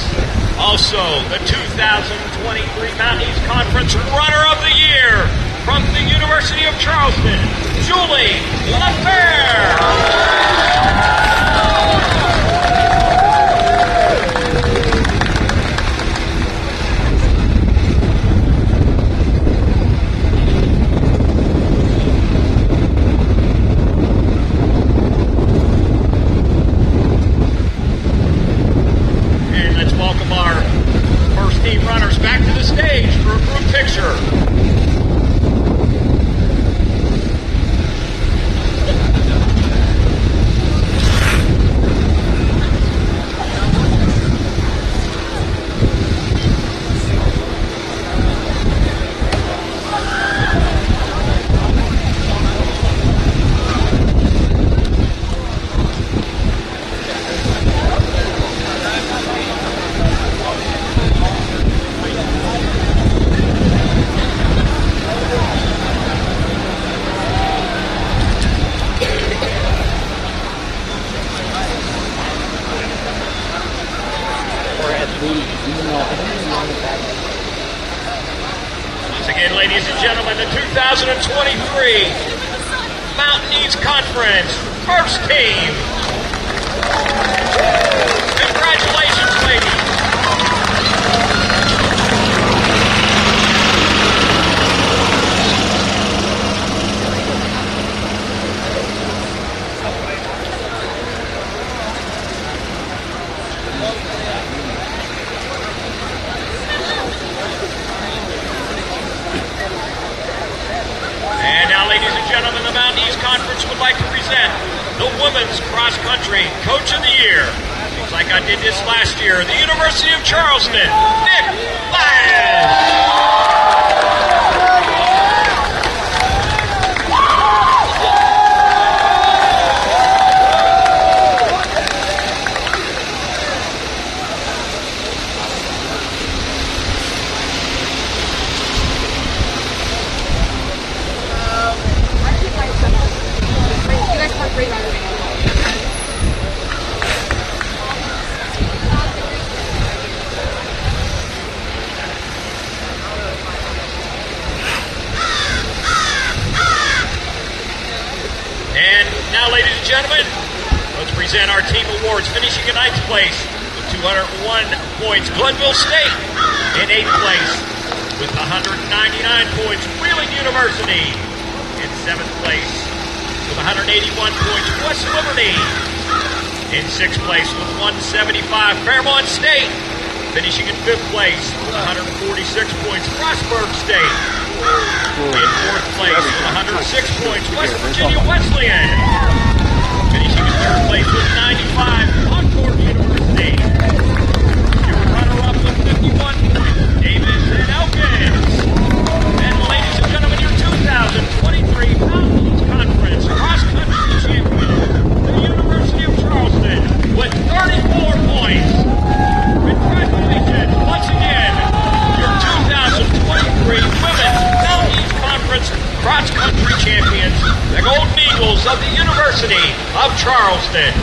also the 2023 Mountain East Conference Runner of the Year from the University of Charleston, Julie LaFleur. And let's welcome our first team runners back to the stage for a group picture. Once again, ladies and gentlemen, the 2023 Mountain East Conference first team. Congratulations, ladies. And now, ladies and gentlemen, the Mountain East Conference would like to present the Women's Cross Country Coach of the Year. Looks like I did this last year. The University of Charleston, Nick Lyons. And now, ladies and gentlemen, let's present our team awards. Finishing in 9th place with 201 points, Glenville State. In 8th place with 199 points, Wheeling University. In 7th place with 181 points, West Liberty. In 6th place with 175, Fairmont State. Finishing in 5th place with 146 points, Frostburg State. In 4th place with 106 points, West Virginia Wesleyan. Finishing in 3rd place with 95, Concord University. Your runner-up with 51 points, Davis and Elkins. And ladies and gentlemen, your 2023 Mountain East Conference Cross Country Champion, the University of Charleston, with 34 points. Congratulations once again, your 2023 Women's Mountain East Conference Cross Country Champions, the Golden Eagles of the University of Charleston.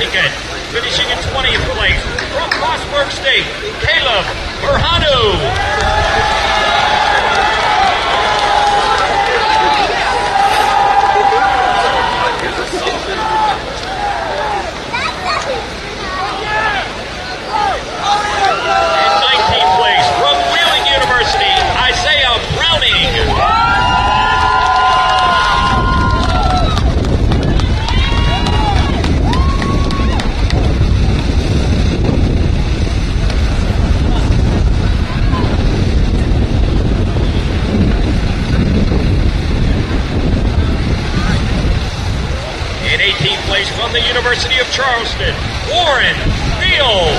Pickett. Finishing in 20th place from Frostburg State, Caleb Berhanu. In 19th place from Wheeling University, Isaiah Browning. In 18th place from the University of Charleston, Warren Field.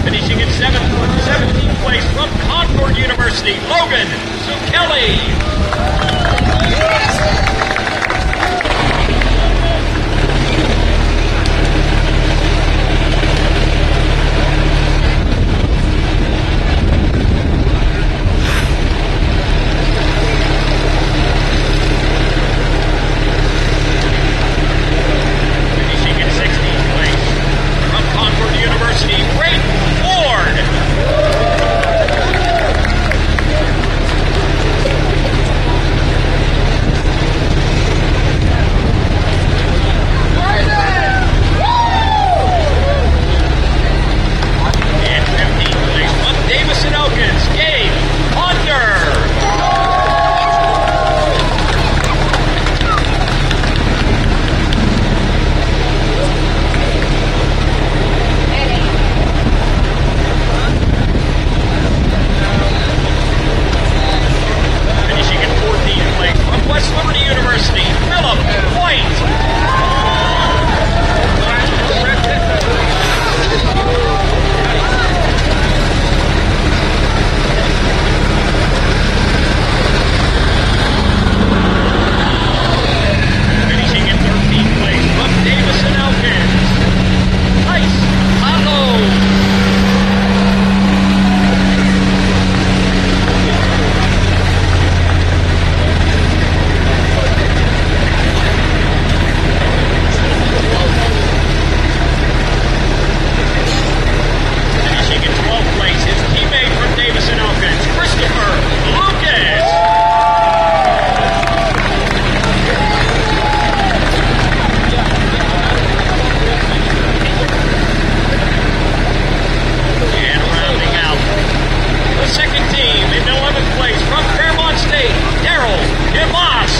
Finishing in 17th place from Concord University, Logan Zucchelli. Finishing in 16th place from Concord University, Brayton Ford. In 15th place from Davison Elkins, Gabe Ponder. Finishing in 14th place from West Liberty University, Philip White. Finishing in 13th place from Davison Elkins, Tice Allo. Finishing in 12th place, his teammate from Davison Elkins, Christopher Lucas. And rounding out the second team in 11th place from Fairmont State, Daryl Demas.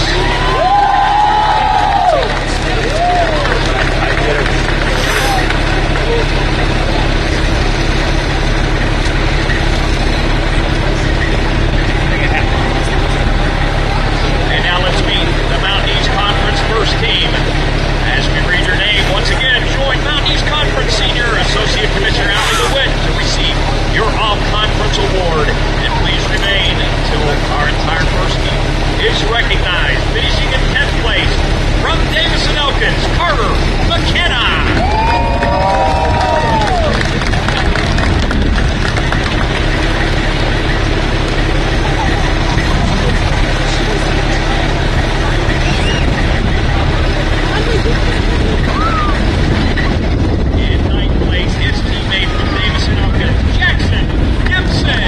And now let's meet the Mountain East Conference first team. As we read your name, once again, join Mountain East Conference Senior Associate Commissioner Allie DeWitt to receive your All-Conference Award. And please remain until our entire first team is recognized. Finishing in 10th place from Davison Elkins, Carter McKenna. In 9th place, his teammate from Davison Elkins, Jackson Gibson.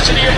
University of